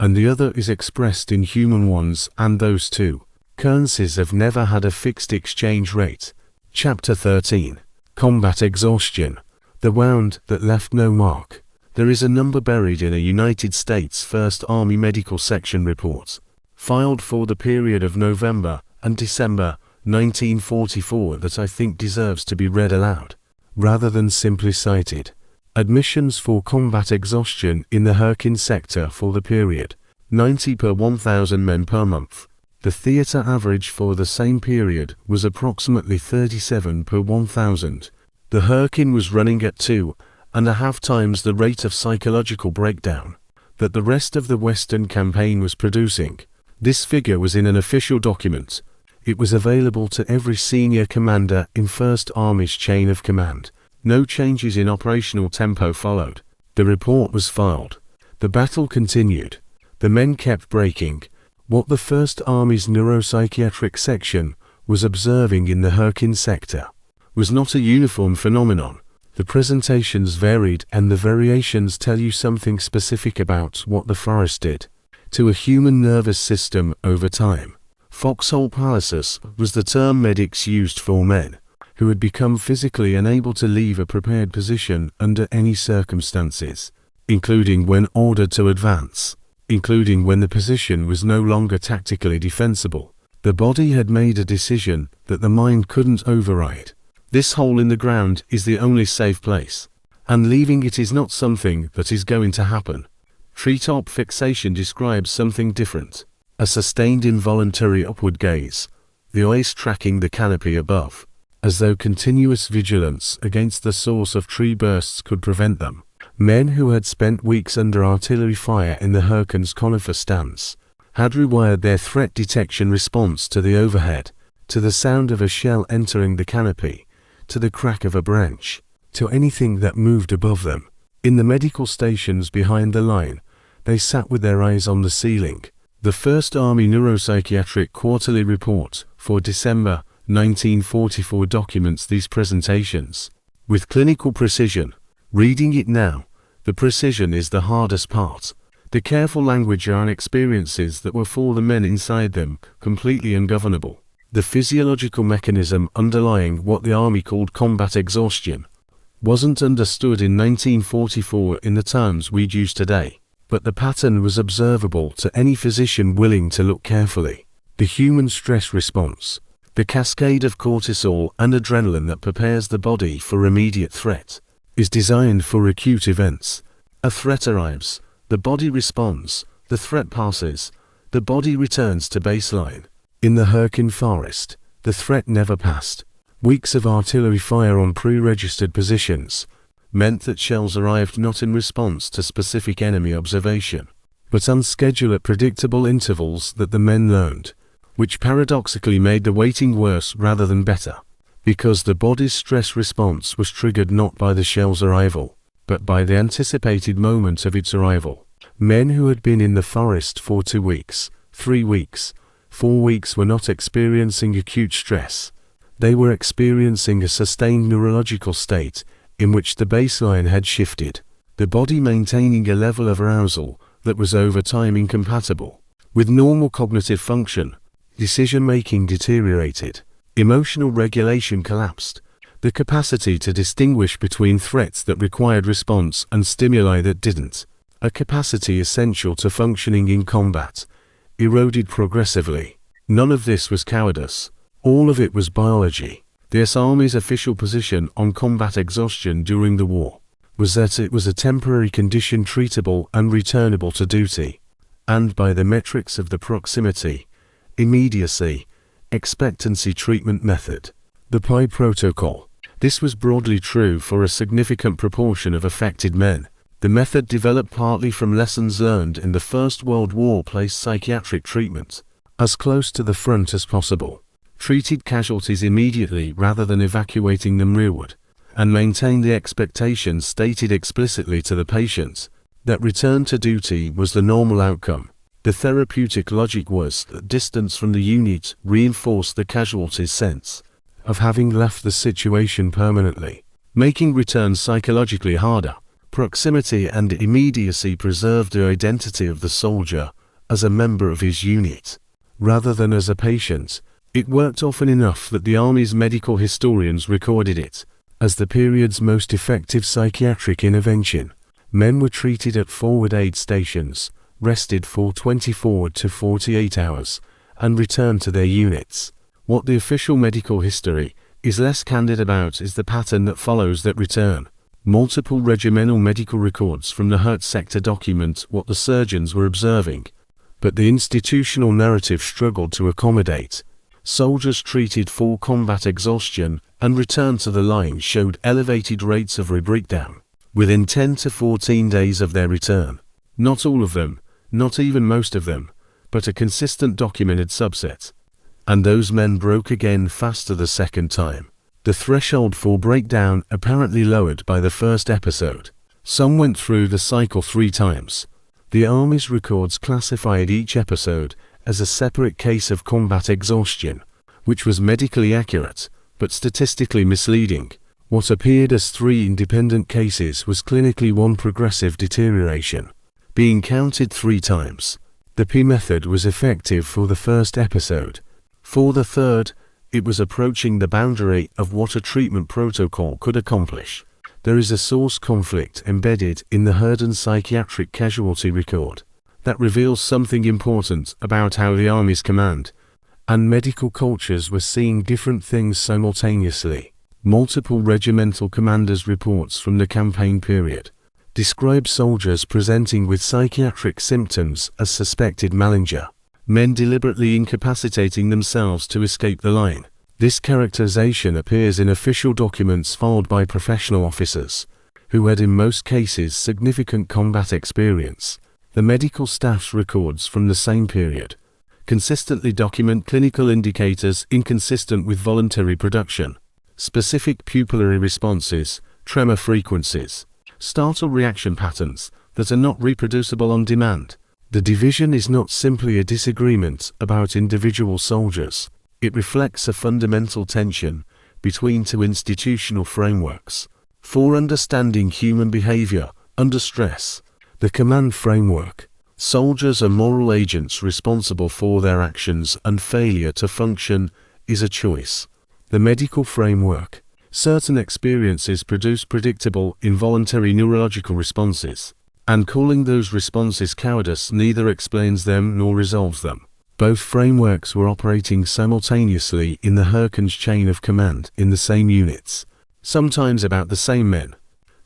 and the other is expressed in human ones, and those two currencies have never had a fixed exchange rate. Chapter 13. Combat Exhaustion. The wound that left no mark. There is a number buried in a United States 1st Army Medical Section report, filed for the period of November and December 1944, that I think deserves to be read aloud, rather than simply cited. Admissions for combat exhaustion in the Hürtgen sector for the period, 90 per 1,000 men per month. The theatre average for the same period was approximately 37 per 1,000. The Hürtgen was running at 2.5 times the rate of psychological breakdown that the rest of the Western campaign was producing. This figure was in an official document. It was available to every senior commander in 1st Army's chain of command. No changes in operational tempo followed. The report was filed. The battle continued. The men kept breaking. What the 1st Army's neuropsychiatric section was observing in the Hürtgen sector was not a uniform phenomenon. The presentations varied, and the variations tell you something specific about what the forest did to a human nervous system over time. Foxhole paralysis was the term medics used for men who had become physically unable to leave a prepared position under any circumstances, including when ordered to advance, including when the position was no longer tactically defensible. The body had made a decision that the mind couldn't override. This hole in the ground is the only safe place, and leaving it is not something that is going to happen. Treetop fixation describes something different. A sustained involuntary upward gaze, the eyes tracking the canopy above, as though continuous vigilance against the source of tree bursts could prevent them. Men who had spent weeks under artillery fire in the Hürtgen's conifer stands had rewired their threat detection response to the overhead, to the sound of a shell entering the canopy, to the crack of a branch, to anything that moved above them. In the medical stations behind the line, they sat with their eyes on the ceiling. The 1st Army Neuropsychiatric Quarterly Report for December 1944 documents these presentations with clinical precision. Reading it now, the precision is the hardest part. The careful language are experiences that were for the men inside them completely ungovernable. The physiological mechanism underlying what the Army called combat exhaustion wasn't understood in 1944 in the terms we'd use today, but the pattern was observable to any physician willing to look carefully. The human stress response, the cascade of cortisol and adrenaline that prepares the body for immediate threat, is designed for acute events. A threat arrives, the body responds, the threat passes, the body returns to baseline. In the Hürtgen Forest, the threat never passed. Weeks of artillery fire on pre-registered positions meant that shells arrived not in response to specific enemy observation, but unscheduled at predictable intervals that the men learned, which paradoxically made the waiting worse rather than better, because the body's stress response was triggered not by the shell's arrival, but by the anticipated moment of its arrival. Men who had been in the forest for 2 weeks, 3 weeks, 4 weeks were not experiencing acute stress. They were experiencing a sustained neurological state in which the baseline had shifted, the body maintaining a level of arousal that was over time incompatible with normal cognitive function. Decision-making deteriorated. Emotional regulation collapsed. The capacity to distinguish between threats that required response and stimuli that didn't, a capacity essential to functioning in combat, eroded progressively. None of this was cowardice. All of it was biology. The Army's official position on combat exhaustion during the war was that it was a temporary condition treatable and returnable to duty, and by the metrics of the proximity, immediacy, expectancy treatment method, the PI protocol. This was broadly true for a significant proportion of affected men. The method, developed partly from lessons learned in the First World War, placed psychiatric treatment as close to the front as possible, treated casualties immediately rather than evacuating them rearward, and maintained the expectation stated explicitly to the patients that return to duty was the normal outcome. The therapeutic logic was that distance from the unit reinforced the casualty's sense of having left the situation permanently, making return psychologically harder. Proximity and immediacy preserved the identity of the soldier as a member of his unit, rather than as a patient. It worked often enough that the Army's medical historians recorded it as the period's most effective psychiatric intervention. Men were treated at forward aid stations, rested for 24 to 48 hours, and returned to their units. What the official medical history is less candid about is the pattern that follows that return. Multiple regimental medical records from the Hurt sector document what the surgeons were observing, but the institutional narrative struggled to accommodate. Soldiers treated for combat exhaustion and returned to the line showed elevated rates of rebreakdown within 10 to 14 days of their return. Not all of them, not even most of them, but a consistent documented subset. And those men broke again faster the second time. The threshold for breakdown apparently lowered by the first episode. Some went through the cycle 3 times. The Army's records classified each episode as a separate case of combat exhaustion, which was medically accurate, but statistically misleading. What appeared as 3 independent cases was clinically 1 progressive deterioration, being counted 3 times. The P method was effective for the first episode. For the third, it was approaching the boundary of what a treatment protocol could accomplish. There is a source conflict embedded in the Hurtgen psychiatric casualty record that reveals something important about how the Army's command and medical cultures were seeing different things simultaneously. Multiple regimental commanders' reports from the campaign period describe soldiers presenting with psychiatric symptoms as suspected malinger, men deliberately incapacitating themselves to escape the line. This characterization appears in official documents filed by professional officers, who had in most cases significant combat experience. The medical staff's records from the same period consistently document clinical indicators inconsistent with voluntary production, specific pupillary responses, tremor frequencies, startle reaction patterns that are not reproducible on demand. The division is not simply a disagreement about individual soldiers. It reflects a fundamental tension between 2 institutional frameworks for understanding human behavior under stress. The command framework. Soldiers are moral agents responsible for their actions, and failure to function is a choice. The medical framework. Certain experiences produce predictable, involuntary neurological responses, and calling those responses cowardice neither explains them nor resolves them. Both frameworks were operating simultaneously in the Hurtgen's chain of command in the same units, sometimes about the same men.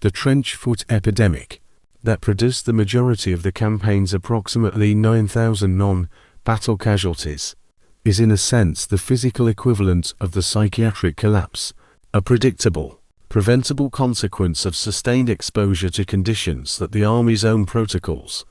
The trench foot epidemic that produced the majority of the campaign's approximately 9,000 non-battle casualties is in a sense the physical equivalent of the psychiatric collapse, a predictable, preventable consequence of sustained exposure to conditions that the Army's own protocols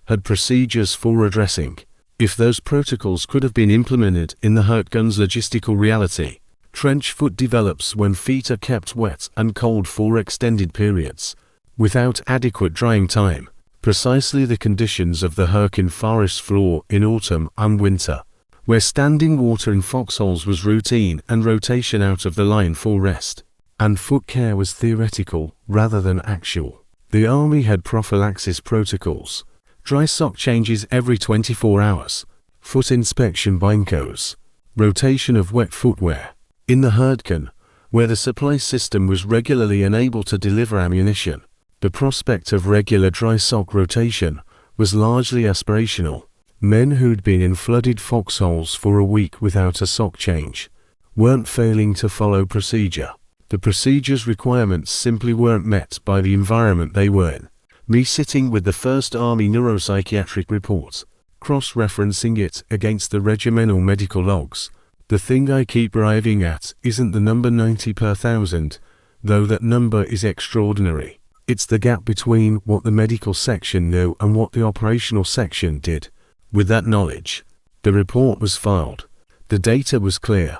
had procedures for addressing. If those protocols could have been implemented in the Hurtgen's logistical reality, trench foot develops when feet are kept wet and cold for extended periods, without adequate drying time. Precisely the conditions of the Hürtgen Forest floor in autumn and winter where standing water in foxholes was routine and rotation out of the line for rest and foot care was theoretical rather than actual. The army had prophylaxis protocols, dry sock changes every 24 hours, foot inspection binkos, rotation of wet footwear. In the Hurtgen, where the supply system was regularly unable to deliver ammunition, the prospect of regular dry sock rotation was largely aspirational. Men who'd been in flooded foxholes for a week without a sock change weren't failing to follow procedure. The procedure's requirements simply weren't met by the environment they were in. Me sitting with the 1st Army neuropsychiatric report, cross-referencing it against the regimental medical logs. The thing I keep arriving at isn't the number 90 per 1,000, though that number is extraordinary. It's the gap between what the medical section knew and what the operational section did. With that knowledge, the report was filed. The data was clear.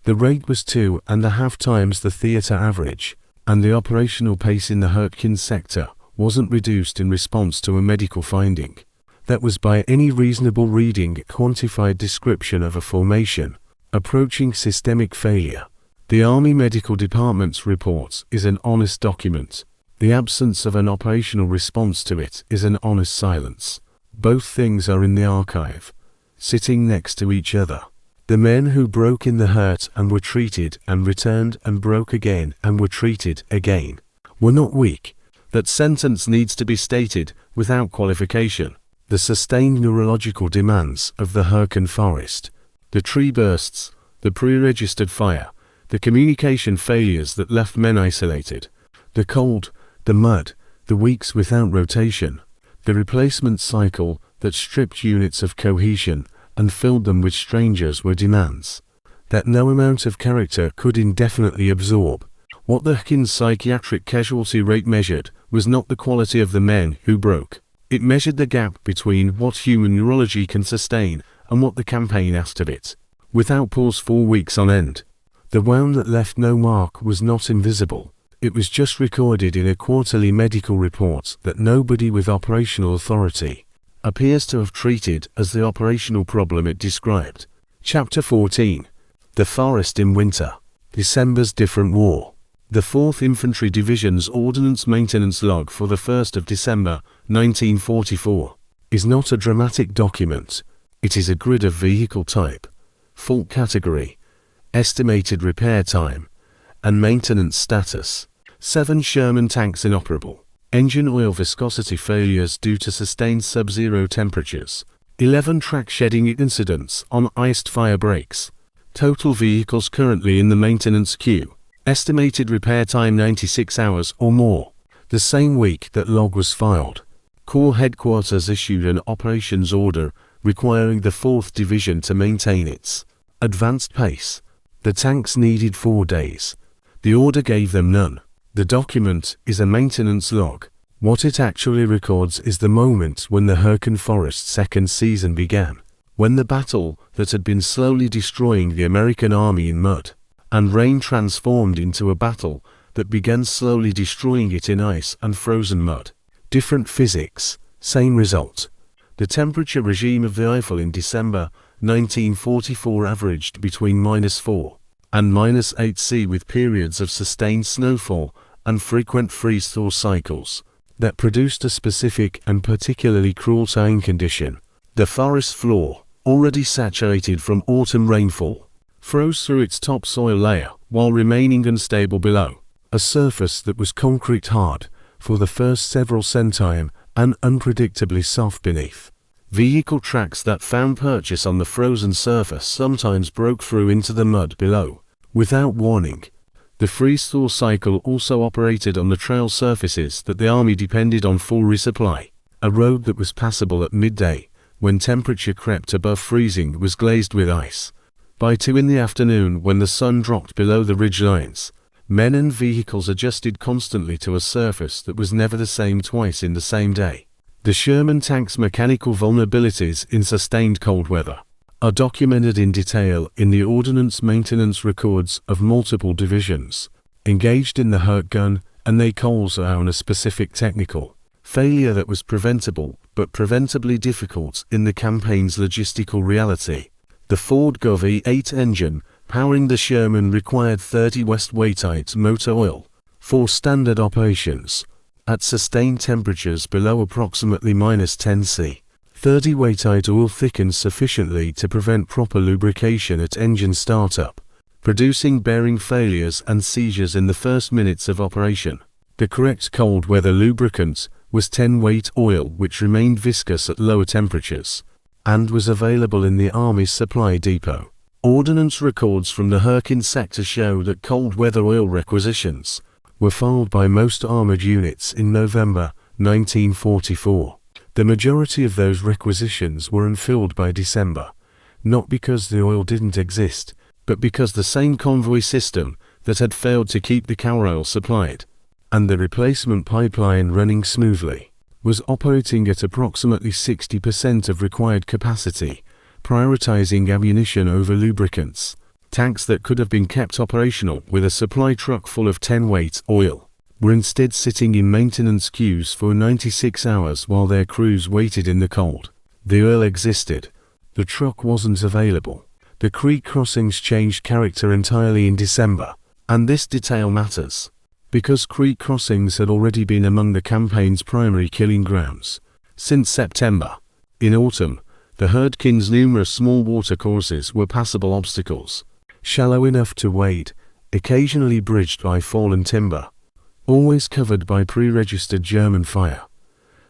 The rate was 2.5 times the theatre average, and the operational pace in the Hurtgen sector wasn't reduced in response to a medical finding. That was by any reasonable reading a quantified description of a formation approaching systemic failure. The Army Medical Department's report is an honest document. The absence of an operational response to it is an honest silence. Both things are in the archive, sitting next to each other. The men who broke in the hurt and were treated and returned and broke again and were treated again were not weak. That sentence needs to be stated without qualification. The sustained neurological demands of the Hürtgen Forest, the tree bursts, the pre-registered fire, the communication failures that left men isolated, the cold, the mud, the weeks without rotation, the replacement cycle that stripped units of cohesion and filled them with strangers were demands that no amount of character could indefinitely absorb. What the Hürtgen psychiatric casualty rate measured was not the quality of the men who broke. It measured the gap between what human neurology can sustain and what the campaign asked of it. Without pause 4 weeks on end. The wound that left no mark was not invisible. It was just recorded in a quarterly medical report that nobody with operational authority appears to have treated as the operational problem it described. Chapter 14. The Forest in Winter. December's Different War. The 4th Infantry Division's Ordnance Maintenance Log for the 1st of December, 1944, is not a dramatic document. It is a grid of vehicle type, fault category, estimated repair time, and maintenance status. 7 Sherman tanks inoperable. Engine oil viscosity failures due to sustained sub-zero temperatures. 11 track shedding incidents on iced fire brakes. Total vehicles currently in the maintenance queue. Estimated repair time 96 hours or more. The same week that log was filed, Corps Headquarters issued an operations order requiring the 4th Division to maintain its advanced pace. The tanks needed 4 days. The order gave them none. The document is a maintenance log. What it actually records is the moment when the Hürtgen Forest second season began, when the battle that had been slowly destroying the American army in mud and rain transformed into a battle that began slowly destroying it in ice and frozen mud. Different physics, same result. The temperature regime of the Eifel in December 1944 averaged between -4 and -8°C with periods of sustained snowfall and frequent freeze-thaw cycles that produced a specific and particularly cruel tying condition. The forest floor, already saturated from autumn rainfall, froze through its topsoil layer while remaining unstable below, a surface that was concrete hard for the first several centime and unpredictably soft beneath. Vehicle tracks that found purchase on the frozen surface sometimes broke through into the mud below, without warning. The freeze-thaw cycle also operated on the trail surfaces that the army depended on for resupply. A road that was passable at midday, when temperature crept above freezing, was glazed with ice. By 2 in the afternoon, when the sun dropped below the ridge lines, men and vehicles adjusted constantly to a surface that was never the same twice in the same day. The Sherman tank's mechanical vulnerabilities in sustained cold weather are documented in detail in the ordnance maintenance records of multiple divisions engaged in the Hürtgen, and they calls on a specific technical failure that was preventable but preventably difficult in the campaign's logistical reality. The Ford Gov E8 engine powering the Sherman required 30 West weightight motor oil for standard operations at sustained temperatures below approximately -10 C. 30 weightight oil thickens sufficiently to prevent proper lubrication at engine startup, producing bearing failures and seizures in the first minutes of operation. The correct cold weather lubricant was 10 weight oil, which remained viscous at lower temperatures and was available in the Army's supply depot. Ordnance records from the Hurtgen sector show that cold weather oil requisitions were filed by most armored units in November 1944. The majority of those requisitions were unfilled by December, not because the oil didn't exist, but because the same convoy system that had failed to keep the Kall Trail supplied and the replacement pipeline running smoothly was operating at approximately 60% of required capacity, prioritizing ammunition over lubricants. Tanks that could have been kept operational with a supply truck full of 10 weight oil were instead sitting in maintenance queues for 96 hours while their crews waited in the cold. The oil existed, the truck wasn't available. The creek crossings changed character entirely in December, and this detail matters, because creek crossings had already been among the campaign's primary killing grounds since September. In autumn, the Hurtgen's numerous small watercourses were passable obstacles, shallow enough to wade, occasionally bridged by fallen timber, always covered by pre-registered German fire,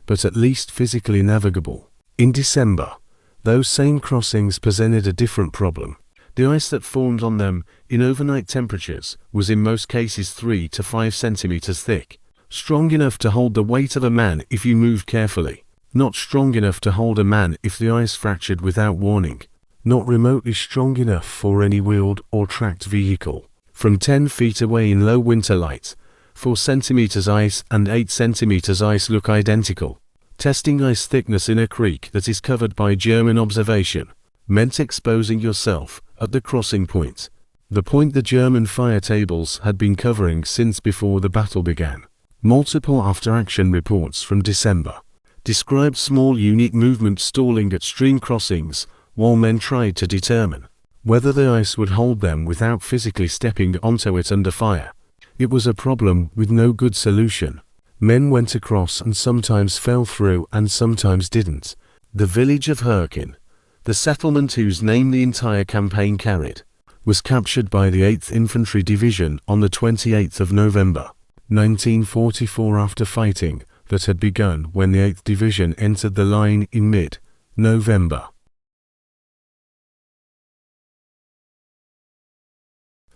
but at least physically navigable. In December, those same crossings presented a different problem. The ice that formed on them in overnight temperatures was in most cases 3 to 5 centimeters thick, strong enough to hold the weight of a man if you moved carefully, not strong enough to hold a man if the ice fractured without warning, not remotely strong enough for any wheeled or tracked vehicle. From 10 feet away in low winter light, 4 centimeters ice and 8 centimeters ice look identical. Testing ice thickness in a creek that is covered by German observation meant exposing yourself at the crossing point, the point the German fire tables had been covering since before the battle began. Multiple after-action reports from December described small unit movement stalling at stream crossings while men tried to determine whether the ice would hold them without physically stepping onto it under fire. It was a problem with no good solution. Men went across and sometimes fell through and sometimes didn't. The village of Hurtgen, the settlement whose name the entire campaign carried, was captured by the 8th Infantry Division on the 28th of November, 1944, after fighting that had begun when the 8th Division entered the line in mid-November.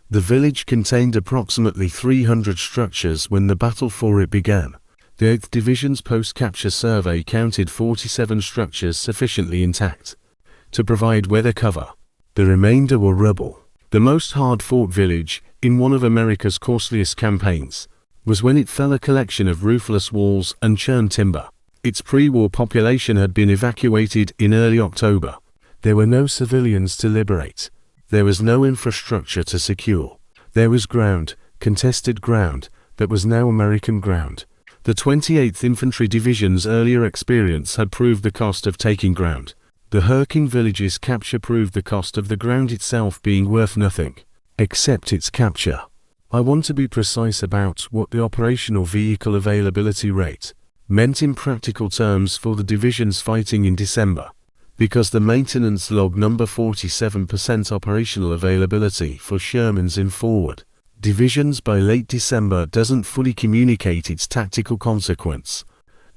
The village contained approximately 300 structures when the battle for it began. The 8th Division's post-capture survey counted 47 structures sufficiently intact to provide weather cover. The remainder were rubble. The most hard-fought village, in one of America's costliest campaigns, was when it fell a collection of roofless walls and churned timber. Its pre-war population had been evacuated in early October. There were no civilians to liberate. There was no infrastructure to secure. There was ground, contested ground, that was now American ground. The 28th Infantry Division's earlier experience had proved the cost of taking ground. The Hurtgen village's capture proved the cost of the ground itself being worth nothing, except its capture. I want to be precise about what the operational vehicle availability rate meant in practical terms for the divisions fighting in December, because the maintenance log number 47% operational availability for Shermans in forward divisions by late December doesn't fully communicate its tactical consequence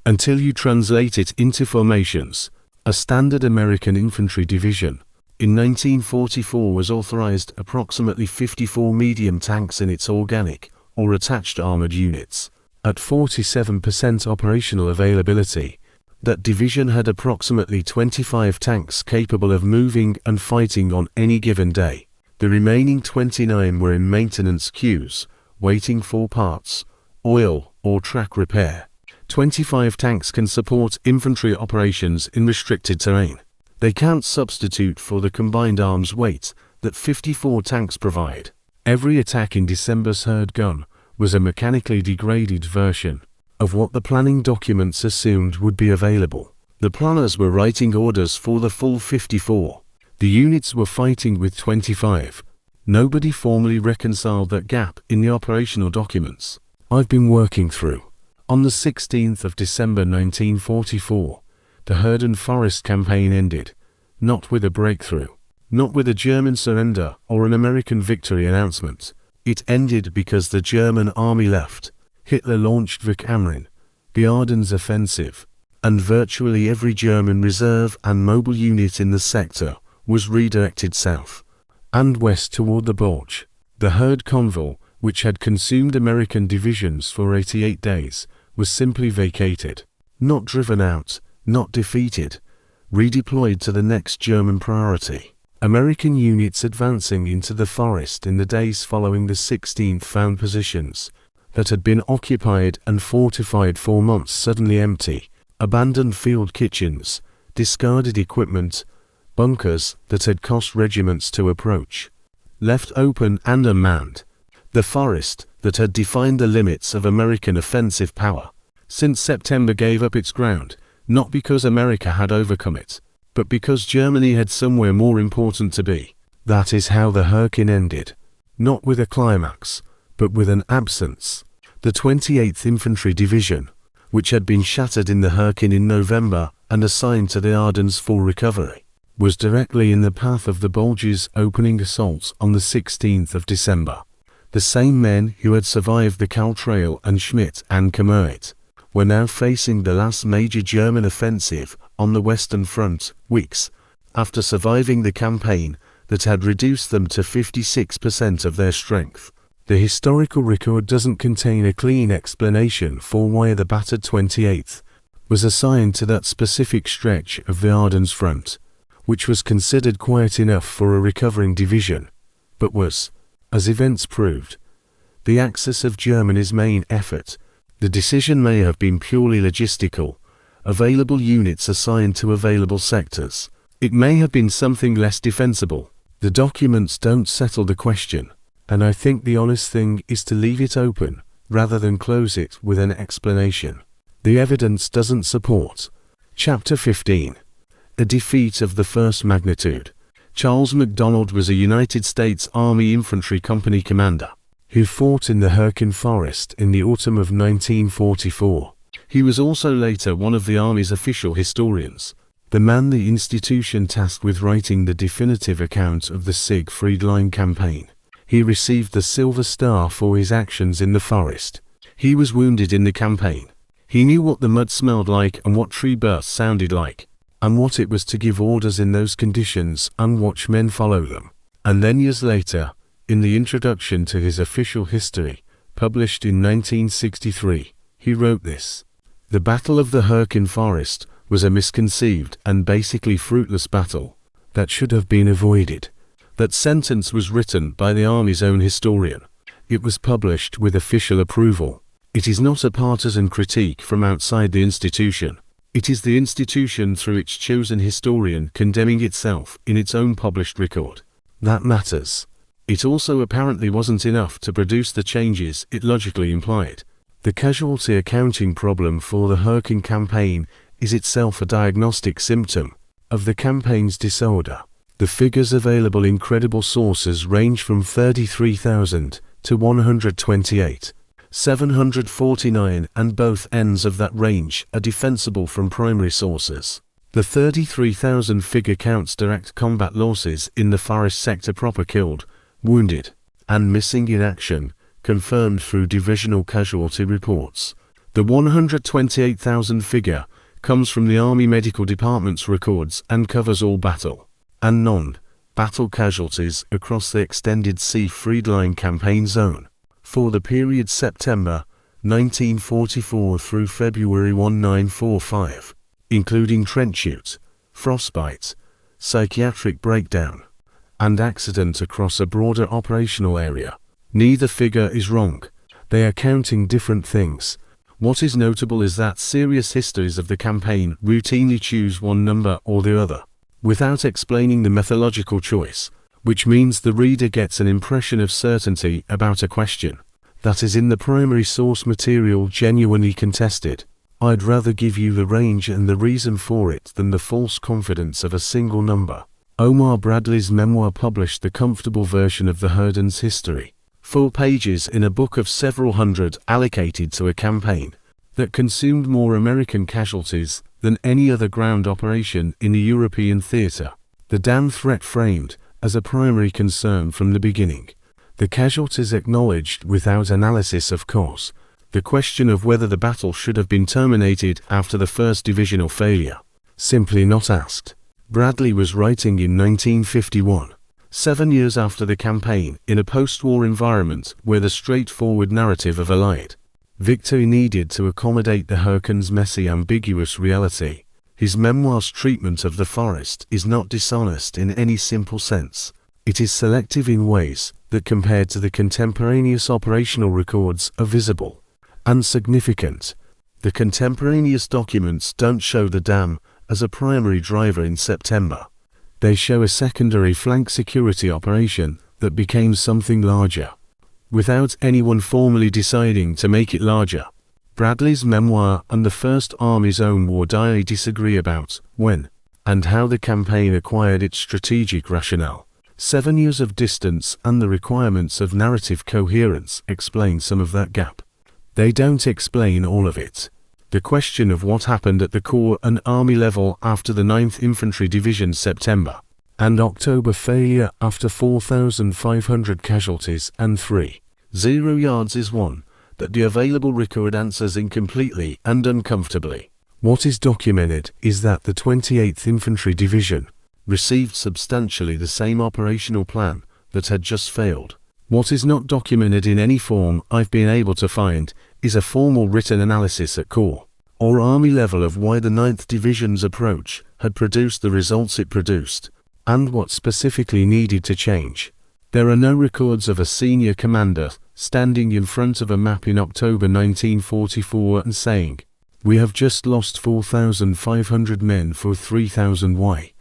until you translate it into formations. A standard American infantry division in 1944 was authorized approximately 54 medium tanks in its organic or attached armored units. At 47% operational availability, that division had approximately 25 tanks capable of moving and fighting on any given day. The remaining 29 were in maintenance queues, waiting for parts, oil, or track repair. 25 tanks can support infantry operations in restricted terrain. They can't substitute for the combined arms weight that 54 tanks provide. Every attack in December's Hurtgen was a mechanically degraded version of what the planning documents assumed would be available. The planners were writing orders for the full 54. The units were fighting with 25. Nobody formally reconciled that gap in the operational documents I've been working through. On the 16th of December 1944, the Hürtgen Forest campaign ended, not with a breakthrough, not with a German surrender or an American victory announcement. It ended because the German army left. Hitler launched the Ardennes offensive, and virtually every German reserve and mobile unit in the sector was redirected south and west toward the Bulge. The Hürtgen, which had consumed American divisions for 88 days, was simply vacated, not driven out, not defeated, redeployed to the next German priority. American units advancing into the forest in the days following the 16th found positions that had been occupied and fortified for months suddenly empty, abandoned field kitchens, discarded equipment, bunkers that had cost regiments to approach, left open and unmanned. The forest that had defined the limits of American offensive power since September gave up its ground, not because America had overcome it, but because Germany had somewhere more important to be. That is how the Hürtgen ended, not with a climax, but with an absence. The 28th Infantry Division, which had been shattered in the Hürtgen in November and assigned to the Ardennes for recovery, was directly in the path of the Bulge's opening assaults on the 16th of December. The same men who had survived the Kall Trail and Schmidt and Schmidt were now facing the last major German offensive on the Western Front, weeks after surviving the campaign that had reduced them to 56% of their strength. The historical record doesn't contain a clean explanation for why the battered 28th was assigned to that specific stretch of the Ardennes front, which was considered quiet enough for a recovering division, but was, as events proved, the axis of Germany's main effort. The decision may have been purely logistical, available units assigned to available sectors. It may have been something less defensible. The documents don't settle the question, and I think the honest thing is to leave it open, rather than close it with an explanation. The evidence doesn't support. Chapter 15. A defeat of the first magnitude. Charles MacDonald was a United States Army Infantry Company commander who fought in the Hürtgen Forest in the autumn of 1944. He was also later one of the Army's official historians, the man the institution tasked with writing the definitive account of the Siegfried Line campaign. He received the Silver Star for his actions in the forest. He was wounded in the campaign. He knew what the mud smelled like and what tree bursts sounded like, and what it was to give orders in those conditions and watch men follow them. And then years later, in the introduction to his official history, published in 1963, he wrote this: "The Battle of the Hürtgen Forest was a misconceived and basically fruitless battle that should have been avoided." That sentence was written by the Army's own historian. It was published with official approval. It is not a partisan critique from outside the institution. It is the institution through its chosen historian condemning itself in its own published record. That matters. It also apparently wasn't enough to produce the changes it logically implied. The casualty accounting problem for the Hürtgen campaign is itself a diagnostic symptom of the campaign's disorder. The figures available in credible sources range from 33,000 to 128. 749, and both ends of that range are defensible from primary sources. The 33,000 figure counts direct combat losses in the forest sector proper killed, wounded, and missing in action, confirmed through divisional casualty reports. The 128,000 figure comes from the Army Medical Department's records and covers all battle and non-battle casualties across the extended Siegfried Line campaign zone for the period September 1944 through February 1945, including trench shoot, frostbite, psychiatric breakdown, and accident across a broader operational area. Neither figure is wrong. They are counting different things. What is notable is that serious histories of the campaign routinely choose one number or the other, without explaining the methodological choice, which means the reader gets an impression of certainty about a question that is in the primary source material genuinely contested. I'd rather give you the range and the reason for it than the false confidence of a single number. Omar Bradley's memoir published the comfortable version of the Hurtgen's history, 4 pages in a book of several hundred allocated to a campaign that consumed more American casualties than any other ground operation in the European theater. The dam threat framed as a primary concern from the beginning. The casualties acknowledged without analysis, of course. The question of whether the battle should have been terminated after the first divisional failure, simply not asked. Bradley was writing in 1951, 7 years after the campaign, in a post-war environment where the straightforward narrative of Allied victory needed to accommodate the Hurtgen's messy, ambiguous reality. His memoir's treatment of the forest is not dishonest in any simple sense. It is selective in ways that, compared to the contemporaneous operational records, are visible and significant. The contemporaneous documents don't show the dam as a primary driver in September. They show a secondary flank security operation that became something larger, without anyone formally deciding to make it larger. Bradley's memoir and the First Army's own war diary disagree about when and how the campaign acquired its strategic rationale. 7 years of distance and the requirements of narrative coherence explain some of that gap. They don't explain all of it. The question of what happened at the Corps and Army level after the 9th Infantry Division's September and October failure after 4,500 casualties and 3,0 yards is one that the available record answers incompletely and uncomfortably. What is documented is that the 28th Infantry Division received substantially the same operational plan that had just failed. What is not documented in any form I've been able to find is a formal written analysis at Corps or Army level of why the 9th Division's approach had produced the results it produced, and what specifically needed to change. There are no records of a senior commander standing in front of a map in October 1944 and saying, "We have just lost 4,500 men for 3,000 Y,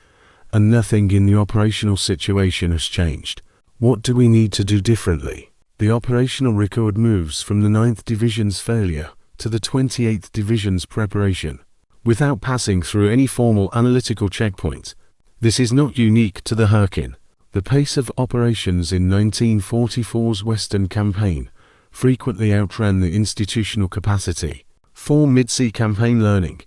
and nothing in the operational situation has changed. What do we need to do differently?" The operational record moves from the 9th Division's failure to the 28th Division's preparation, without passing through any formal analytical checkpoint. This is not unique to the Hurtgen. The pace of operations in 1944's Western Campaign frequently outran the institutional capacity for mid-sea campaign learning,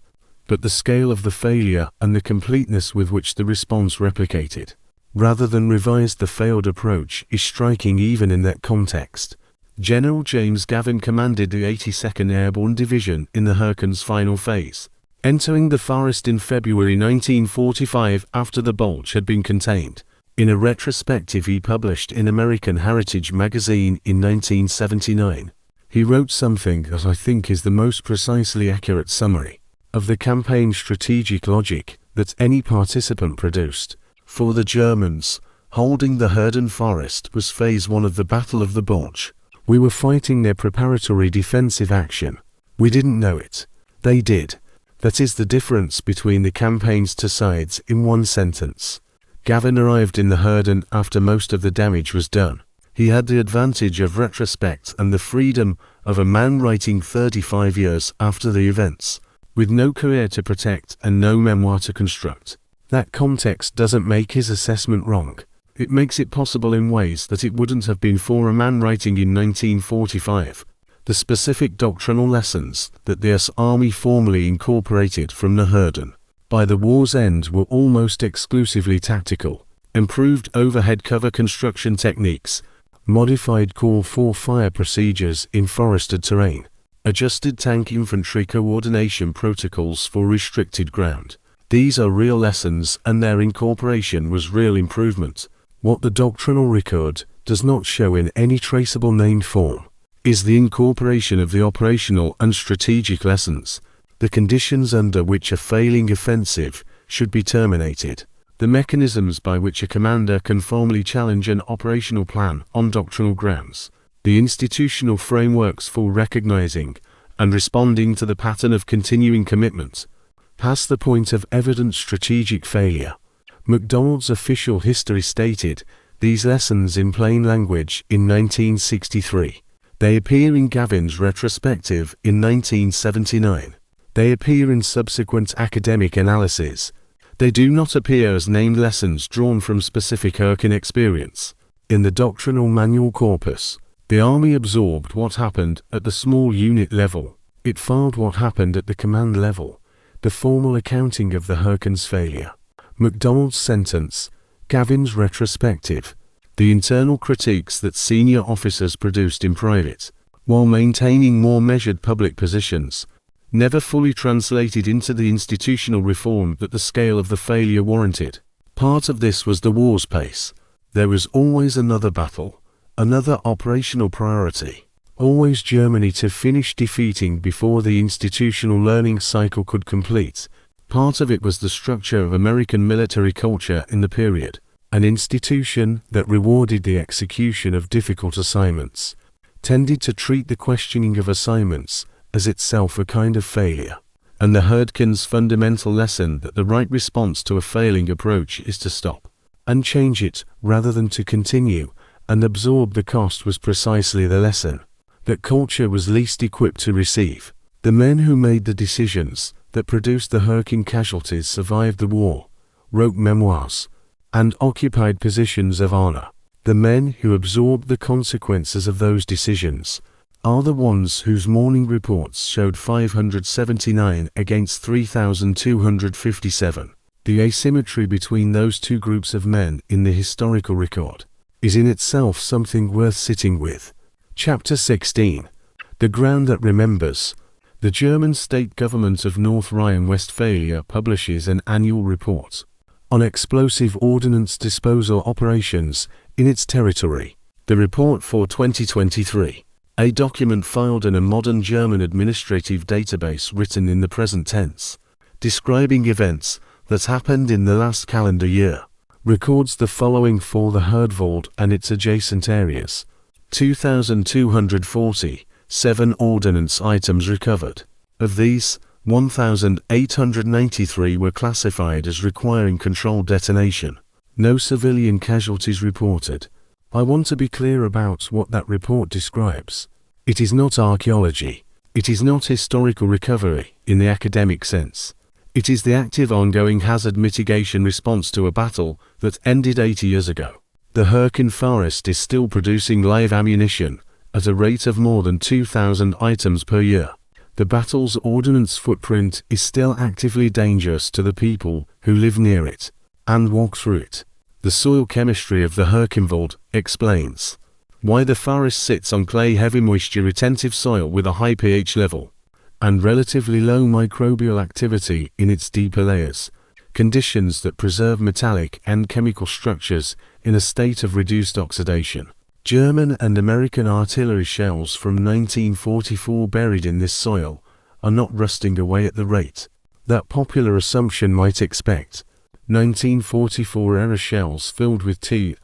but the scale of the failure and the completeness with which the response replicated, rather than revised the failed approach, is striking even in that context. General James Gavin commanded the 82nd Airborne Division in the Hurtgen's final phase, entering the forest in February 1945 after the bulge had been contained. In a retrospective he published in American Heritage magazine in 1979, he wrote something that I think is the most precisely accurate summary of the campaign's strategic logic that any participant produced. For the Germans, holding the Hürtgen Forest was phase 1 of the Battle of the Bulge. We were fighting their preparatory defensive action. We didn't know it. They did. That is the difference between the campaign's two sides in one sentence. Gavin arrived in the Hürtgen after most of the damage was done. He had the advantage of retrospect and the freedom of a man writing 35 years after the events, with no career to protect and no memoir to construct. That context doesn't make his assessment wrong. It makes it possible in ways that it wouldn't have been for a man writing in 1945. The specific doctrinal lessons that the US Army formally incorporated from the Hürtgen by the war's end were almost exclusively tactical. Improved overhead cover construction techniques, modified call for fire procedures in forested terrain, adjusted tank infantry coordination protocols for restricted ground. These are real lessons and their incorporation was real improvement. What the doctrinal record does not show in any traceable named form is the incorporation of the operational and strategic lessons, the conditions under which a failing offensive should be terminated, the mechanisms by which a commander can formally challenge an operational plan on doctrinal grounds, the institutional frameworks for recognizing and responding to the pattern of continuing commitment, past the point of evident strategic failure. MacDonald's official history stated these lessons in plain language in 1963. They appear in Gavin's retrospective in 1979. They appear in subsequent academic analyses. They do not appear as named lessons drawn from specific Hürtgen experience. In the doctrinal manual corpus, the Army absorbed what happened at the small unit level. It filed what happened at the command level, the formal accounting of the Hürtgen's failure. MacDonald's sentence, Gavin's retrospective, the internal critiques that senior officers produced in private, while maintaining more measured public positions, never fully translated into the institutional reform that the scale of the failure warranted. Part of this was the war's pace. There was always another battle, another operational priority, always Germany to finish defeating before the institutional learning cycle could complete. Part of it was the structure of American military culture in the period, an institution that rewarded the execution of difficult assignments, tended to treat the questioning of assignments as itself a kind of failure, and the Hürtgen's fundamental lesson that the right response to a failing approach is to stop and change it rather than to continue and absorb the cost was precisely the lesson that culture was least equipped to receive. The men who made the decisions that produced the Hürtgen casualties survived the war, wrote memoirs, and occupied positions of honor. The men who absorbed the consequences of those decisions are the ones whose morning reports showed 579 against 3,257. The asymmetry between those two groups of men in the historical record is in itself something worth sitting with. Chapter 16. The Ground That Remembers. The German state government of North Rhine-Westphalia publishes an annual report on explosive ordnance disposal operations in its territory. The report for 2023, a document filed in a modern German administrative database written in the present tense, describing events that happened in the last calendar year, records the following for the Herdwald and its adjacent areas. 2,247 ordnance items recovered. Of these, 1,893 were classified as requiring controlled detonation. No civilian casualties reported. I want to be clear about what that report describes. It is not archaeology. It is not historical recovery in the academic sense. It is the active ongoing hazard mitigation response to a battle that ended 80 years ago. The Hürtgen Forest is still producing live ammunition at a rate of more than 2,000 items per year. The battle's ordnance footprint is still actively dangerous to the people who live near it and walk through it. The soil chemistry of the Hürtgenwald explains why the forest sits on clay heavy moisture retentive soil with a high pH level and relatively low microbial activity in its deeper layers, conditions that preserve metallic and chemical structures in a state of reduced oxidation. German and American artillery shells from 1944 buried in this soil are not rusting away at the rate that popular assumption might expect. 1944 era shells filled with T,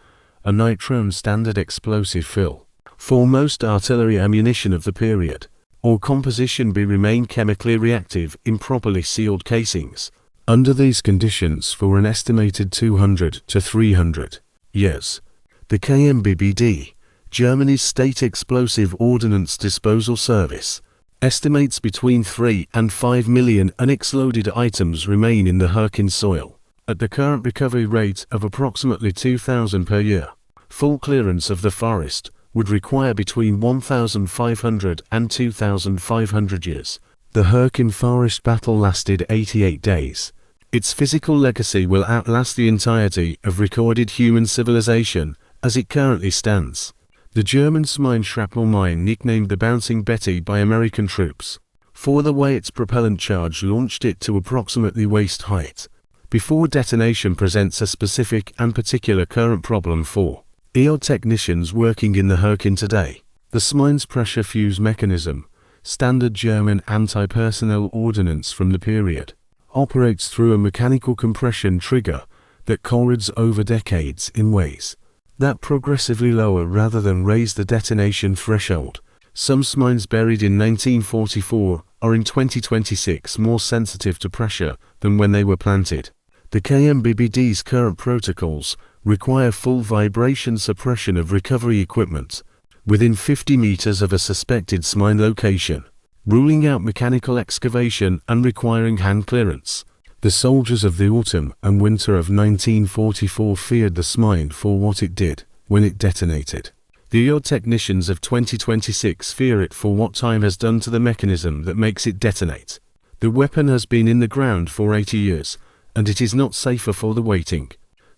a nitron standard explosive fill, for most artillery ammunition of the period, or composition B remain chemically reactive in properly sealed casings. Under these conditions for an estimated 200 to 300 years, the KMBBD, Germany's State Explosive Ordnance Disposal Service, estimates between 3 and 5 million unexploded items remain in the Hürtgen soil, at the current recovery rate of approximately 2,000 per year. Full clearance of the forest would require between 1,500 and 2,500 years. The Hürtgen Forest battle lasted 88 days. Its physical legacy will outlast the entirety of recorded human civilization as it currently stands. The German mine shrapnel mine, nicknamed the Bouncing Betty by American troops, for the way its propellant charge launched it to approximately waist height, before detonation presents a specific and particular current problem for EOD technicians working in the Hürtgen today. The mine's pressure fuse mechanism, standard German anti-personnel ordnance from the period, operates through a mechanical compression trigger that corrodes over decades in ways that progressively lower rather than raise the detonation threshold. Some mines buried in 1944 are in 2026 more sensitive to pressure than when they were planted. The KMBBD's current protocols require full vibration suppression of recovery equipment within 50 meters of a suspected mine location, ruling out mechanical excavation and requiring hand clearance. The soldiers of the autumn and winter of 1944 feared the mine for what it did when it detonated. The odd technicians of 2026 fear it for what time has done to the mechanism that makes it detonate. The weapon has been in the ground for 80 years, and it is not safer for the waiting.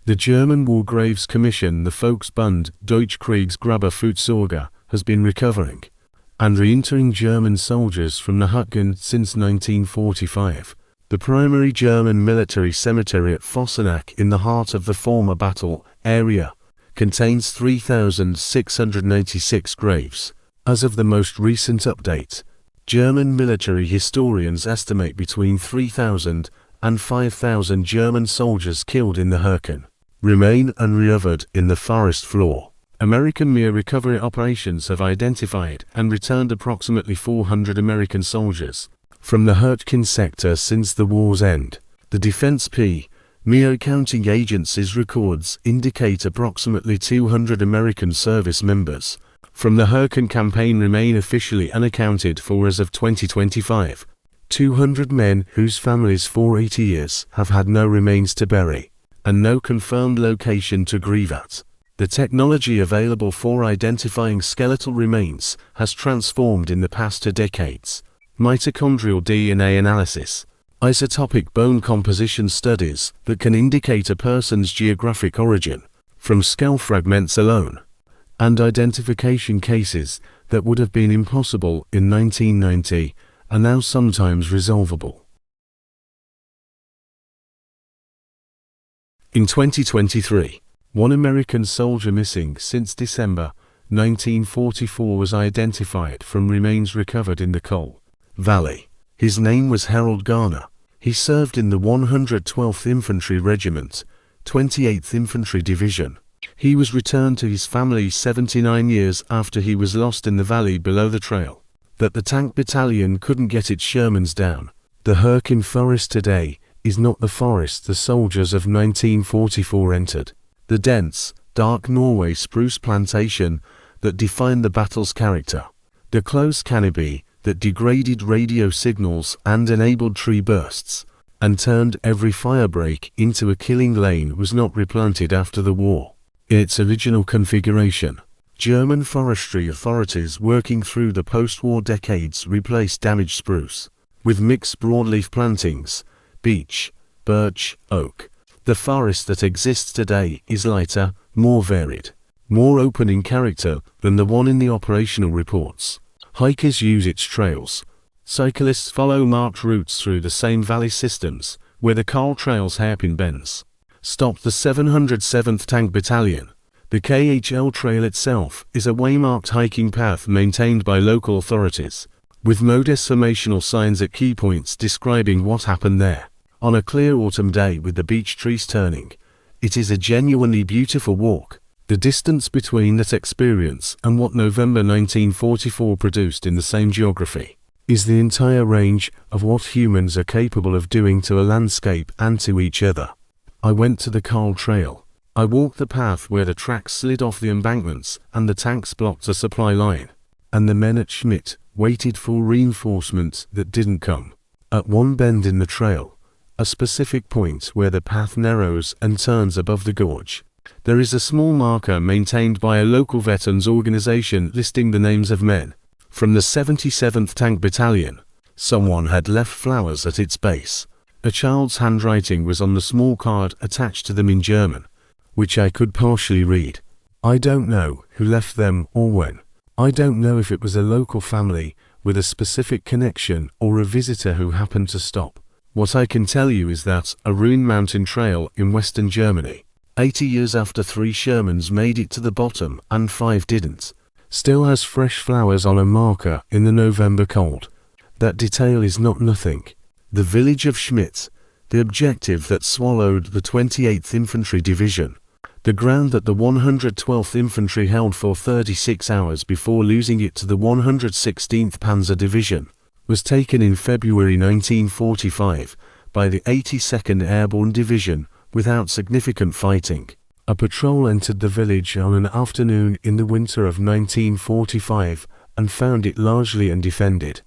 The German War Graves Commission, the Volksbund Deutsche Kriegsgräberfürsorge, has been recovering and re-entering German soldiers from the Hürtgen since 1945. The primary German military cemetery at Fossenach in the heart of the former battle area contains 3,686 graves. As of the most recent update, German military historians estimate between 3,000 and 5,000 German soldiers killed in the Hürtgen remain unrecovered in the forest floor. American mere recovery operations have identified and returned approximately 400 American soldiers from the Hürtgen sector since the war's end. The Defense mere accounting agency's records indicate approximately 200 American service members from the Hürtgen campaign remain officially unaccounted for as of 2025. 200 men whose families for 80 years have had no remains to bury and no confirmed location to grieve at. The technology available for identifying skeletal remains has transformed in the past 2 decades. Mitochondrial DNA analysis, isotopic bone composition studies that can indicate a person's geographic origin from skull fragments alone, and identification cases that would have been impossible in 1990 are now sometimes resolvable. In 2023, one American soldier missing since December 1944 was identified from remains recovered in the Kall Valley. His name was Harold Garner. He served in the 112th Infantry Regiment, 28th Infantry Division. He was returned to his family 79 years after he was lost in the valley below the trail. That the tank battalion couldn't get its Shermans down. The Hürtgen Forest today is not the forest the soldiers of 1944 entered. The dense, dark Norway spruce plantation that defined the battle's character. The close canopy that degraded radio signals and enabled tree bursts, and turned every firebreak into a killing lane was not replanted after the war. In its original configuration, German forestry authorities working through the post-war decades replaced damaged spruce with mixed broadleaf plantings, beech, birch, oak. The forest that exists today is lighter, more varied, more open in character than the one in the operational reports. Hikers use its trails. Cyclists follow marked routes through the same valley systems where the Kall Trail's hairpin bends. Stop the 707th Tank Battalion. The Kall Trail itself is a waymarked hiking path maintained by local authorities, with motivational signs at key points describing what happened there. On a clear autumn day with the beech trees turning, it is a genuinely beautiful walk. The distance between that experience and what November 1944 produced in the same geography is the entire range of what humans are capable of doing to a landscape and to each other. I went to the Kall Trail. I walked the path where the tracks slid off the embankments and the tanks blocked the supply line, and the men at Schmidt waited for reinforcements that didn't come. At one bend in the trail, a specific point where the path narrows and turns above the gorge, there is a small marker maintained by a local veterans organization listing the names of men from the 77th Tank Battalion. Someone had left flowers at its base. A child's handwriting was on the small card attached to them in German, which I could partially read. I don't know who left them or when. I don't know if it was a local family with a specific connection or a visitor who happened to stop. What I can tell you is that a ruined mountain trail in western Germany, 80 years after 3 Shermans made it to the bottom and 5 didn't, still has fresh flowers on a marker in the November cold. That detail is not nothing. The village of Schmidt, the objective that swallowed the 28th Infantry Division, the ground that the 112th Infantry held for 36 hours before losing it to the 116th Panzer Division, was taken in February 1945 by the 82nd Airborne Division without significant fighting. A patrol entered the village on an afternoon in the winter of 1945 and found it largely undefended.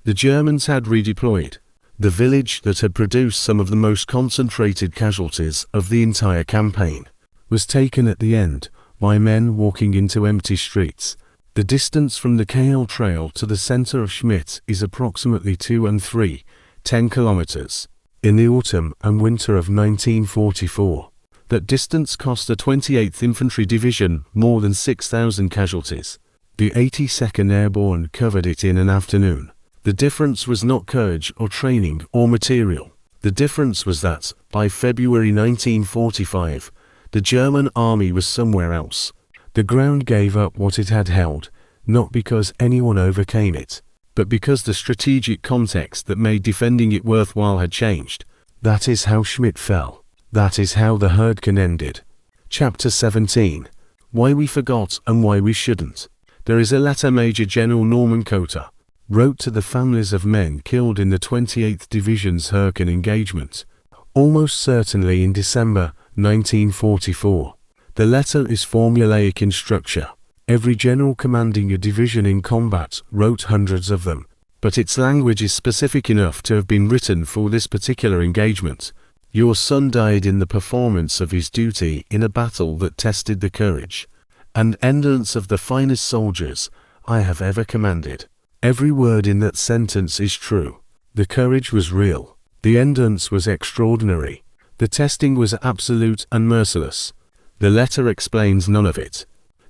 The Germans had redeployed. The village that had produced some of the most concentrated casualties of the entire campaign was taken at the end by men walking into empty streets. The distance from the Kall Trail to the center of Schmidt is approximately 10 kilometers. In the autumn and winter of 1944, that distance cost the 28th Infantry Division more than 6,000 casualties. The 82nd Airborne covered it in an afternoon. The difference was not courage or training or material. The difference was that, by February 1945, the German army was somewhere else. The ground gave up what it had held, not because anyone overcame it, but because the strategic context that made defending it worthwhile had changed. That is how Schmidt fell. That is how the Hürtgen ended. Chapter 17. Why we forgot and why we shouldn't. There is a letter Major General Norman Cotter wrote to the families of men killed in the 28th Division's Hürtgen engagement, almost certainly in December 1944. The letter is formulaic in structure. Every general commanding a division in combat wrote hundreds of them, but its language is specific enough to have been written for this particular engagement. Your son died in the performance of his duty in a battle that tested the courage and endurance of the finest soldiers I have ever commanded. Every word in that sentence is true. The courage was real. The endurance was extraordinary. The testing was absolute and merciless. The letter explains none of it.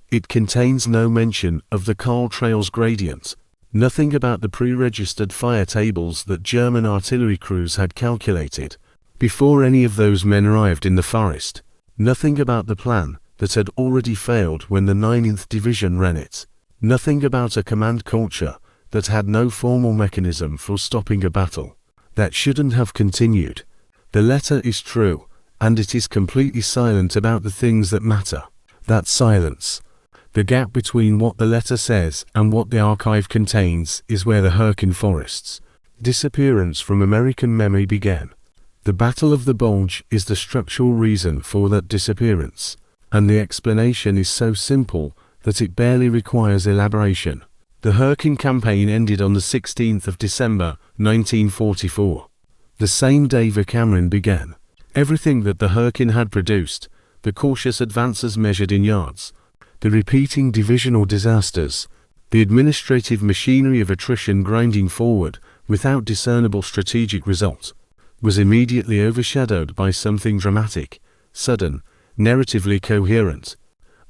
It contains no mention of the Kall Trail's gradient, nothing about the pre-registered fire tables that German artillery crews had calculated before any of those men arrived in the forest, nothing about the plan that had already failed when the 9th Division ran it, nothing about a command culture that had no formal mechanism for stopping a battle that shouldn't have continued. The letter is true, and it is completely silent about the things that matter. That silence, the gap between what the letter says and what the archive contains, is where the Hürtgen Forest's disappearance from American memory began. The Battle of the Bulge is the structural reason for that disappearance, and the explanation is so simple that it barely requires elaboration. The Hürtgen campaign ended on the 16th of December 1944. The same day the Cameron began. Everything that the Hürtgen had produced, the cautious advances measured in yards, the repeating divisional disasters, the administrative machinery of attrition grinding forward without discernible strategic result, was immediately overshadowed by something dramatic, sudden, narratively coherent,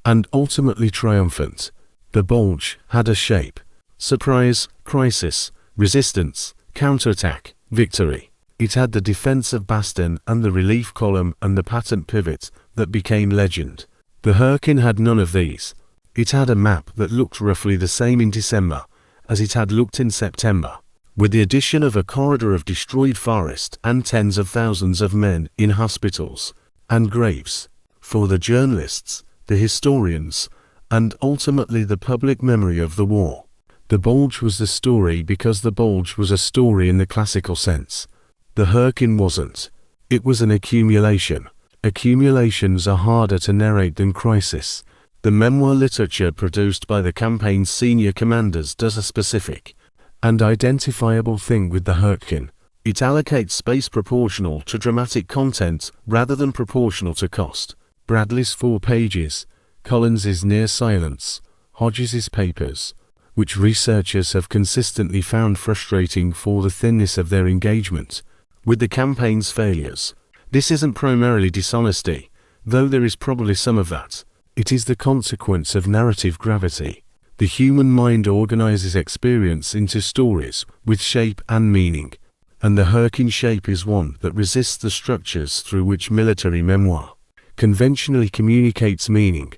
and ultimately triumphant. The bulge had a shape: surprise, crisis, resistance, counterattack, victory. It had the defense of Bastogne and the relief column and the patent pivot that became legend. The Hürtgen had none of these. It had a map that looked roughly the same in December as it had looked in September, with the addition of a corridor of destroyed forest and tens of thousands of men in hospitals and graves. For the journalists, the historians, and ultimately the public memory of the war, the bulge was the story because the bulge was a story in the classical sense. The Hürtgen wasn't. It was an accumulation. Accumulations are harder to narrate than crisis. The memoir literature produced by the campaign's senior commanders does a specific and identifiable thing with the Hürtgen. It allocates space proportional to dramatic content rather than proportional to cost. Bradley's 4 pages, Collins's near silence, Hodges's papers, which researchers have consistently found frustrating for the thinness of their engagement with the campaign's failures. This isn't primarily dishonesty, though there is probably some of that. It is the consequence of narrative gravity. The human mind organizes experience into stories with shape and meaning, and the Hürtgen shape is one that resists the structures through which military memoir conventionally communicates meaning.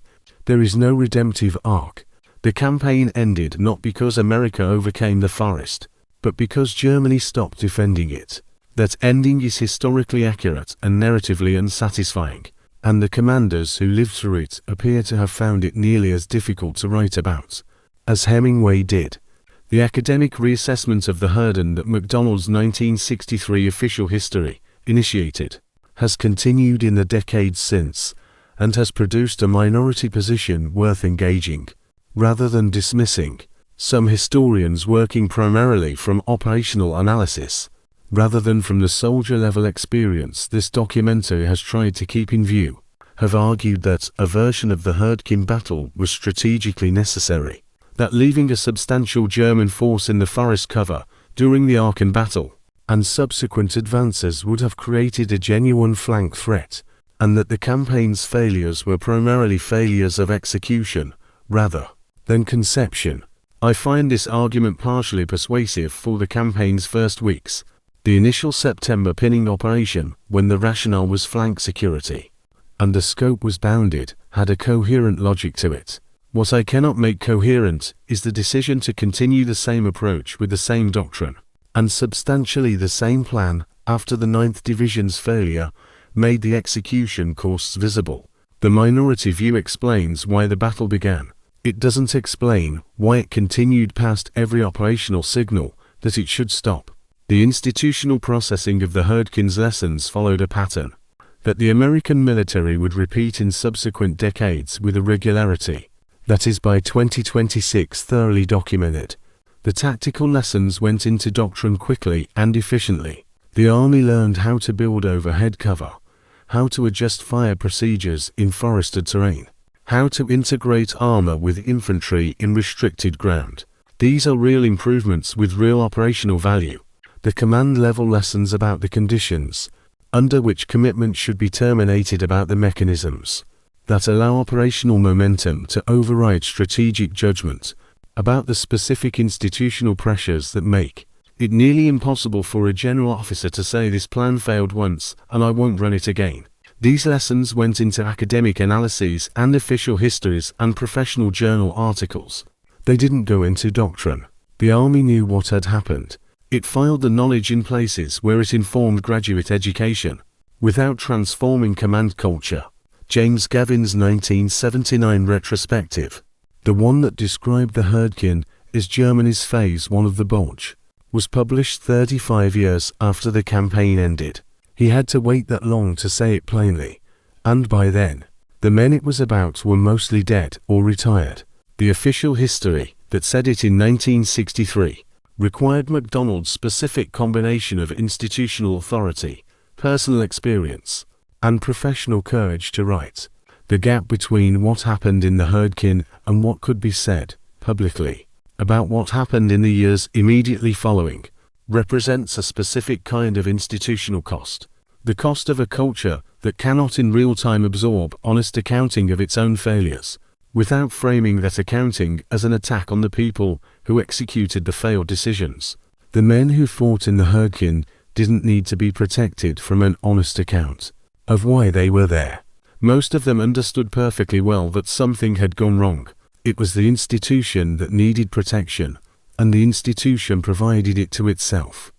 There is no redemptive arc. The campaign ended not because America overcame the forest, but because Germany stopped defending it. That ending is historically accurate and narratively unsatisfying, and the commanders who lived through it appear to have found it nearly as difficult to write about as Hemingway did. The academic reassessment of the Hürtgen that MacDonald's 1963 official history initiated has continued in the decades since, and has produced a minority position worth engaging, rather than dismissing. Some historians working primarily from operational analysis, rather than from the soldier-level experience this documentary has tried to keep in view, have argued that a version of the Hürtgen battle was strategically necessary, that leaving a substantial German force in the forest cover during the Hürtgen battle and subsequent advances would have created a genuine flank threat, and that the campaign's failures were primarily failures of execution, rather than conception. I find this argument partially persuasive for the campaign's first weeks, the initial September pinning operation, when the rationale was flank security, and the scope was bounded, had a coherent logic to it. What I cannot make coherent is the decision to continue the same approach with the same doctrine, and substantially the same plan, after the 9th Division's failure made the execution costs visible. The minority view explains why the battle began. It doesn't explain why it continued past every operational signal that it should stop. The institutional processing of the Hürtgen's lessons followed a pattern that the American military would repeat in subsequent decades with a regularity that is by 2026 thoroughly documented. The tactical lessons went into doctrine quickly and efficiently. The army learned how to build overhead cover, how to adjust fire procedures in forested terrain, how to integrate armor with infantry in restricted ground. These are real improvements with real operational value. The command-level lessons about the conditions under which commitment should be terminated, about the mechanisms that allow operational momentum to override strategic judgment, about the specific institutional pressures that make it nearly impossible for a general officer to say this plan failed once and I won't run it again. These lessons went into academic analyses and official histories and professional journal articles. They didn't go into doctrine. The army knew what had happened. It filed the knowledge in places where it informed graduate education, without transforming command culture. James Gavin's 1979 retrospective, the one that described the Hürtgen as Germany's phase 1 of the Bulge, was published 35 years after the campaign ended. He had to wait that long to say it plainly, and by then, the men it was about were mostly dead or retired. The official history that said it in 1963 required MacDonald's specific combination of institutional authority, personal experience, and professional courage to write. The gap between what happened in the Hürtgen and what could be said publicly about what happened in the years immediately following represents a specific kind of institutional cost. The cost of a culture that cannot in real time absorb honest accounting of its own failures, without framing that accounting as an attack on the people who executed the failed decisions. The men who fought in the Hürtgen didn't need to be protected from an honest account of why they were there. Most of them understood perfectly well that something had gone wrong. It was the institution that needed protection, and the institution provided it to itself,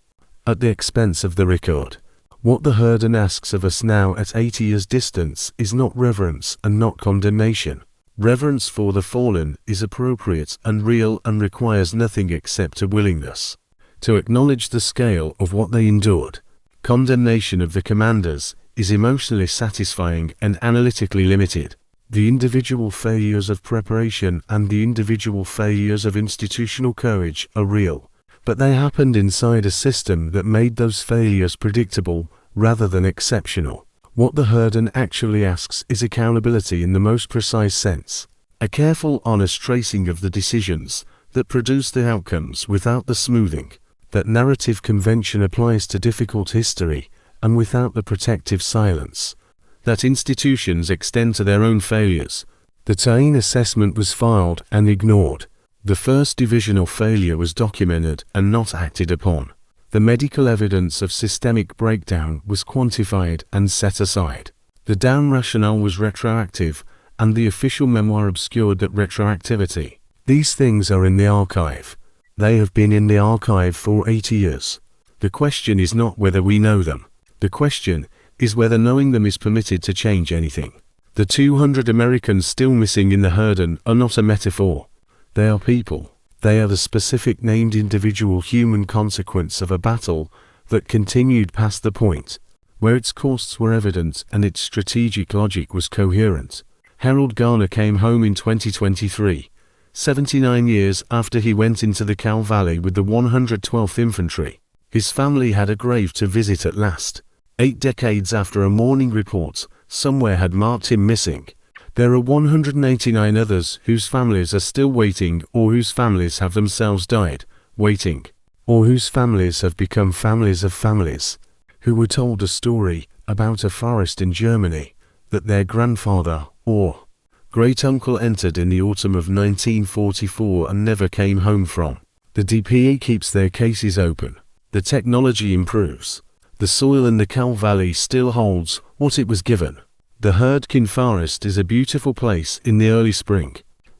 at the expense of the record. What the Hürtgen asks of us now at 80 years distance is not reverence and not condemnation. Reverence for the fallen is appropriate and real and requires nothing except a willingness to acknowledge the scale of what they endured. Condemnation of the commanders is emotionally satisfying and analytically limited. The individual failures of preparation and the individual failures of institutional courage are real, but they happened inside a system that made those failures predictable rather than exceptional. What the Hürtgen actually asks is accountability in the most precise sense, a careful, honest tracing of the decisions that produce the outcomes without the smoothing that narrative convention applies to difficult history, and without the protective silence that institutions extend to their own failures. The Tain assessment was filed and ignored. The 1st Divisional failure was documented and not acted upon. The medical evidence of systemic breakdown was quantified and set aside. The down rationale was retroactive, and the official memoir obscured that retroactivity. These things are in the archive. They have been in the archive for 80 years. The question is not whether we know them. The question is whether knowing them is permitted to change anything. The 200 Americans still missing in the Hürtgen are not a metaphor. They are people. They are the specific named individual human consequence of a battle that continued past the point where its costs were evident and its strategic logic was coherent. Harold Garner came home in 2023, 79 years after he went into the Kall Valley with the 112th Infantry. His family had a grave to visit at last. 8 decades after a morning report somewhere had marked him missing, there are 189 others whose families are still waiting, or whose families have themselves died waiting, or whose families have become families of families, who were told a story about a forest in Germany that their grandfather or great-uncle entered in the autumn of 1944 and never came home from. The DPA keeps their cases open. The technology improves. The soil in the Kall Valley still holds what it was given. The Hürtgen Forest is a beautiful place in the early spring.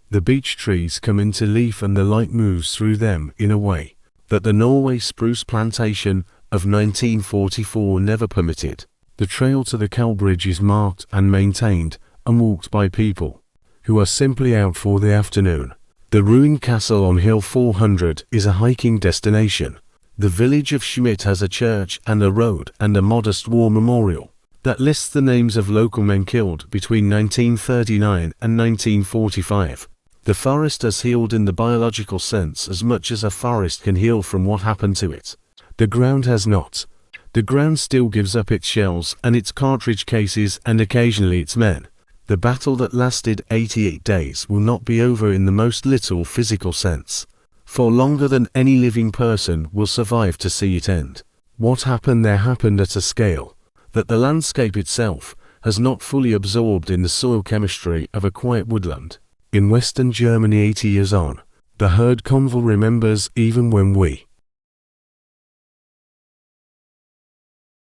The beech trees come into leaf and the light moves through them in a way that the Norway spruce plantation of 1944 never permitted. The trail to the Kall Bridge is marked and maintained and walked by people who are simply out for the afternoon. The ruined castle on Hill 400 is a hiking destination. The village of Schmidt has a church and a road and a modest war memorial that lists the names of local men killed between 1939 and 1945. The forest has healed in the biological sense as much as a forest can heal from what happened to it. The ground has not. The ground still gives up its shells and its cartridge cases and occasionally its men. The battle that lasted 88 days will not be over in the most literal physical sense, for longer than any living person will survive to see it end. What happened there happened at a scale that the landscape itself has not fully absorbed in the soil chemistry of a quiet woodland. In Western Germany 80 years on, the Hurtgen remembers even when we